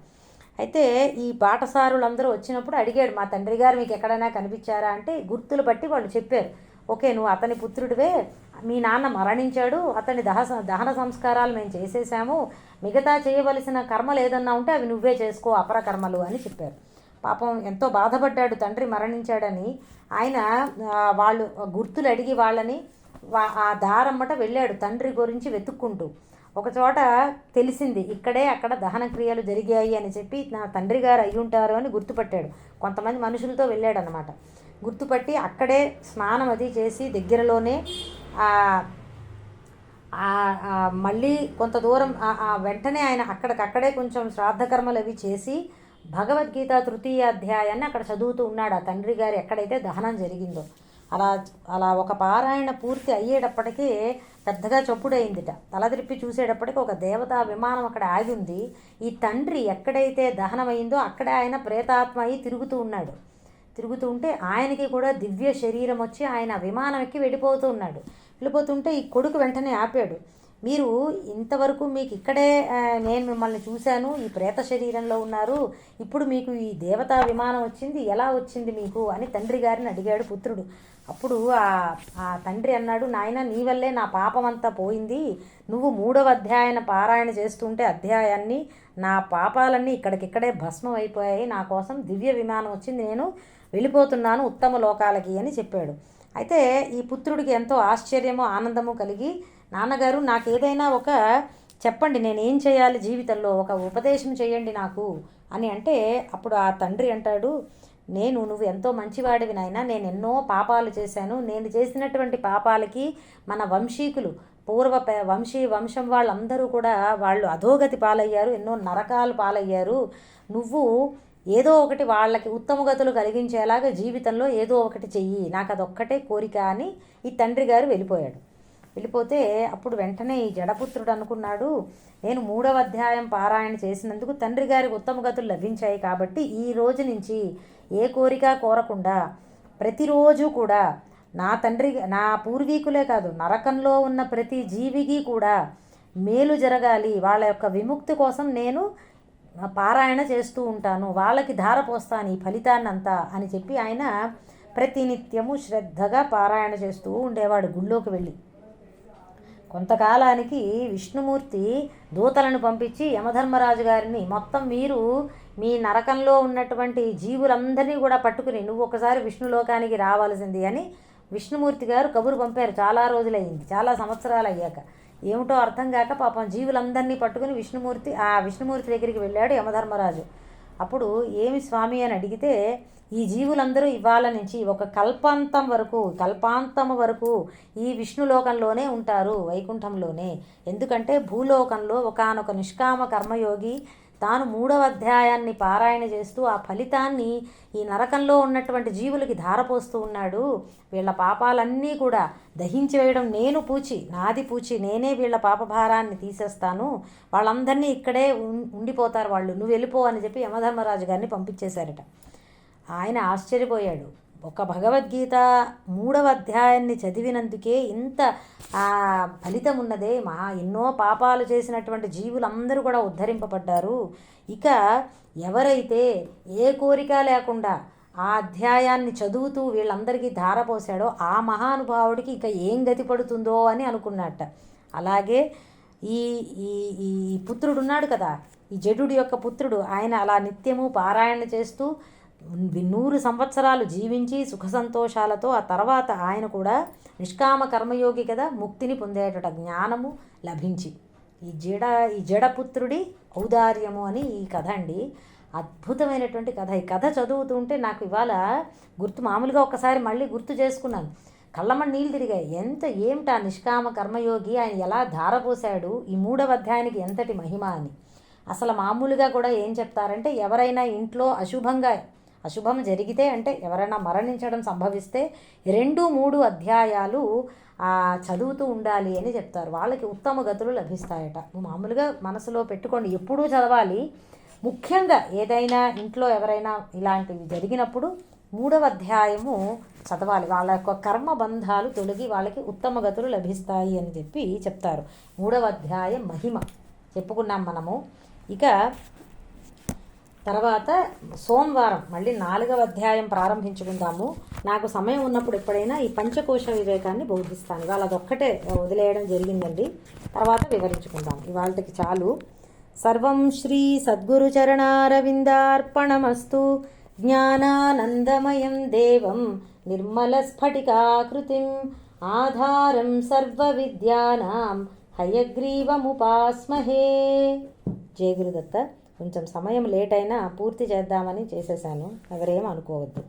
Speaker 1: అయితే ఈ బాటసారులందరూ వచ్చినప్పుడు అడిగాడు, మా తండ్రి గారు మీకు ఎక్కడైనా కనిపించారా అంటే గుర్తులు బట్టి వాళ్ళు చెప్పారు, ఓకే నువ్వు అతని పుత్రుడివే, మీ నాన్న మరణించాడు, అతని దహన సంస్కారాలు మేము చేసేసాము, మిగతా చేయవలసిన కర్మలు ఏదన్నా ఉంటే అవి నువ్వే చేసుకో, అపర కర్మలు అని చెప్పారు. పాపం ఎంతో బాధపడ్డాడు తండ్రి మరణించాడని. ఆయన వాళ్ళు గుర్తులు అడిగి వాళ్ళని ఆ దారమ్మట వెళ్ళాడు తండ్రి గురించి వెతుక్కుంటూ. ఒకచోట తెలిసింది, ఇక్కడే అక్కడ దహన క్రియలు జరిగాయి అని చెప్పి నా తండ్రి గారు అయి ఉంటారు అని గుర్తుపట్టాడు. కొంతమంది మనుషులతో వెళ్ళాడనమాట. గుర్తుపట్టి అక్కడే స్నానం అది చేసి దగ్గరలోనే మళ్ళీ కొంత దూరం వెంటనే ఆయన అక్కడికక్కడే కొంచెం శ్రాద్ధకర్మలు అవి చేసి భగవద్గీత తృతీయ అధ్యాయాన్ని అక్కడ చదువుతూ ఉన్నాడు. ఆ తండ్రి గారు ఎక్కడైతే దహనం జరిగిందో అలా ఒక పారాయణ పూర్తి అయ్యేటప్పటికీ పెద్దగా చప్పుడైందిట. తలదిరిప్పి చూసేటప్పటికి ఒక దేవతా విమానం అక్కడ ఆగి ఉంది. ఈ తండ్రి ఎక్కడైతే దహనమైందో అక్కడే ఆయన ప్రేతాత్మ అయి తిరుగుతూ ఉంటే ఆయనకి కూడా దివ్య శరీరం వచ్చి ఆయన విమానం ఎక్కి వెళ్ళిపోతుంటే ఈ కొడుకు వెంటనే ఆపాడు. మీరు ఇంతవరకు మీకు ఇక్కడే నేను మిమ్మల్ని చూశాను, ఈ ప్రేత శరీరంలో ఉన్నారు, ఇప్పుడు మీకు ఈ దేవతా విమానం వచ్చింది, ఎలా వచ్చింది మీకు అని తండ్రి గారిని అడిగాడు పుత్రుడు. అప్పుడు ఆ తండ్రి అన్నాడు, నాయన నీ వల్లే నా పాపం అంతా పోయింది, నువ్వు 3వ అధ్యాయాన్ని పారాయణ చేస్తుంటే అధ్యాయాన్ని నా పాపాలన్నీ ఇక్కడికిక్కడే భస్మం అయిపోయాయి, నా కోసం దివ్య విమానం వచ్చింది, నేను వెళ్ళిపోతున్నాను ఉత్తమ లోకాలకి అని చెప్పాడు. అయితే ఈ పుత్రుడికి ఎంతో ఆశ్చర్యము ఆనందము కలిగి, నాన్నగారు నాకు ఏదైనా ఒక చెప్పండి, నేనేం చేయాలి జీవితంలో, ఒక ఉపదేశం చేయండి నాకు అని అంటే, అప్పుడు ఆ తండ్రి అంటాడు, నువ్వు ఎంతో మంచివాడివి నాయన, నేను ఎన్నో పాపాలు చేశాను, నేను చేసినటువంటి పాపాలకి మన వంశీకులు వంశం వాళ్ళందరూ కూడా వాళ్ళు అధోగతి పాలయ్యారు, ఎన్నో నరకాలు పాలయ్యారు, నువ్వు ఏదో ఒకటి వాళ్ళకి ఉత్తమగతులు కలిగించేలాగా జీవితంలో ఏదో ఒకటి చెయ్యి, నాకు అదొక్కటే కోరిక అని ఈ తండ్రి గారు వెళ్ళిపోయాడు. వెళ్ళిపోతే అప్పుడు వెంటనే ఈ జడపుత్రుడు అనుకున్నాడు, నేను 3వ అధ్యాయం పారాయణ చేసినందుకు తండ్రి గారికి ఉత్తమ గతులు లభించాయి కాబట్టి ఈ రోజు నుంచి ఏ కోరిక కోరకుండా ప్రతిరోజు కూడా నా తండ్రి నా పూర్వీకులే కాదు నరకంలో ఉన్న ప్రతి జీవికి కూడా మేలు జరగాలి, వాళ్ళ యొక్క విముక్తి కోసం నేను పారాయణ చేస్తూ ఉంటాను, వాళ్ళకి ధార పోస్తాను ఈ ఫలితాన్నంతా అని చెప్పి ఆయన ప్రతినిత్యము శ్రద్ధగా పారాయణ చేస్తూ ఉండేవాడు గుళ్ళోకి వెళ్ళి. కొంతకాలానికి విష్ణుమూర్తి దూతలను పంపించి యమధర్మరాజు గారిని మొత్తం మీరు మీ నరకంలో ఉన్నటువంటి జీవులందరినీ కూడా పట్టుకుని నువ్వు ఒకసారి విష్ణులోకానికి రావాల్సింది అని విష్ణుమూర్తి గారు కబురు పంపారు. చాలా రోజులయ్యింది, చాలా సంవత్సరాలు అయ్యాక. ఏమిటో అర్థం కాక పాపం జీవులందరినీ పట్టుకుని విష్ణుమూర్తి దగ్గరికి వెళ్ళాడు యమధర్మరాజు. అప్పుడు ఏమి స్వామి అని అడిగితే, ఈ జీవులందరూ ఇవాళ నుంచి ఒక కల్పాంతం వరకు ఈ విష్ణులోకంలోనే ఉంటారు, వైకుంఠంలోనే. ఎందుకంటే భూలోకంలో ఒకానొక నిష్కామ కర్మయోగి తాను 3వ అధ్యాయాన్ని పారాయణ చేస్తూ ఆ ఫలితాన్ని ఈ నరకంలో ఉన్నటువంటి జీవులకి ధారపోస్తూ ఉన్నాడు. వీళ్ళ పాపాలన్నీ కూడా దహించి వేయడం నాది పూచి నేనే వీళ్ళ పాపభారాన్ని తీసేస్తాను, వాళ్ళందరినీ ఇక్కడే ఉండిపోతారు వాళ్ళు, నువ్వు వెళ్ళిపో అని చెప్పి యమధర్మరాజు గారిని పంపించేశారట. ఆయన ఆశ్చర్యపోయాడు. ఒక భగవద్గీత 3వ అధ్యాయాన్ని చదివినందుకే ఇంత ఫలితం ఉన్నదే, ఎన్నో పాపాలు చేసినటువంటి జీవులందరూ కూడా ఉద్ధరింపబడ్డారు. ఇక ఎవరైతే ఏ కోరిక లేకుండా ఆ అధ్యాయాన్ని చదువుతూ వీళ్ళందరికీ ధారపోసాడో ఆ మహానుభావుడికి ఇక ఏం గతి పడుతుందో అని అనుకున్నట్ట. అలాగే ఈ ఈ పుత్రుడు ఉన్నాడు కదా, ఈ జడుడి యొక్క పుత్రుడు, ఆయన అలా నిత్యము పారాయణ చేస్తూ 100 సంవత్సరాలు జీవించి సుఖ సంతోషాలతో ఆ తర్వాత ఆయన కూడా నిష్కామ కర్మయోగి కదా, ముక్తిని పొందేటట జ్ఞానము లభించి. ఈ జడపుత్రుడి ఔదార్యము అని ఈ కథ అండి. అద్భుతమైనటువంటి కథ. ఈ కథ చదువుతుంటే నాకు ఇవాళ మామూలుగా ఒకసారి మళ్ళీ గుర్తు చేసుకున్నాను, కళ్ళమని నీళ్ళు తిరిగాయి. ఏమిటా నిష్కామ కర్మయోగి ఆయన ఎలా ధారపోసాడు, ఈ 3వ అధ్యాయానికి ఎంతటి మహిమ అని. అసలు మామూలుగా కూడా ఏం చెప్తారంటే, ఎవరైనా ఇంట్లో అశుభం జరిగితే అంటే ఎవరైనా మరణించడం సంభవిస్తే 2-3 అధ్యాయాలు చదువుతూ ఉండాలి అని చెప్తారు. వాళ్ళకి ఉత్తమ గతులు లభిస్తాయట. మామూలుగా మనసులో పెట్టుకోండి, ఎప్పుడూ చదవాలి. ముఖ్యంగా ఏదైనా ఇంట్లో ఎవరైనా ఇలాంటివి జరిగినప్పుడు 3వ అధ్యాయము చదవాలి. వాళ్ళ యొక్క కర్మబంధాలు తొలగి వాళ్ళకి ఉత్తమ గతులు లభిస్తాయి అని చెప్పి చెప్తారు. 3వ అధ్యాయం మహిమ చెప్పుకున్నాం మనము. ఇక తర్వాత సోమవారం మళ్ళీ 4వ అధ్యాయం ప్రారంభించుకుందాము. నాకు సమయం ఉన్నప్పుడు ఎప్పుడైనా ఈ పంచకోశ వివేకాన్ని బోధిస్తాను. ఇవాళ అదొక్కటే వదిలేయడం జరిగిందండి, తర్వాత వివరించుకుందాం. ఇవాళకి చాలు. సర్వం శ్రీ సద్గురు చరణారవిందార్పణమస్తు. జ్ఞానానందమయం దేవం నిర్మల స్ఫటికాకృతిం ఆధారం సర్వ విద్యానాం హయగ్రీవముపాస్మహే. జయ గురుదత్త. కొంచెం సమయం లేట్ అయినా పూర్తి చేద్దామని చేసేసాను, ఎవరేం అనుకోవద్దు.